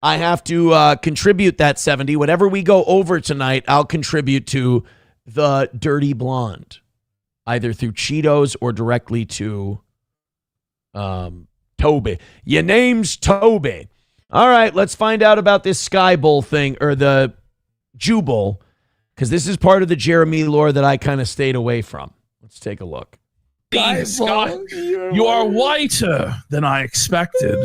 Speaker 15: I have to contribute that 70. Whatever we go over tonight, I'll contribute to the Dirty Blonde, either through Cheetos or directly to Toby. Your name's Toby. All right, let's find out about this Sky Bowl thing, or the Jew Bowl, because this is part of the Jeremy lore that I kind of stayed away from. Let's take a look.
Speaker 17: Scott, you are whiter than I expected.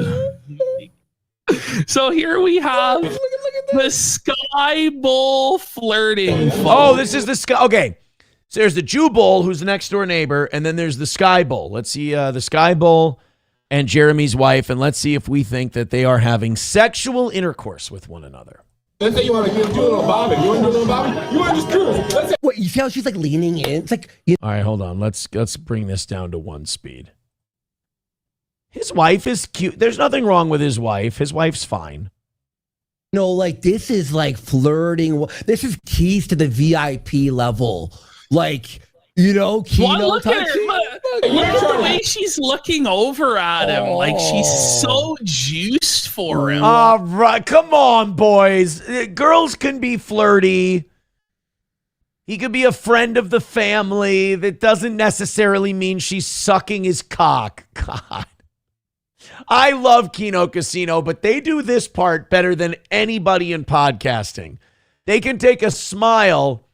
Speaker 17: So here we have the Sky Bowl flirting.
Speaker 15: Oh, this is the Sky. Okay. So there's the Jew Bowl, who's the next door neighbor, and then there's the Sky Bowl. Let's see the Sky Bowl and Jeremy's wife, and let's see if we think that they are having sexual intercourse with one another.
Speaker 8: Let's say you want to do a little bobbing. You want to do a little bobbing? You want to just do it. Let's say.
Speaker 4: What, you see how she's like leaning in? It's like,
Speaker 15: All right, hold on. Let's bring this down to one speed. His wife is cute. There's nothing wrong with his wife. His wife's fine.
Speaker 4: No, like this is like flirting. This is keys to the VIP level. Like, you know, Kino
Speaker 17: Look at her. Look at the way she's looking over at him. Like she's so juiced for him.
Speaker 15: All right, come on, boys. Girls can be flirty. He could be a friend of the family. That doesn't necessarily mean she's sucking his cock. God. I love Kino Casino, but they do this part better than anybody in podcasting. They can take a smile.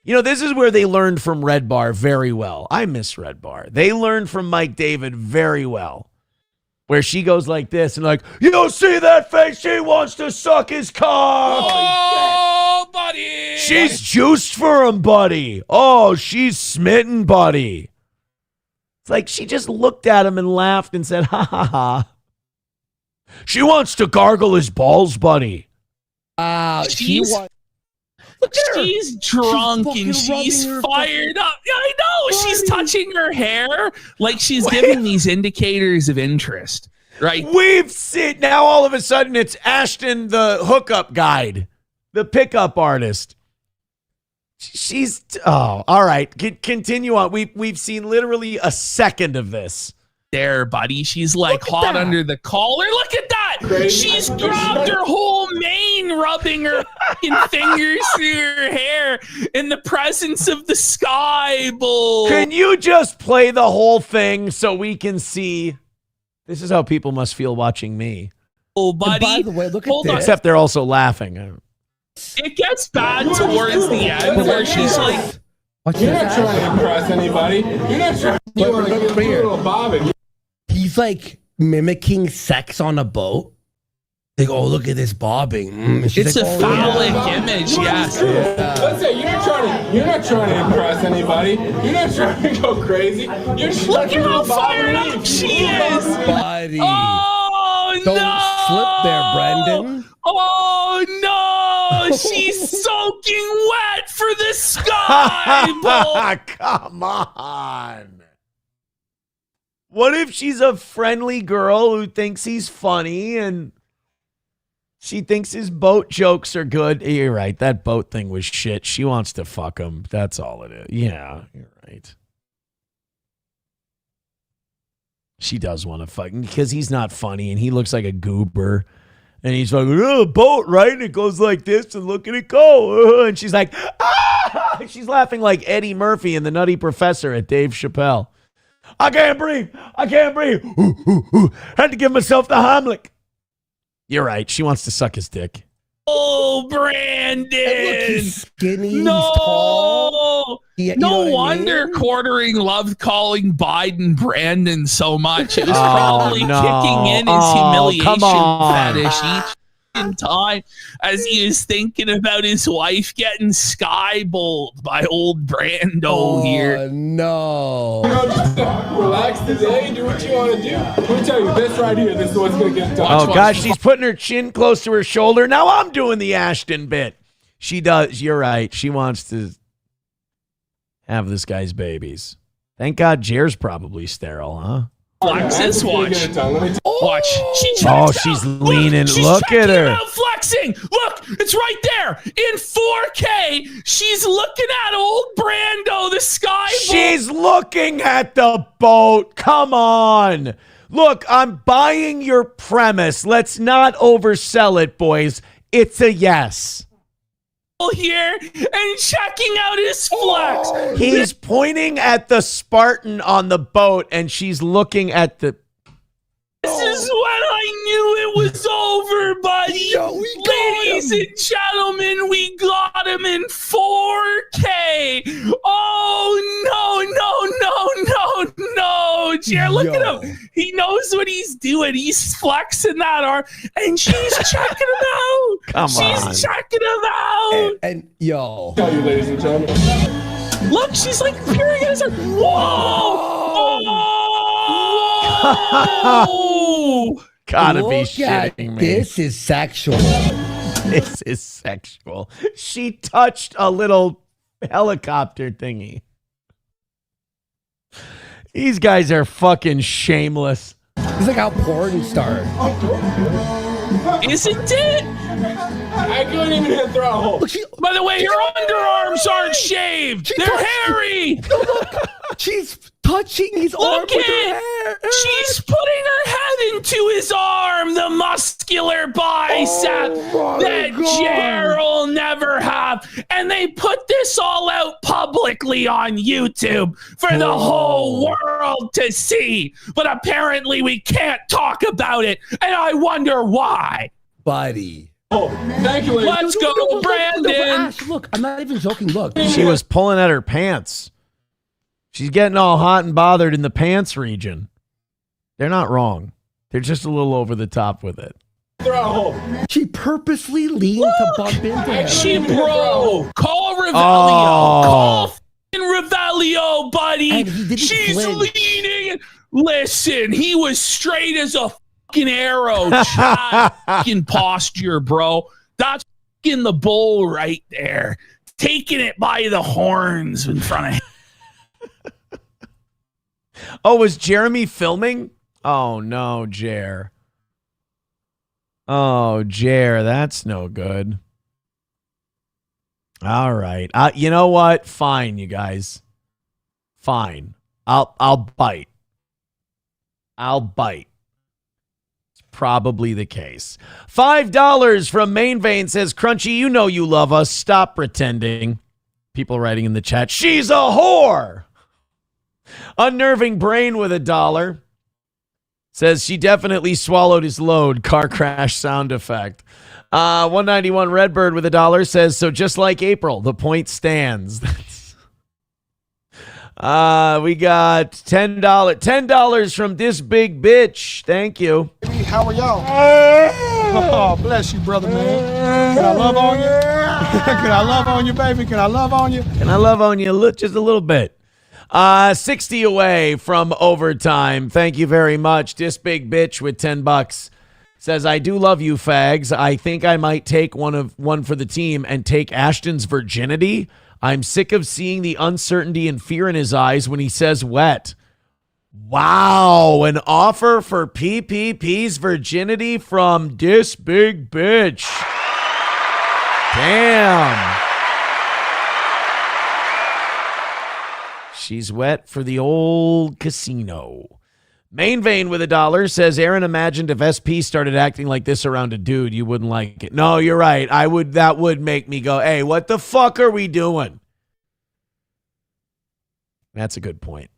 Speaker 15: You know, this is where they learned from Red Bar very well. I miss Red Bar. They learned from Mike David very well. Where she goes like this and like, you don't see that face? She wants to suck his cock.
Speaker 2: Oh, buddy.
Speaker 15: She's juiced for him, buddy. Oh, she's smitten, buddy. It's like she just looked at him and laughed and said, ha ha ha. She wants to gargle his balls, buddy.
Speaker 17: She's drunk and she's fired up. Yeah, I know. She's touching her hair like she's giving these indicators of interest. Right.
Speaker 15: We've seen now all of a sudden it's Ashton, the hookup guide, the pickup artist. She's all right. Continue on. We've seen literally a second of this.
Speaker 17: There, buddy. She's like hot under the collar. Look at that. She's grabbed her whole mane, rubbing her fucking fingers through her hair in the presence of the Sky Bowl.
Speaker 15: Can you just play the whole thing so we can see? This is how people must feel watching me.
Speaker 17: Oh, buddy.
Speaker 4: And by the way, look at this.
Speaker 15: Except they're also laughing.
Speaker 17: It gets bad towards the end where she's like,
Speaker 8: You're not trying to impress anybody. You're not trying. You want to do a little bobbing.
Speaker 4: He's like mimicking sex on a boat. Like, oh, look at this bobbing.
Speaker 17: It's
Speaker 4: like,
Speaker 17: a phallic image, yes.
Speaker 8: Let's say you're not trying to impress anybody. You're not trying to go crazy. You're just
Speaker 17: Look at how fired up she is.
Speaker 4: Buddy.
Speaker 17: Oh,
Speaker 4: Don't
Speaker 17: no.
Speaker 4: slip there, Brendan.
Speaker 17: Oh, no. She's soaking wet for the Sky Bowl.
Speaker 15: Come on. What if she's a friendly girl who thinks he's funny and she thinks his boat jokes are good? You're right. That boat thing was shit. She wants to fuck him. That's all it is. Yeah, you're right. She does want to fuck him because he's not funny and he looks like a goober. And he's like, oh, a boat, right? And it goes like this and look at it go. And she's like, ah! She's laughing like Eddie Murphy in The Nutty Professor at Dave Chappelle. I can't breathe. I can't breathe. Had to give myself the Heimlich. You're right. She wants to suck his dick.
Speaker 17: Oh, Brandon.
Speaker 4: Look, he's skinny.
Speaker 17: No.
Speaker 4: He's tall. Yeah,
Speaker 17: No wonder Quartering loved calling Biden Brandon so much. It was
Speaker 15: Oh,
Speaker 17: probably
Speaker 15: no.
Speaker 17: kicking in his
Speaker 15: Oh,
Speaker 17: humiliation
Speaker 15: come on.
Speaker 17: fetish each in time as he is thinking about his wife getting sky bowled by old Brando here.
Speaker 4: No.
Speaker 5: Relax today. Do what you want to do. Let me tell you, this right here, this is what's going to get done.
Speaker 15: Oh, gosh, she's putting her chin close to her shoulder. Now I'm doing the Ashton bit. She does. You're right. She wants to have this guy's babies. Thank God Jer's probably sterile, huh?
Speaker 17: Flexes, watch. Watch.
Speaker 15: She's leaning. Look at her.
Speaker 17: Out flexing. Look, it's right there in 4K. She's looking at old Brando, the sky.
Speaker 15: She's looking at the boat. Come on. Look, I'm buying your premise. Let's not oversell it, boys. It's a yes.
Speaker 17: Here and checking out his flex.
Speaker 15: He's pointing at the Spartan on the boat, and she's looking at the.
Speaker 17: This is when I knew it was over, buddy. Ladies and gentlemen, we got him in 4K. Oh, no. Jer, look at him. He knows what he's doing. He's flexing that arm, and she's checking him out. She's checking him out.
Speaker 4: And yo.
Speaker 5: Tell you, ladies and gentlemen.
Speaker 17: Look, she's like peering at his arm. Whoa!
Speaker 15: Gotta be
Speaker 4: Look at
Speaker 15: shitting me.
Speaker 4: This is sexual.
Speaker 15: This is sexual. She touched a little helicopter thingy. These guys are fucking shameless.
Speaker 4: It's like how porn started.
Speaker 17: Isn't it?
Speaker 5: I couldn't even hit throttle.
Speaker 17: By the way, your underarms aren't shaved. They're hairy.
Speaker 4: Look, she's touching his arm with her hair.
Speaker 17: She's putting her head into his arm, the muscular bicep that Jer will never have. And they put this all out publicly on YouTube for the whole world to see. But apparently we can't talk about it. And I wonder why.
Speaker 4: Buddy.
Speaker 5: Oh, thank you, ladies.
Speaker 17: Let's go, Brandon.
Speaker 4: Ash, look, I'm not even joking. Look.
Speaker 15: She was pulling at her pants. She's getting all hot and bothered in the pants region. They're not wrong. They're just a little over the top with it.
Speaker 4: She purposely leaned to bump into him.
Speaker 17: Call Revelio.
Speaker 15: Oh.
Speaker 17: Call Revelio, buddy. She's
Speaker 4: flinch.
Speaker 17: leaning. Listen, he was straight as a fucking arrow. Fucking posture, bro. That's fucking the bull right there. Taking it by the horns in front of him.
Speaker 15: Oh, was Jeremy filming? Oh, no, Jer. Oh, Jer, that's no good. All right. You know what? Fine, you guys. Fine. I'll bite. I'll bite. It's probably the case. $5 from Main Vein says, Crunchy, you know you love us. Stop pretending. People writing in the chat, she's a whore. Unnerving Brain with $1 says she definitely swallowed his load. Car crash sound effect. 191 Redbird with $1 says, so just like April, the point stands. We got $10 from this big bitch. Thank you.
Speaker 8: How are y'all? Oh, bless you, brother, man. Can I love on you? Can I love on you, baby? Can I love on you?
Speaker 15: Can I love on you just a little bit? 60 away from overtime. Thank you very much. This big bitch with $10 says, I do love you, fags. I think I might take one for the team and take Ashton's virginity. I'm sick of seeing the uncertainty and fear in his eyes when he says wet. Wow, an offer for PPP's virginity from this big bitch. Damn. She's wet for the old casino. Main Vein with $1 says, Aaron imagined if SP started acting like this around a dude, you wouldn't like it. No, you're right. That would make me go, hey, what the fuck are we doing? That's a good point.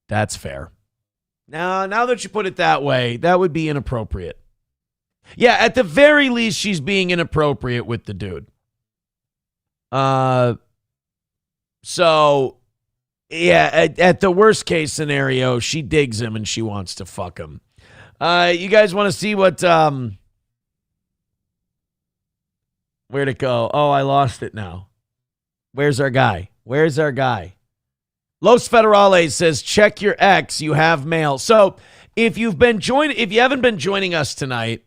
Speaker 15: That's fair. Now that you put it that way, that would be inappropriate. Yeah, at the very least, she's being inappropriate with the dude. So, yeah, at the worst case scenario, she digs him and she wants to fuck him. You guys want to see what, where'd it go? Oh, I lost it now. Where's our guy? Los Federales says, check your ex, you have mail. So if you haven't been joining us tonight,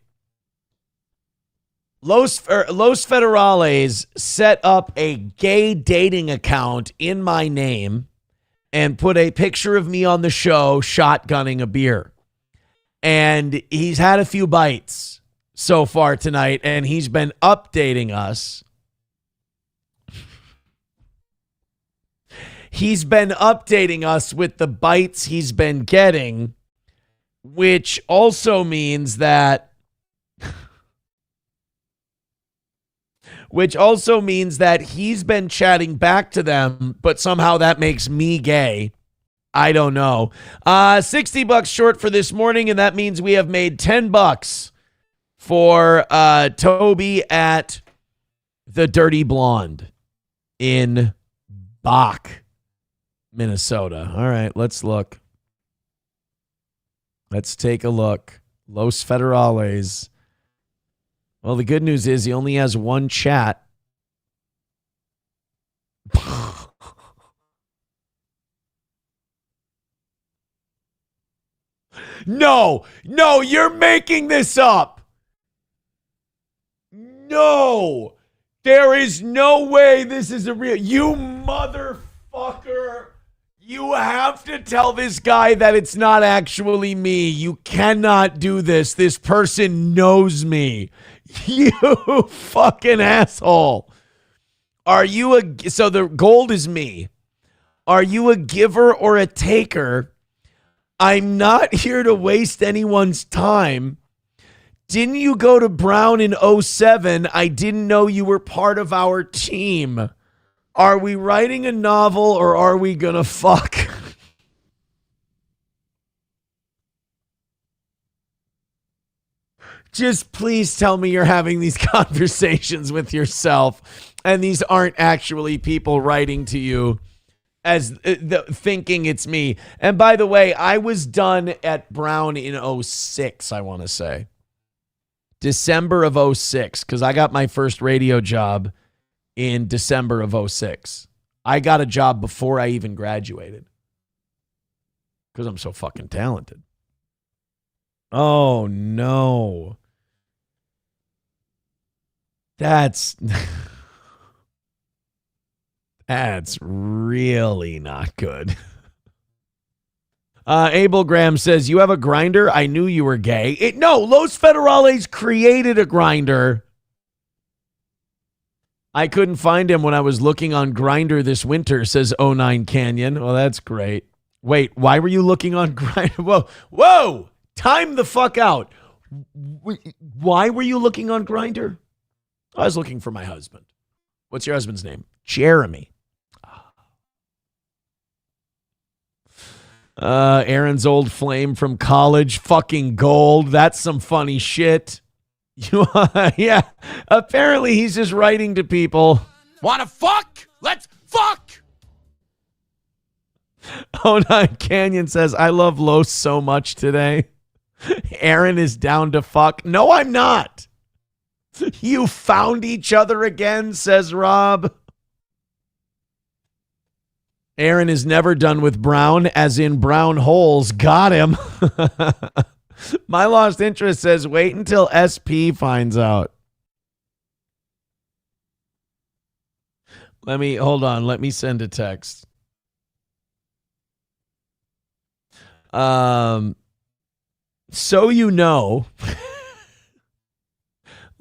Speaker 15: Los Federales set up a gay dating account in my name and put a picture of me on the show shotgunning a beer. And he's had a few bites so far tonight, and he's been updating us. He's been updating us with the bites he's been getting, which also means that he's been chatting back to them, but somehow that makes me gay. I don't know. $60 short for this morning, and that means we have made $10 for Toby at the Dirty Blonde in Bach, Minnesota. All right, let's look. Let's take a look. Los Federales. Well, the good news is he only has one chat. No, you're making this up. No, there is no way this is a real. You motherfucker. You have to tell this guy that it's not actually me. You cannot do this. This person knows me. You fucking asshole. So the gold is me. Are you a giver or a taker? I'm not here to waste anyone's time. Didn't you go to Brown in 07? I didn't know you were part of our team. Are we writing a novel or are we gonna fuck? Just please tell me you're having these conversations with yourself and these aren't actually people writing to you as thinking it's me. And by the way, I was done at Brown in 06, I want to say. December of 06, because I got my first radio job in December of 06. I got a job before I even graduated because I'm so fucking talented. Oh, no. That's really not good. Abel Graham says, you have a grinder? I knew you were gay. No, Los Federales created a grinder. I couldn't find him when I was looking on Grindr this winter, says 09 Canyon. Well, that's great. Wait, why were you looking on Grindr? Whoa, time the fuck out. Why were you looking on Grindr? I was looking for my husband. What's your husband's name? Jeremy. Aaron's old flame from college, fucking gold. That's some funny shit. Yeah, apparently he's just writing to people.
Speaker 2: Wanna fuck? Let's fuck!
Speaker 15: 09 Canyon says, I love Los so much today. Aaron is down to fuck. No, I'm not. You found each other again, says Rob. Aaron is never done with brown, as in brown holes. Got him. My lost interest says, wait until SP finds out. Hold on. Let me send a text. So you know,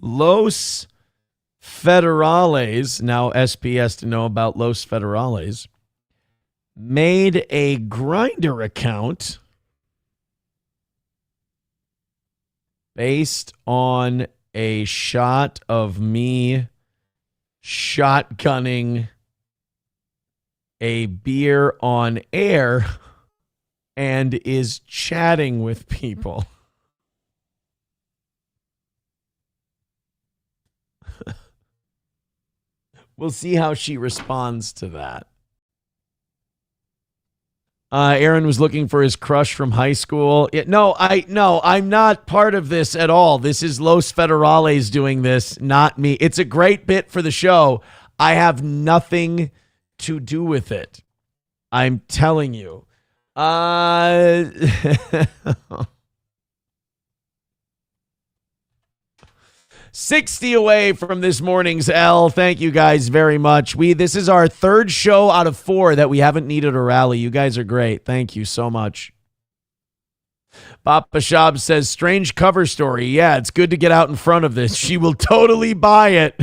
Speaker 15: Los Federales, now SP has to know about Los Federales, made a Grindr account based on a shot of me shotgunning a beer on air and is chatting with people. We'll see how she responds to that. Aaron was looking for his crush from high school. I'm not part of this at all. This is Los Federales doing this, not me. It's a great bit for the show. I have nothing to do with it. I'm telling you. 60 away from this morning's L. Thank you guys very much. This is our third show out of 4 that we haven't needed a rally. You guys are great. Thank you so much. Papa Shab says, strange cover story. Yeah, it's good to get out in front of this. She will totally buy it.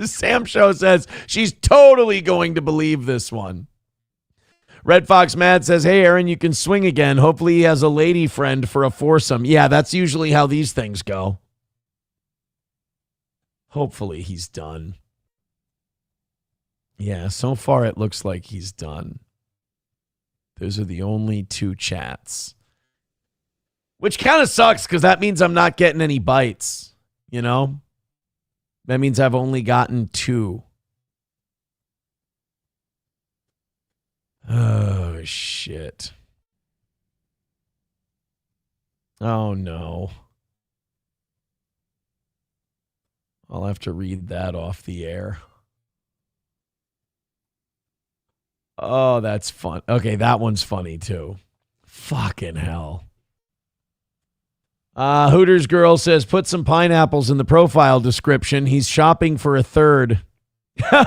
Speaker 15: Sam Show says, she's totally going to believe this one. Red Fox Mad says, hey, Aaron, you can swing again. Hopefully he has a lady friend for a foursome. Yeah, that's usually how these things go. Hopefully he's done. Yeah, so far it looks like he's done. Those are the only 2 chats. Which kind of sucks because that means I'm not getting any bites, you know? That means I've only gotten 2. Oh, shit. Oh, no. I'll have to read that off the air. Oh, that's fun. Okay, that one's funny, too. Fucking hell. Hooters Girl says, put some pineapples in the profile description. He's shopping for a third.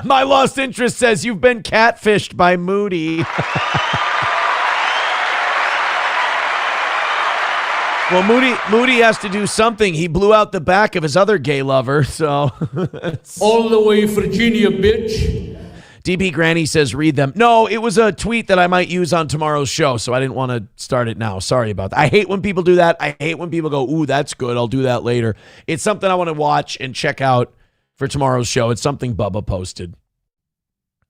Speaker 15: My lost interest says, you've been catfished by Moody. Well, Moody has to do something. He blew out the back of his other gay lover, so.
Speaker 1: All the way, Virginia, bitch.
Speaker 15: DP Granny says, read them. No, it was a tweet that I might use on tomorrow's show, so I didn't want to start it now. Sorry about that. I hate when people do that. I hate when people go, ooh, that's good. I'll do that later. It's something I want to watch and check out for tomorrow's show. It's something Bubba posted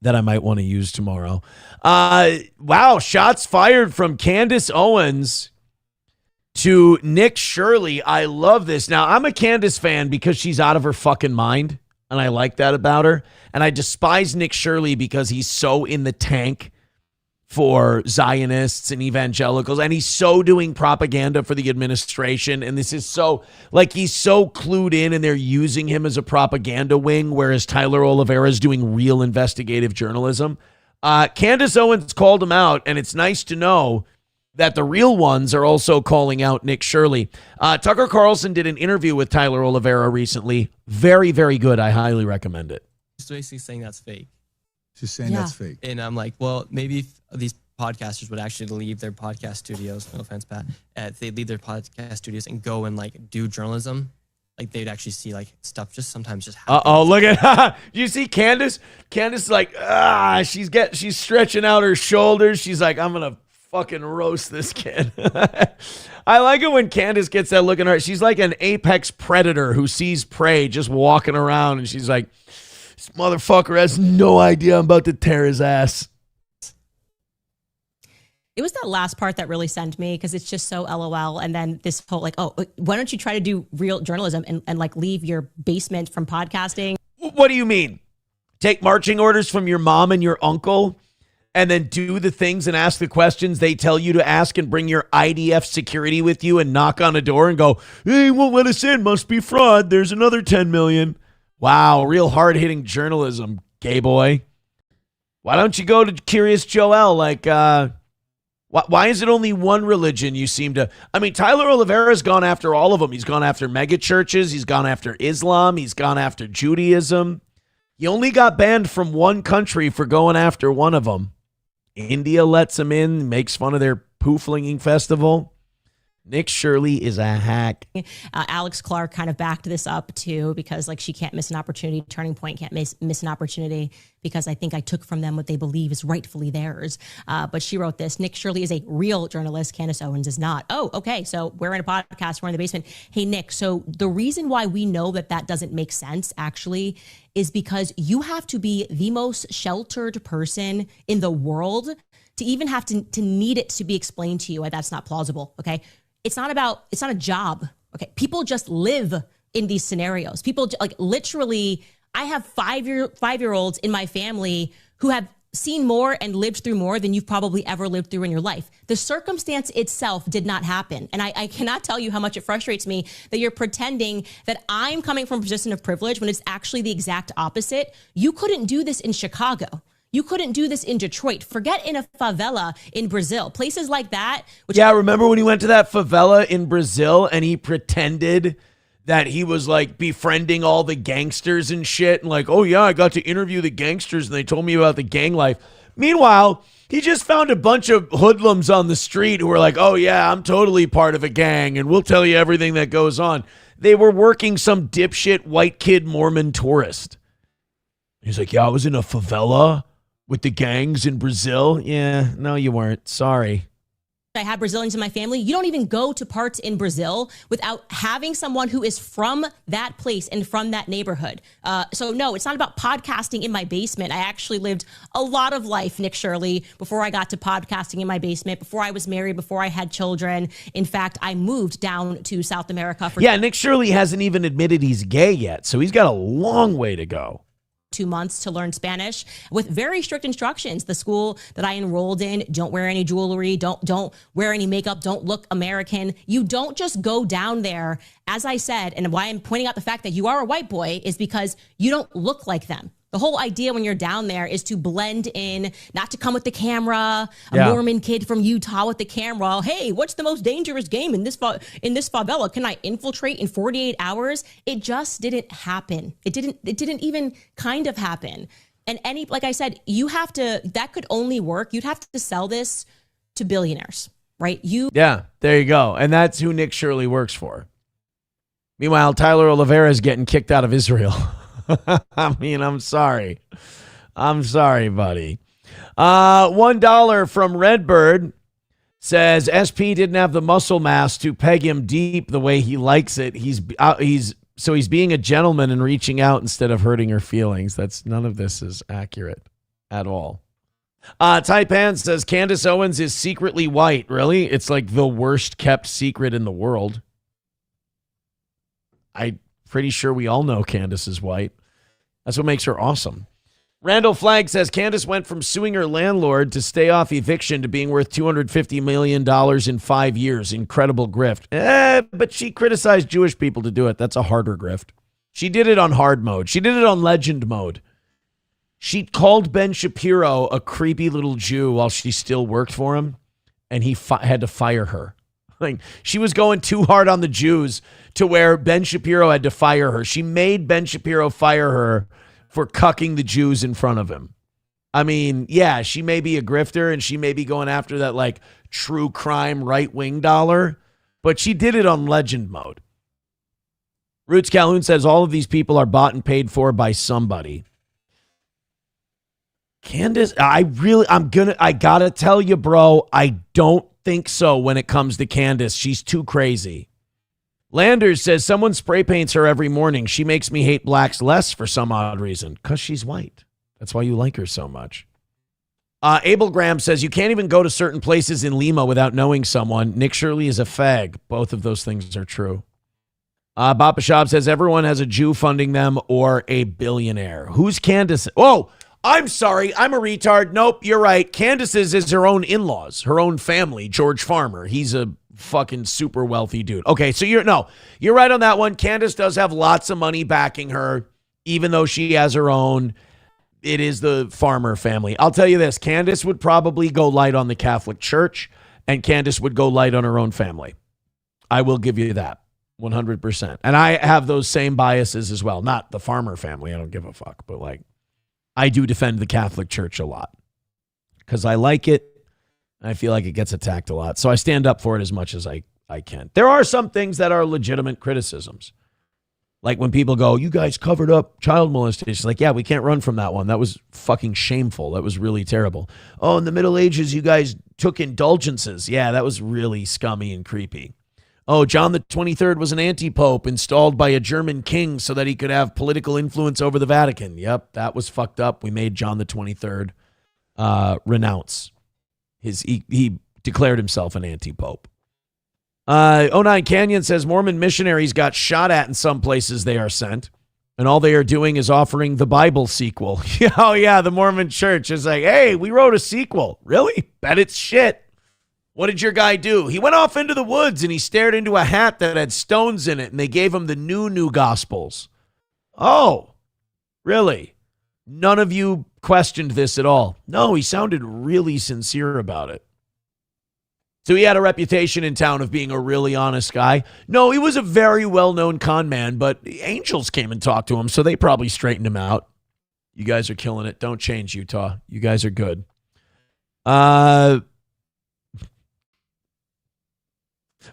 Speaker 15: that I might want to use tomorrow. Wow, shots fired from Candace Owens to Nick Shirley. I love this. Now, I'm a Candace fan because she's out of her fucking mind, and I like that about her. And I despise Nick Shirley because he's so in the tank for Zionists and evangelicals, and he's so doing propaganda for the administration. And this is so, like, he's so clued in, and they're using him as a propaganda wing, whereas Tyler Oliveira is doing real investigative journalism. Candace Owens called him out, and it's nice to know that the real ones are also calling out Nick Shirley. Tucker Carlson did an interview with Tyler Oliveira recently. Very, very good. I highly recommend it.
Speaker 7: She's basically saying that's fake.
Speaker 12: She's saying that's fake.
Speaker 7: And I'm like, well, maybe if these podcasters would actually leave their podcast studios, no offense, Pat, if they leave their podcast studios and go and like do journalism, like they'd actually see like stuff just sometimes just happen.
Speaker 15: Uh-oh, look at you see Candace? Candace is like, she's stretching out her shoulders. She's like, I'm gonna fucking roast this kid. I like it when Candace gets that look in her. She's like an apex predator who sees prey just walking around, and she's like, this motherfucker has no idea I'm about to tear his ass.
Speaker 13: It was that last part that really sent me because it's just so LOL. And then this whole like, oh, why don't you try to do real journalism and like leave your basement from podcasting?
Speaker 15: What do you mean? Take marching orders from your mom and your uncle and then do the things and ask the questions they tell you to ask and bring your IDF security with you and knock on a door and go, hey, won't let us in. Must be fraud. There's another 10 million. Wow, real hard-hitting journalism, gay boy. Why don't you go to Curious Joel? Like, why is it only one religion you seem to... I mean, Tyler Oliveira's gone after all of them. He's gone after mega churches. He's gone after Islam. He's gone after Judaism. He only got banned from one country for going after one of them. India lets him in, makes fun of their poo-flinging festival. Nick Shirley is a hack.
Speaker 13: Alex Clark kind of backed this up too because like she can't miss an opportunity. Turning Point can't miss an opportunity because I think I took from them what they believe is rightfully theirs. But she wrote this. Nick Shirley is a real journalist. Candace Owens is not. Oh, okay. So we're in a podcast. We're in the basement. Hey, Nick. So the reason why we know that doesn't make sense actually is because you have to be the most sheltered person in the world to even have to need it to be explained to you why that's not plausible. Okay. It's not a job. Okay. People just live in these scenarios. People like literally, I have five-year-olds in my family who have seen more and lived through more than you've probably ever lived through in your life. The circumstance itself did not happen. And I cannot tell you how much it frustrates me that you're pretending that I'm coming from a position of privilege when it's actually the exact opposite. You couldn't do this in Chicago. You couldn't do this in Detroit. Forget in a favela in Brazil. Places like that.
Speaker 15: Yeah, remember when he went to that favela in Brazil and he pretended that he was like befriending all the gangsters and shit, and like, oh yeah, I got to interview the gangsters and they told me about the gang life. Meanwhile, he just found a bunch of hoodlums on the street who were like, oh yeah, I'm totally part of a gang and we'll tell you everything that goes on. They were working some dipshit white kid Mormon tourist. He's like, yeah, I was in a favela with the gangs in Brazil. Yeah, no, you weren't. Sorry.
Speaker 13: I have Brazilians in my family. You don't even go to parts in Brazil without having someone who is from that place and from that neighborhood. So no, it's not about podcasting in my basement. I actually lived a lot of life, Nick Shirley, before I got to podcasting in my basement, before I was married, before I had children. In fact, I moved down to South America for
Speaker 15: Nick Shirley hasn't even admitted he's gay yet, so he's got a long way to go.
Speaker 13: 2 months to learn Spanish with very strict instructions. The school that I enrolled in, don't wear any jewelry, don't wear any makeup, don't look American. You don't just go down there, as I said, and why I'm pointing out the fact that you are a white boy is because you don't look like them. The whole idea when you're down there is to blend in, not to come with the camera, a Mormon kid from Utah with the camera. Hey, what's the most dangerous game in this favela? Can I infiltrate in 48 hours? It just didn't happen. It didn't even kind of happen. And like I said, that could only work. You'd have to sell this to billionaires, right?
Speaker 15: Yeah, there you go. And that's who Nick Shirley works for. Meanwhile, Tyler Oliveira is getting kicked out of Israel. I mean, I'm sorry. I'm sorry, buddy. $1 from Redbird says SP didn't have the muscle mass to peg him deep the way he likes it. He's being a gentleman and reaching out instead of hurting her feelings. None of this is accurate at all. Taipan says Candace Owens is secretly white. Really? It's like the worst kept secret in the world. I'm pretty sure we all know Candace is white. That's what makes her awesome. Randall Flagg says Candace went from suing her landlord to stay off eviction to being worth $250 million in 5 years. Incredible grift. But she criticized Jewish people to do it. That's a harder grift. She did it on hard mode. She did it on legend mode. She called Ben Shapiro a creepy little Jew while she still worked for him, and he had to fire her. Like, she was going too hard on the Jews to where Ben Shapiro had to fire her. She made Ben Shapiro fire her for cucking the Jews in front of him. I mean, yeah, she may be a grifter and she may be going after that like true crime right-wing dollar, but she did it on legend mode. Roots Calhoun says all of these people are bought and paid for by somebody. Candace, I gotta tell you, bro, I don't think so when it comes to Candace. She's too crazy. Landers says someone spray paints her every morning. She makes me hate blacks less for some odd reason. Because she's white. That's why you like her so much. Abel Graham says you can't even go to certain places in Lima without knowing someone. Nick Shirley is a fag. Both of those things are true. Bapa Shab says everyone has a Jew funding them or a billionaire. Who's Candace? Oh, I'm sorry. I'm a retard. Nope, you're right. Candace's is her own in-laws, her own family. George Farmer. He's a fucking super wealthy dude. Okay, so you're right on that one. Candace does have lots of money backing her, even though she has her own. It is the Farmer family. I'll tell you this. Candace would probably go light on the Catholic Church, and Candace would go light on her own family. I will give you that 100%. And I have those same biases as well. Not the Farmer family. I don't give a fuck. But like, I do defend the Catholic Church a lot because I like it. I feel like it gets attacked a lot. So I stand up for it as much as I can. There are some things that are legitimate criticisms. Like when people go, you guys covered up child molestation. Like, yeah, we can't run from that one. That was fucking shameful. That was really terrible. Oh, in the Middle Ages, you guys took indulgences. Yeah, that was really scummy and creepy. Oh, John the 23rd was an anti-pope installed by a German king so that he could have political influence over the Vatican. Yep, that was fucked up. We made John the 23rd renounce. He declared himself an anti-pope. 09 Canyon says Mormon missionaries got shot at in some places they are sent. And all they are doing is offering the Bible sequel. Oh, yeah, the Mormon church is like, hey, we wrote a sequel. Really? Bet it's shit. What did your guy do? He went off into the woods and he stared into a hat that had stones in it, and they gave him the new Gospels. Oh, really? None of you questioned this at all? No, he sounded really sincere about it. So he had a reputation in town of being a really honest guy. No, he was a very well-known con man, but angels came and talked to him, so they probably straightened him out. You guys are killing it. Don't change, Utah. You guys are good.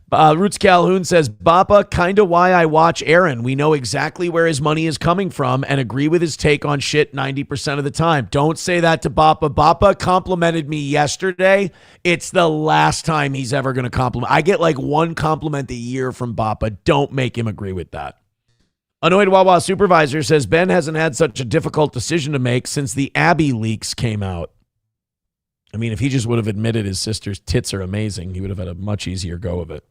Speaker 15: Roots Calhoun says, Bappa, kind of why I watch Aaron. We know exactly where his money is coming from and agree with his take on shit 90% of the time. Don't say that to Bappa. Bappa complimented me yesterday. It's the last time he's ever going to compliment. I get like one compliment a year from Bappa. Don't make him agree with that. Annoyed Wawa Supervisor says, Ben hasn't had such a difficult decision to make since the Abby leaks came out. I mean, if he just would have admitted his sister's tits are amazing, he would have had a much easier go of it.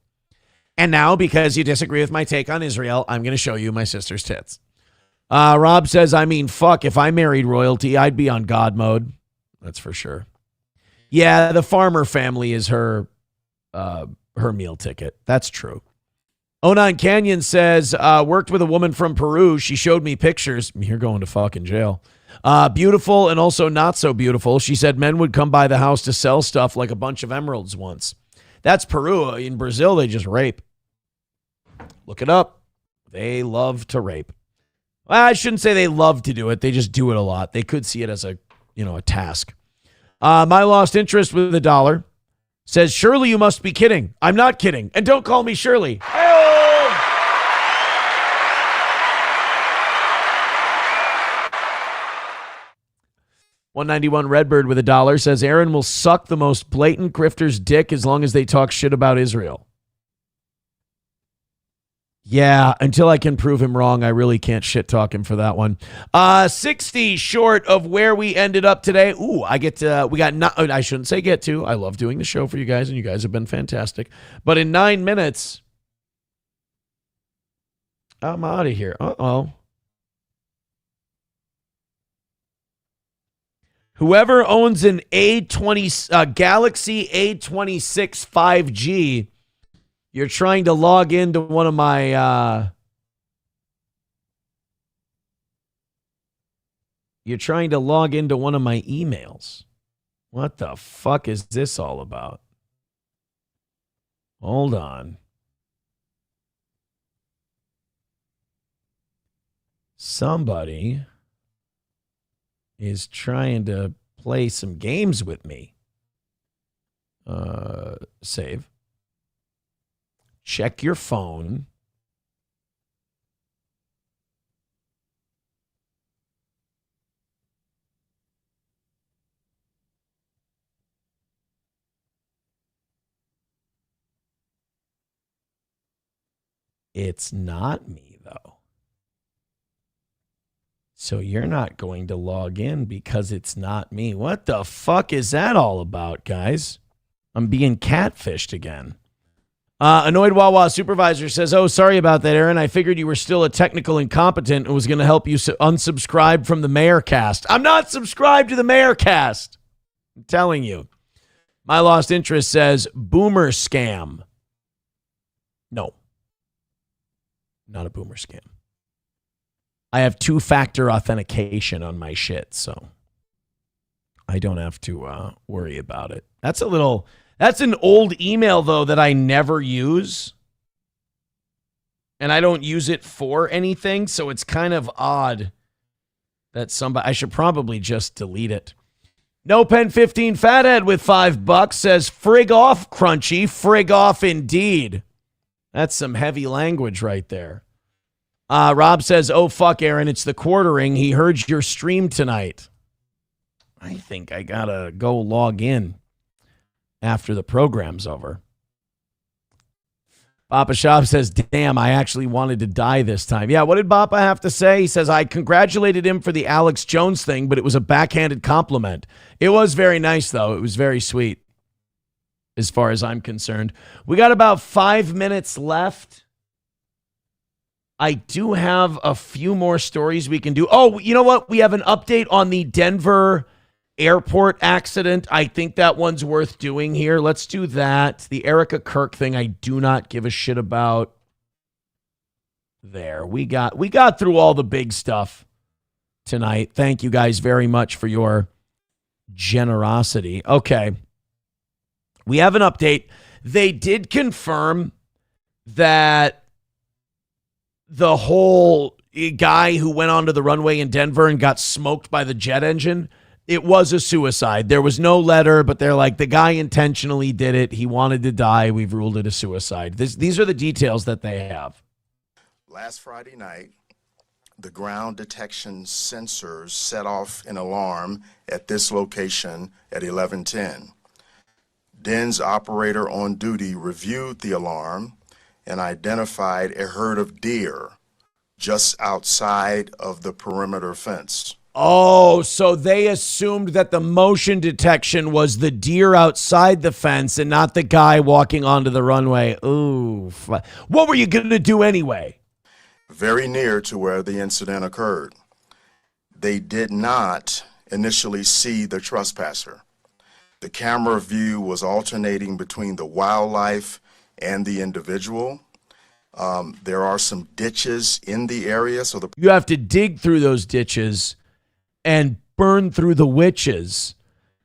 Speaker 15: And now, because you disagree with my take on Israel, I'm going to show you my sister's tits. Rob says, I mean, fuck, if I married royalty, I'd be on God mode. That's for sure. Yeah, the farmer family is her meal ticket. That's true. Onan Canyon says, worked with a woman from Peru. She showed me pictures. You're going to fucking jail. Beautiful and also not so beautiful. She said men would come by the house to sell stuff like a bunch of emeralds once. That's Peru. In Brazil, they just rape. Look it up. They love to rape. Well, I shouldn't say they love to do it. They just do it a lot. They could see it as a task. My lost interest with $1 says, Shirley, you must be kidding. I'm not kidding. And don't call me Shirley. 191 Redbird with $1 says, Aaron will suck the most blatant grifter's dick as long as they talk shit about Israel. Yeah, until I can prove him wrong, I really can't shit talk him for that one. 60 short of where we ended up today. Ooh, I shouldn't say get to. I love doing the show for you guys, and you guys have been fantastic. But in 9 minutes, I'm out of here. Uh-oh. Whoever owns an Galaxy A26 5G, you're trying to log into one of my emails. What the fuck is this all about? Hold on. Somebody is trying to play some games with me. Save. Check your phone. It's not me, though. So you're not going to log in because it's not me. What the fuck is that all about, guys? I'm being catfished again. Annoyed Wawa Supervisor says, oh, sorry about that, Aaron. I figured you were still a technical incompetent and was going to help you unsubscribe from the Mayor Cast. I'm not subscribed to the Mayor Cast. I'm telling you. My lost interest says, boomer scam. No. Not a boomer scam. I have 2-factor authentication on my shit, so I don't have to worry about it. That's an old email, though, that I never use. And I don't use it for anything, so it's kind of odd that I should probably just delete it. No Pen 15 Fathead with $5 says, frig off, Crunchy, frig off indeed. That's some heavy language right there. Rob says, oh, fuck, Aaron, it's the quartering. He heard your stream tonight. I think I gotta go log in after the program's over. Papa Shop says, damn, I actually wanted to die this time. Yeah, what did Papa have to say? He says, I congratulated him for the Alex Jones thing, but it was a backhanded compliment. It was very nice, though. It was very sweet, as far as I'm concerned. We got about 5 minutes left. I do have a few more stories we can do. Oh, you know what? We have an update on the Denver airport accident. I think that one's worth doing here. Let's do that. The Erica Kirk thing, I do not give a shit about. There, we got through all the big stuff tonight. Thank you guys very much for your generosity. Okay. We have an update. They did confirm that the whole guy who went onto the runway in Denver and got smoked by the jet engine, it was a suicide. There was no letter, but they're like, the guy intentionally did it. He wanted to die. We've ruled it a suicide. These are the details that they have.
Speaker 10: Last Friday night, the ground detection sensors set off an alarm at this location at 11:10. DEN's operator on duty reviewed the alarm and identified a herd of deer just outside of the perimeter fence.
Speaker 15: Oh, so they assumed that the motion detection was the deer outside the fence and not the guy walking onto the runway. Ooh. What were you going to do anyway?
Speaker 10: Very near to where the incident occurred. They did not initially see the trespasser. The camera view was alternating between the wildlife and the individual. There are some ditches in the area, so
Speaker 15: you have to dig through those ditches and burn through the witches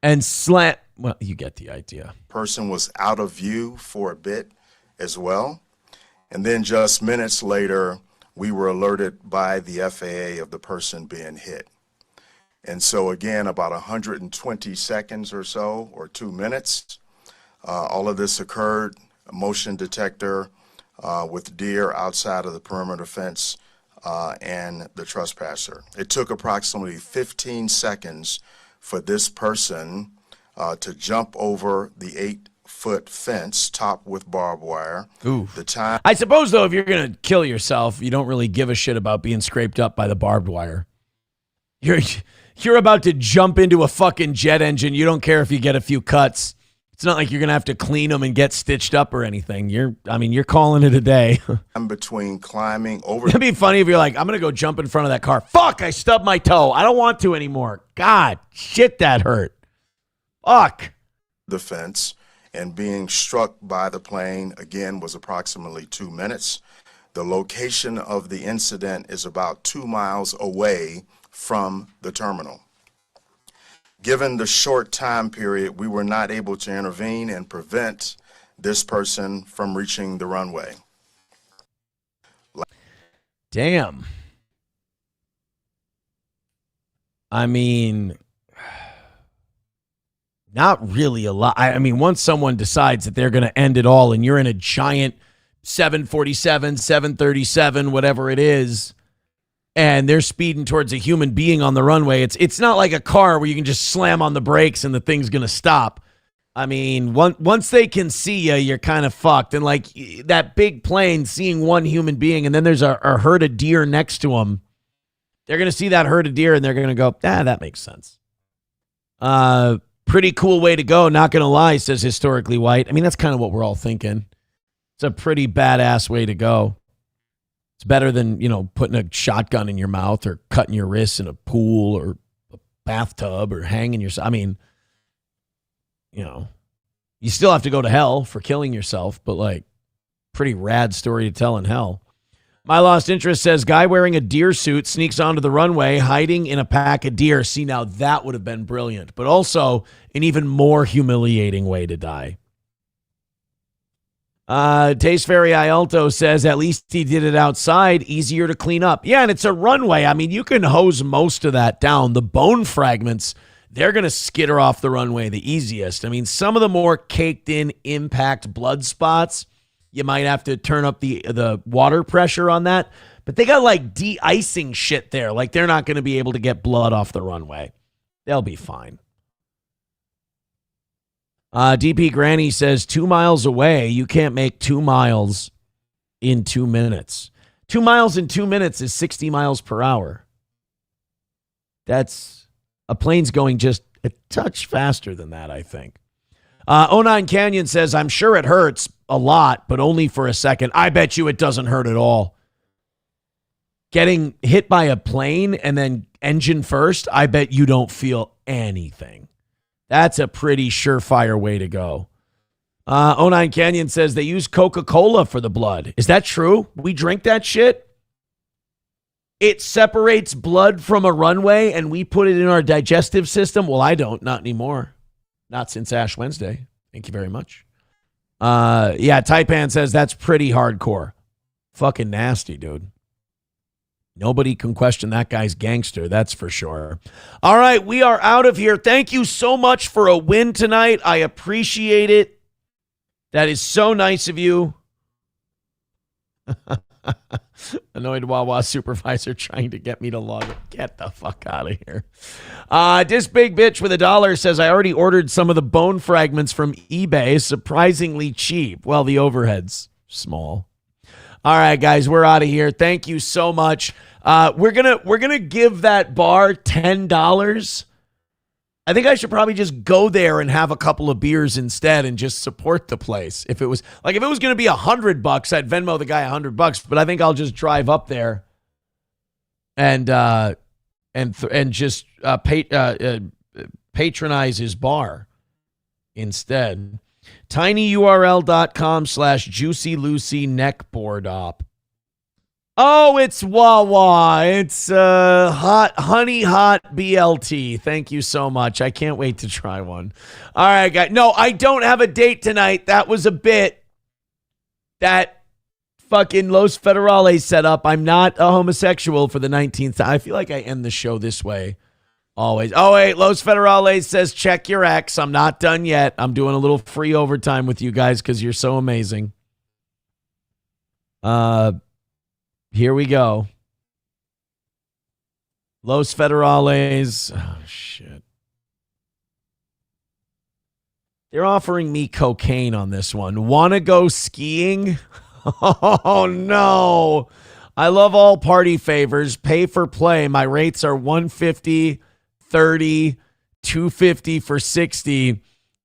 Speaker 15: and slant. Well, you get the idea.
Speaker 10: Person was out of view for a bit as well. And then just minutes later, we were alerted by the FAA of the person being hit. And so again, about 120 seconds or so, or 2 minutes, all of this occurred. A motion detector with deer outside of the perimeter fence and the trespasser. It took approximately 15 seconds for this person to jump over the 8-foot fence topped with barbed wire.
Speaker 15: Ooh.
Speaker 10: The time.
Speaker 15: I suppose, though, if you're going to kill yourself, you don't really give a shit about being scraped up by the barbed wire. You're about to jump into a fucking jet engine. You don't care if you get a few cuts. It's not like you're going to have to clean them and get stitched up or anything. You're calling it a day.
Speaker 10: I'm between climbing over.
Speaker 15: It'd be funny if you're like, I'm going to go jump in front of that car. Fuck, I stubbed my toe. I don't want to anymore. God, shit, that hurt. Fuck.
Speaker 10: The fence and being struck by the plane, again, was approximately 2 minutes. The location of the incident is about 2 miles away from the terminal. Given the short time period, we were not able to intervene and prevent this person from reaching the runway.
Speaker 15: Damn. I mean, not really a lot. I mean, once someone decides that they're going to end it all and you're in a giant 747, 737, whatever it is, and they're speeding towards a human being on the runway, it's not like a car where you can just slam on the brakes and the thing's going to stop. I mean, once they can see you, you're kind of fucked. And like that big plane seeing one human being and then there's a herd of deer next to them, they're going to see that herd of deer and they're going to go, that makes sense. Pretty cool way to go, not going to lie, says Historically White. I mean, that's kind of what we're all thinking. It's a pretty badass way to go. It's better than, putting a shotgun in your mouth or cutting your wrists in a pool or a bathtub or hanging yourself. I mean, you still have to go to hell for killing yourself, but like, pretty rad story to tell in hell. My Lost Interest says, guy wearing a deer suit sneaks onto the runway, hiding in a pack of deer. See, now that would have been brilliant, but also an even more humiliating way to die. Taste Fairy Ialto says, at least he did it outside, easier to clean up. Yeah, and it's a runway. I mean, you can hose most of that down. The bone fragments, they're going to skitter off the runway the easiest. I mean, some of the more caked in impact blood spots, you might have to turn up the water pressure on that. But they got like de-icing shit there. Like they're not going to be able to get blood off the runway. They'll be fine. DP Granny says 2 miles away, you can't make 2 miles in 2 minutes. 2 miles in 2 minutes is 60 miles per hour. That's a plane's going just a touch faster than that, I think. 09 Canyon says, I'm sure it hurts a lot, but only for a second. I bet you it doesn't hurt at all. getting hit by a plane and then engine first, I bet you don't feel anything. That's a pretty surefire way to go. 09 Canyon says they use Coca-Cola for the blood. Is that true? We drink that shit? It separates blood from a runway and we put it in our digestive system? Well, I don't. Not anymore. Not since Ash Wednesday. Thank you very much. Taipan says that's pretty hardcore. Fucking nasty, dude. Nobody can question that guy's gangster, that's for sure. All right, we are out of here. Thank you so much for a win tonight. I appreciate it. That is so nice of you. Annoyed Wawa supervisor trying to get me to log in. Get the fuck out of here. This big bitch with $1 says, I already ordered some of the bone fragments from eBay. Surprisingly cheap. Well, the overhead's small. All right, guys, we're out of here. Thank you so much. We're gonna give that bar $10. I think I should probably just go there and have a couple of beers instead and just support the place. If it was going to be $100, I'd Venmo the guy $100. But I think I'll just drive up there and just patronize his bar instead. tinyurl.com/Juicy Lucy neckboard op. Oh, it's Wawa. It's honey hot BLT. Thank you so much. I can't wait to try one. All right, guys. No, I don't have a date tonight. That was a bit that fucking Los Federales set up. I'm not a homosexual for the 19th time. I feel like I end the show this way always. Oh, wait. Los Federales says, check your ex. I'm not done yet. I'm doing a little free overtime with you guys because you're so amazing. Here we go. Los Federales. Oh, shit. They're offering me cocaine on this one. Want to go skiing? Oh, no. I love all party favors. Pay for play. My rates are $150, $30, $250 for 60.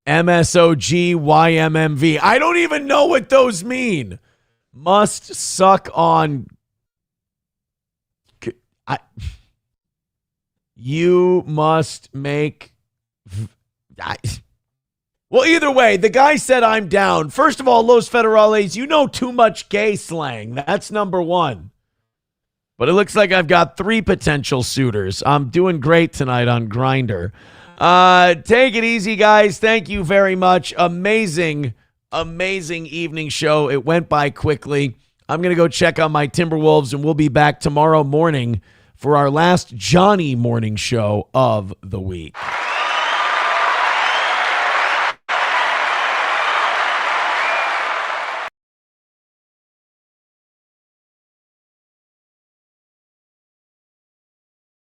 Speaker 15: MSOG, YMMV. I don't even know what those mean. Must suck on... You must make... Well, either way, the guy said I'm down. First of all, Los Federales, you know too much gay slang. That's number one. But it looks like I've got 3 potential suitors. I'm doing great tonight on Grindr. Take it easy, guys. Thank you very much. Amazing evening show. It went by quickly. I'm going to go check on my Timberwolves, and we'll be back tomorrow morning for our last Johnny morning show of the week.